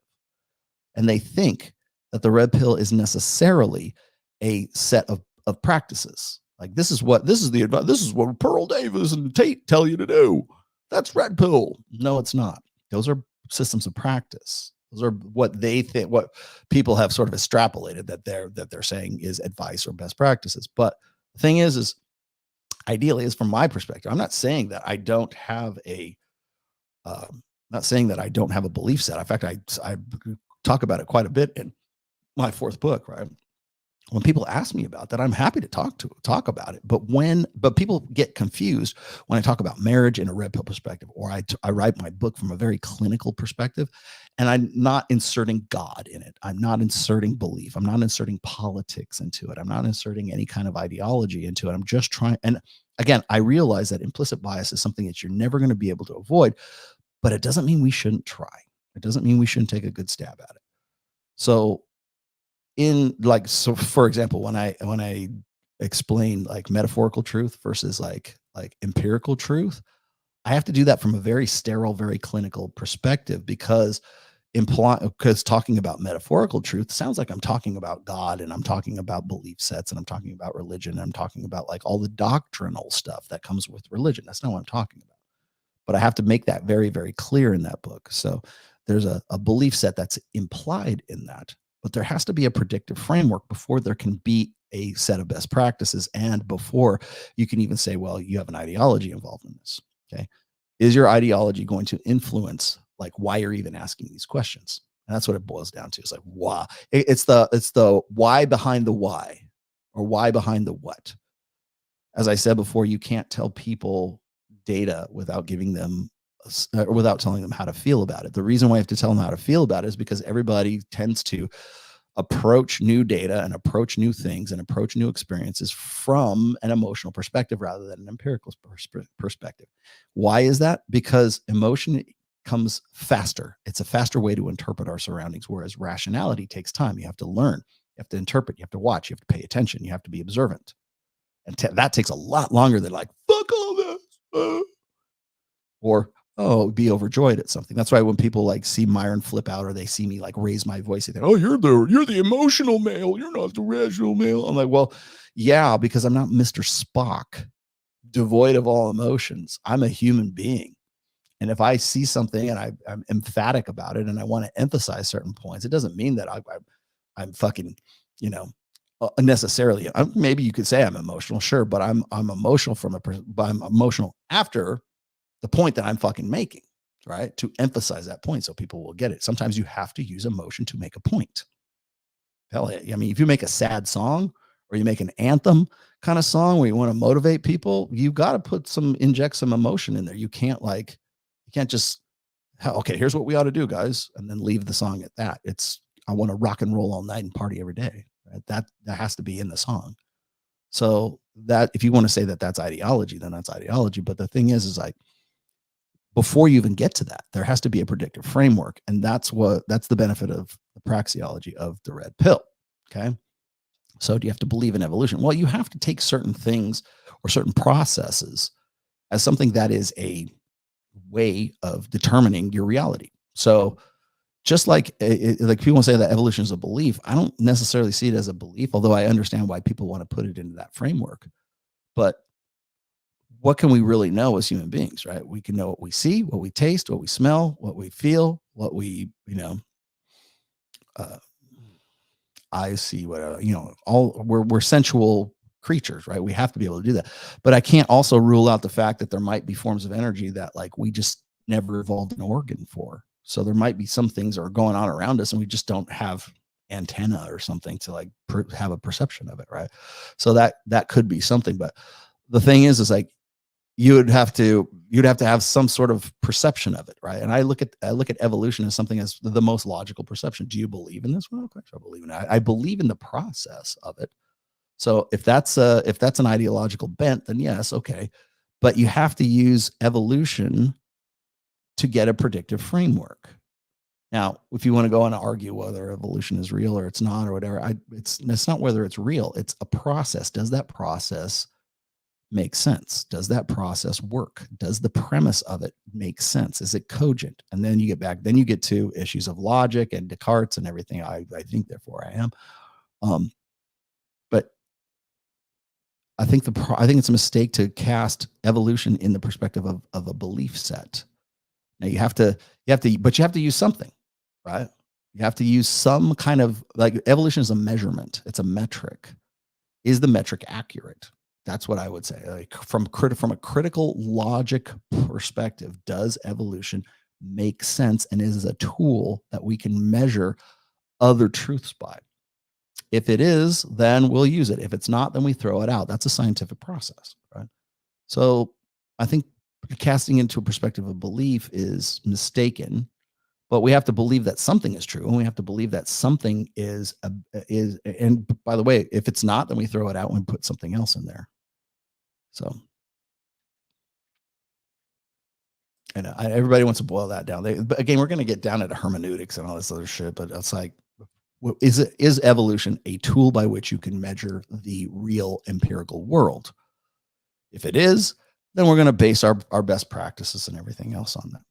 And they think that the red pill is necessarily a set of practices. Like this is what Pearl Davis and Tate tell you to do. That's red pill. No, it's not. Those are systems of practice. Those are what they think, what people have sort of extrapolated that they're saying is advice or best practices. But the thing is ideally, is from my perspective, I'm not saying that I don't have a belief set. In fact, I talk about it quite a bit in my fourth book, right? When people ask me about that, I'm happy to talk about it. But people get confused when I talk about marriage in a red pill perspective, or I write my book from a very clinical perspective, and I'm not inserting God in it. I'm not inserting belief. I'm not inserting politics into it. I'm not inserting any kind of ideology into it. I'm just trying. And again, I realize that implicit bias is something that you're never going to be able to avoid, but it doesn't mean we shouldn't try. It doesn't mean we shouldn't take a good stab at it. So for example, when I explain like metaphorical truth versus like empirical truth, I have to do that from a very sterile, very clinical perspective, because talking about metaphorical truth sounds like I'm talking about God, and I'm talking about belief sets, and I'm talking about religion, and I'm talking about like all the doctrinal stuff that comes with religion. That's not what I'm talking about. But I have to make that very, very clear in that book. So there's a belief set that's implied in that. But there has to be a predictive framework before there can be a set of best practices, and before you can even say, well, you have an ideology involved in this. Okay. Is your ideology going to influence like why you're even asking these questions? And that's what it boils down to. It's like, why? It's the why behind the why, or why behind the what. As I said before, you can't tell people data without giving them or without telling them how to feel about it. The reason why I have to tell them how to feel about it is because everybody tends to approach new data and approach new things and approach new experiences from an emotional perspective rather than an empirical perspective. Why is that? Because emotion comes faster. It's a faster way to interpret our surroundings, whereas rationality takes time. You have to learn, you have to interpret, you have to watch, you have to pay attention, you have to be observant. And that takes a lot longer than like, fuck all this. Or be overjoyed at something. That's why when people like see Myron flip out, or they see me like raise my voice, they think, oh, you're the emotional male, you're not the rational male. I'm like, well, yeah, because I'm not Mr. Spock, devoid of all emotions. I'm a human being. And if I see something and I'm emphatic about it and I want to emphasize certain points, it doesn't mean that I'm fucking, necessarily. Maybe you could say I'm emotional, sure, but I'm emotional I'm emotional after the point that I'm fucking making, right? To emphasize that point so people will get it. Sometimes you have to use emotion to make a point. Hell, I mean, if you make a sad song or you make an anthem kind of song where you want to motivate people, you got to inject some emotion in there. You can't just, okay, here's what we ought to do, guys, and then leave the song at that. I want to rock and roll all night and party every day. Right? That has to be in the song. So that if you want to say that that's ideology, then that's ideology. But the thing is like, before you even get to that, there has to be a predictive framework. And that's the benefit of the praxeology of the red pill. Okay. So do you have to believe in evolution? Well, you have to take certain things or certain processes as something that is a way of determining your reality. So just like people say that evolution is a belief, I don't necessarily see it as a belief, although I understand why people want to put it into that framework. But what can we really know as human beings, right? We can know what we see, what we taste, what we smell, what we feel, what we, eyes see, whatever, all we're sensual creatures, right? We have to be able to do that. But I can't also rule out the fact that there might be forms of energy that like we just never evolved an organ for. So there might be some things that are going on around us and we just don't have antenna or something to like have a perception of it, right? So that could be something. But the thing is like you'd have to have some sort of perception of it, right? And I look at evolution as something as the most logical perception. Do you believe in this? Well, of course I believe in it. I believe in the process of it. So if that's an ideological bent, then yes, okay. But you have to use evolution to get a predictive framework. Now, if you want to go on and argue whether evolution is real or it's not or whatever, it's not whether it's real. It's a process. Does that process make sense? Does that process work? Does the premise of it make sense? Is it cogent? And then you get to issues of logic and Descartes and everything. I think, therefore I am. But I think it's a mistake to cast evolution in the perspective of a belief set. Now you have to use something, right? You have to use some kind of, like, evolution is a measurement. It's a metric. Is the metric accurate? That's what I would say. Like from a critical logic perspective, does evolution make sense and is a tool that we can measure other truths by? If it is, then we'll use it. If it's not, then we throw it out. That's a scientific process, right? So I think casting into a perspective of belief is mistaken, but we have to believe that something is true, and we have to believe that something is. And by the way, if it's not, then we throw it out and put something else in there. So, and everybody wants to boil that down. But again, we're going to get down into hermeneutics and all this other shit. But it's like, is evolution a tool by which you can measure the real empirical world? If it is, then we're going to base our best practices and everything else on that.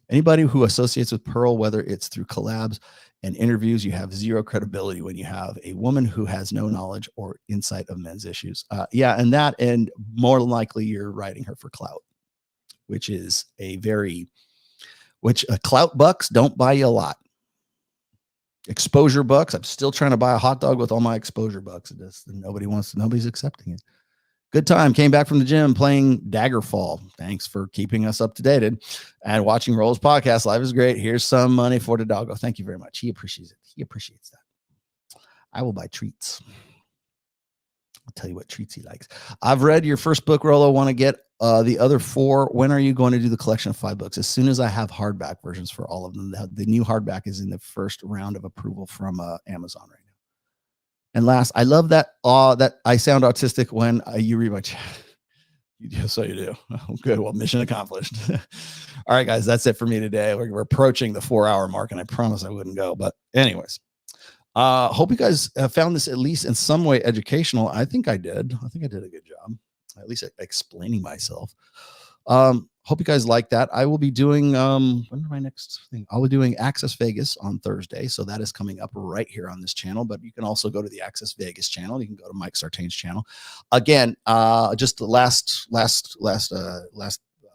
Anybody who associates with Pearl, whether it's through collabs and interviews, you have zero credibility when you have a woman who has no knowledge or insight of men's issues. And more than likely you're writing her for clout, which clout bucks don't buy you a lot. Exposure bucks. I'm still trying to buy a hot dog with all my exposure bucks. Nobody's accepting it. Good time. Came back from the gym playing Daggerfall. Thanks for keeping us up to date and watching Rollo's podcast. Life is great. Here's some money for the doggo. Thank you very much. He appreciates it. He appreciates that. I will buy treats. I'll tell you what treats he likes. I've read your first book, Rollo. Want to get the other 4. When are you going to do the collection of 5 books? As soon as I have hardback versions for all of them. The new hardback is in the first round of approval from Amazon right now. And last, I love that I sound autistic when you read my chat. So you do. Oh, good. Well, mission accomplished. All right, guys, that's it for me today. We're approaching the 4-hour mark, and I promised I wouldn't go. But anyways, hope you guys have found this at least in some way educational. I think I did. I think I did a good job, at least explaining myself. Hope you guys like that. I will be doing when my next thing. I'll be doing Access Vegas on Thursday, so that is coming up right here on this channel. But you can also go to the Access Vegas channel. You can go to Mike Sartain's channel. Again, just the last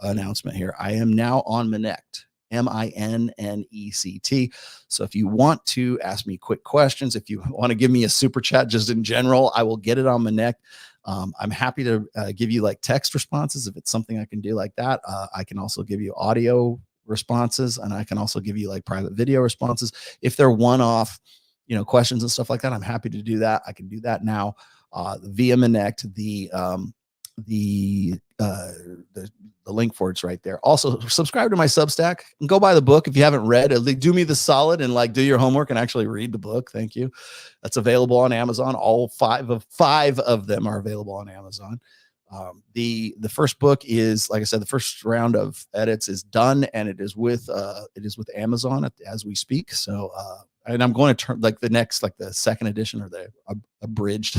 announcement here. I am now on Minect. MINNECT. So if you want to ask me quick questions, if you want to give me a super chat just in general, I will get it on Minect. I'm happy to give you like text responses if it's something I can do like that. I can also give you audio responses, and I can also give you like private video responses. If they're one-off, questions and stuff like that, I'm happy to do that. I can do that now via Minect. The link for it's right there. Also, subscribe to my Substack and go buy the book if you haven't read. Do me the solid and do your homework and actually read the book. Thank you. That's available on Amazon. All five of them are available on Amazon. The first book is, like I said, the first round of edits is done, and it is with Amazon as we speak. So and I'm going to turn like the second edition or the abridged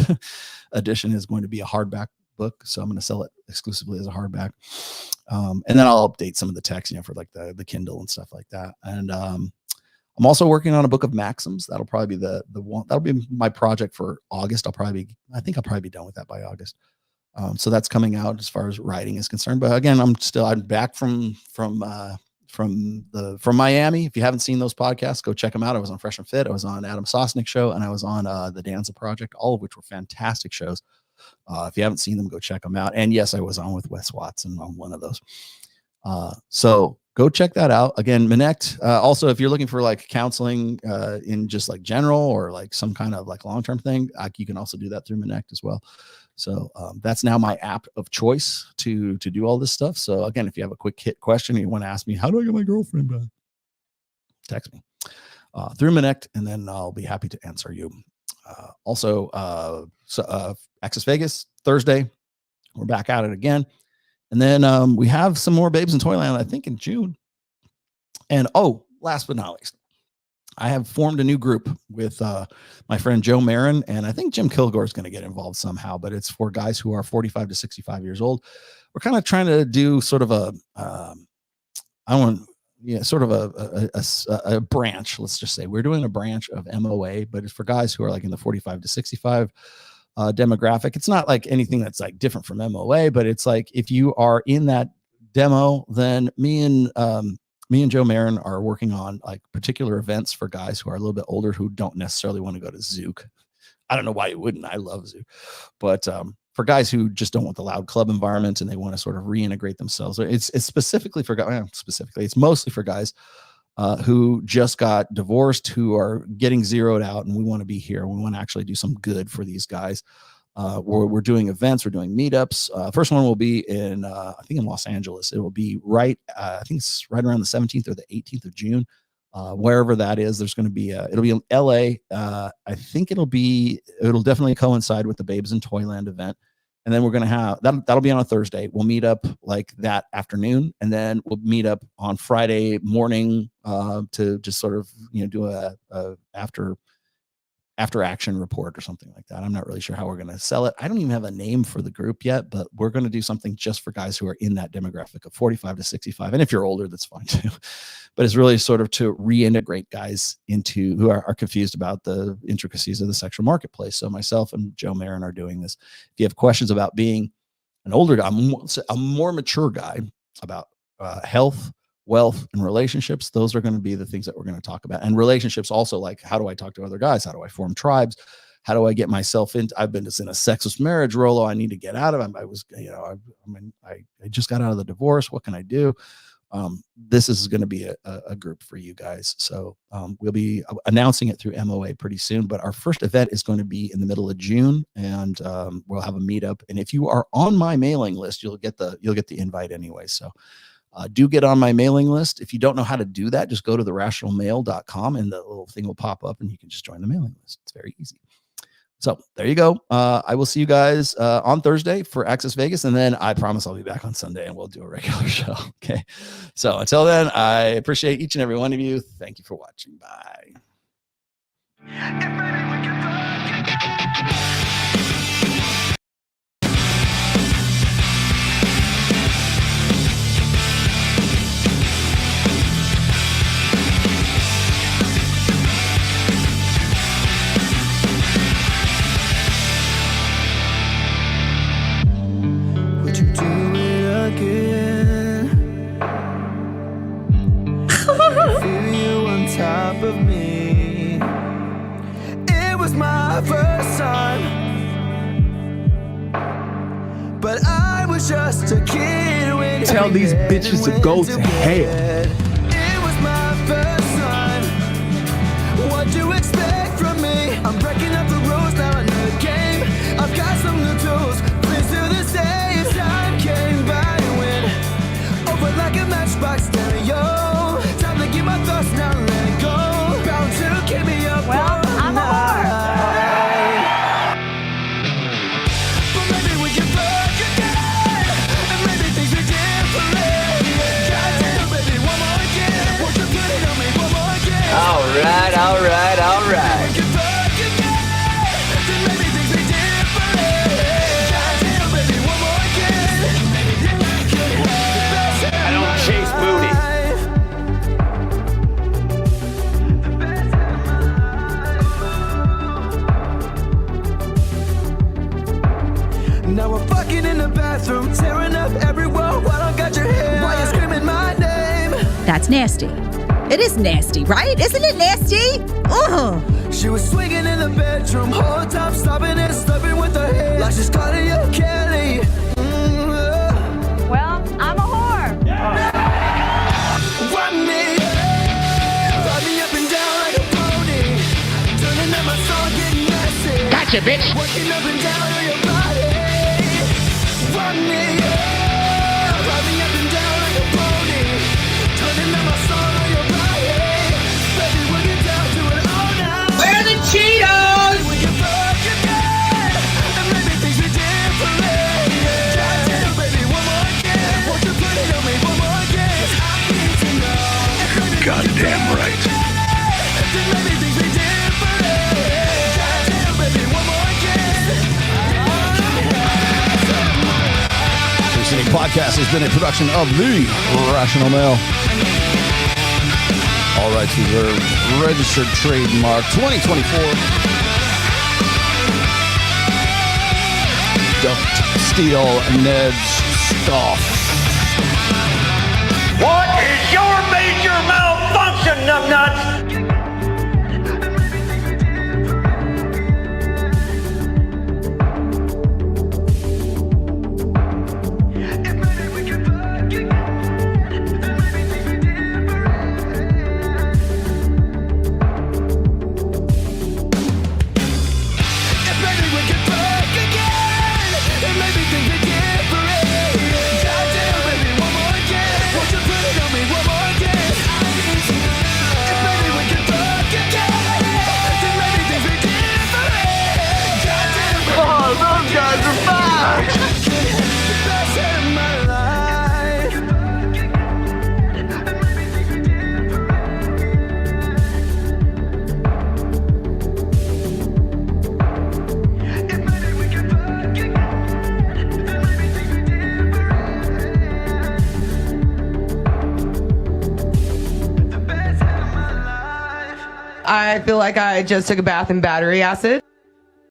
edition is going to be a hardback book. So I'm going to sell it exclusively as a hardback. And then I'll update some of the text, for like the Kindle and stuff like that. And I'm also working on a book of maxims. That'll probably be the one that'll be my project for August. I think I'll probably be done with that by August. So that's coming out as far as writing is concerned. But again, I'm back from Miami. If you haven't seen those podcasts, go check them out. I was on Fresh and Fit. I was on Adam Sosnick's show, and I was on the Danza Project, all of which were fantastic shows. If you haven't seen them, go check them out. And yes, I was on with Wes Watson on one of those. So go check that out. Again, Minect. Also, if you're looking for like counseling in just like general or like some kind of like long-term thing, you can also do that through Minect as well. So that's now my app of choice to do all this stuff. So again, if you have a quick hit question, you want to ask me, how do I get my girlfriend back? Text me through Minect, and then I'll be happy to answer you. Access Vegas Thursday, we're back at it again. And then we have some more Babes in Toyland, I think in June. And last but not least, I have formed a new group with my friend Joe Marin, and I think Jim Kilgore is going to get involved somehow, but it's for guys who are 45 to 65 years old. We're kind of trying to do sort of a branch. Let's just say we're doing a branch of MOA, but it's for guys who are like in the 45 to 65 demographic. It's not like anything that's like different from MOA, but it's like if you are in that demo, then me and Joe Marin are working on like particular events for guys who are a little bit older who don't necessarily want to go to Zook. I don't know why you wouldn't. I love Zook, but for guys who just don't want the loud club environment and they want to sort of reintegrate themselves, it's specifically for guys. It's mostly for guys who just got divorced, who are getting zeroed out, and we want to be here. We want to actually do some good for these guys. We're doing events, we're doing meetups. First one will be in, I think in Los Angeles. It will be I think it's right around the 17th or the 18th of June. Wherever that is, there's going to be, it'll be in LA. I think it'll definitely coincide with the Babes in Toyland event. And then we're going to have, that'll be on a Thursday. We'll meet up like that afternoon, and then we'll meet up on Friday morning to just sort of, do a after action report or something like that. I'm not really sure how we're going to sell it. I don't even have a name for the group yet, but we're going to do something just for guys who are in that demographic of 45 to 65. And if you're older, that's fine too. But it's really sort of to reintegrate guys who are confused about the intricacies of the sexual marketplace. So myself and Joe Marin are doing this. If you have questions about being an older guy, a more mature guy about health, wealth, and relationships, those are going to be the things that we're going to talk about. And relationships also, like, how do I talk to other guys? How do I form tribes? How do I get myself into, I've been in a sexless marriage, Rollo. I need to get out of it. I just got out of the divorce. What can I do? This is going to be a group for you guys. So we'll be announcing it through MOA pretty soon, but our first event is going to be in the middle of June, and we'll have a meetup. And if you are on my mailing list, you'll get the invite anyway. So do get on my mailing list. If you don't know how to do that, just go to rtrationalmale.com and the little thing will pop up and you can just join the mailing list. It's very easy. So there you go. I will see you guys on Thursday for Access Vegas. And then I promise I'll be back on Sunday and we'll do a regular show. Okay. So until then, I appreciate each and every one of you. Thank you for watching. Bye. Top of me, it was my first time, but I was just a kid when tell these bitches to go to hell. It was my first time. What do you expect from me? I'm breaking up the rules now in the game. I've got some new tools. Please do the same. Time came by and went over like a matchbox stereo. Time to get my thoughts now. Well, I'm a whore. But maybe we can fuck again, and maybe things are different. Goddamn, baby, one more again. Won't you put it on me one more again? All right. bathroom, tearing up everywhere while I got your hair. Why you screaming my name? That's nasty. It is nasty, right? Isn't it nasty? Ugh. She was swinging in the bedroom, whole time stopping and slipping with her hair. Like she's Claudia Kelly. Well, I'm a whore. Run me, ride me up and down like a pony. Turning up my song, getting messy. Gotcha, bitch. Working up and down on your body. Run me, ride me up and down like a pony. Turning up my song on your body. Baby, we'll get down to it all night. Where are the Cheetos? We can fuck again, and maybe things be different. Goddamn, baby, one more again. Won't you put it on me one more again? I need to know. You're goddamn right. Then maybe things be different. Goddamn, baby, one more again. Listening podcast has been a production of the Rational Male. All rights reserved. Registered trademark 2024. Don't steal Ned's stuff. What is your major malfunction, numbnuts? I feel like I just took a bath in battery acid.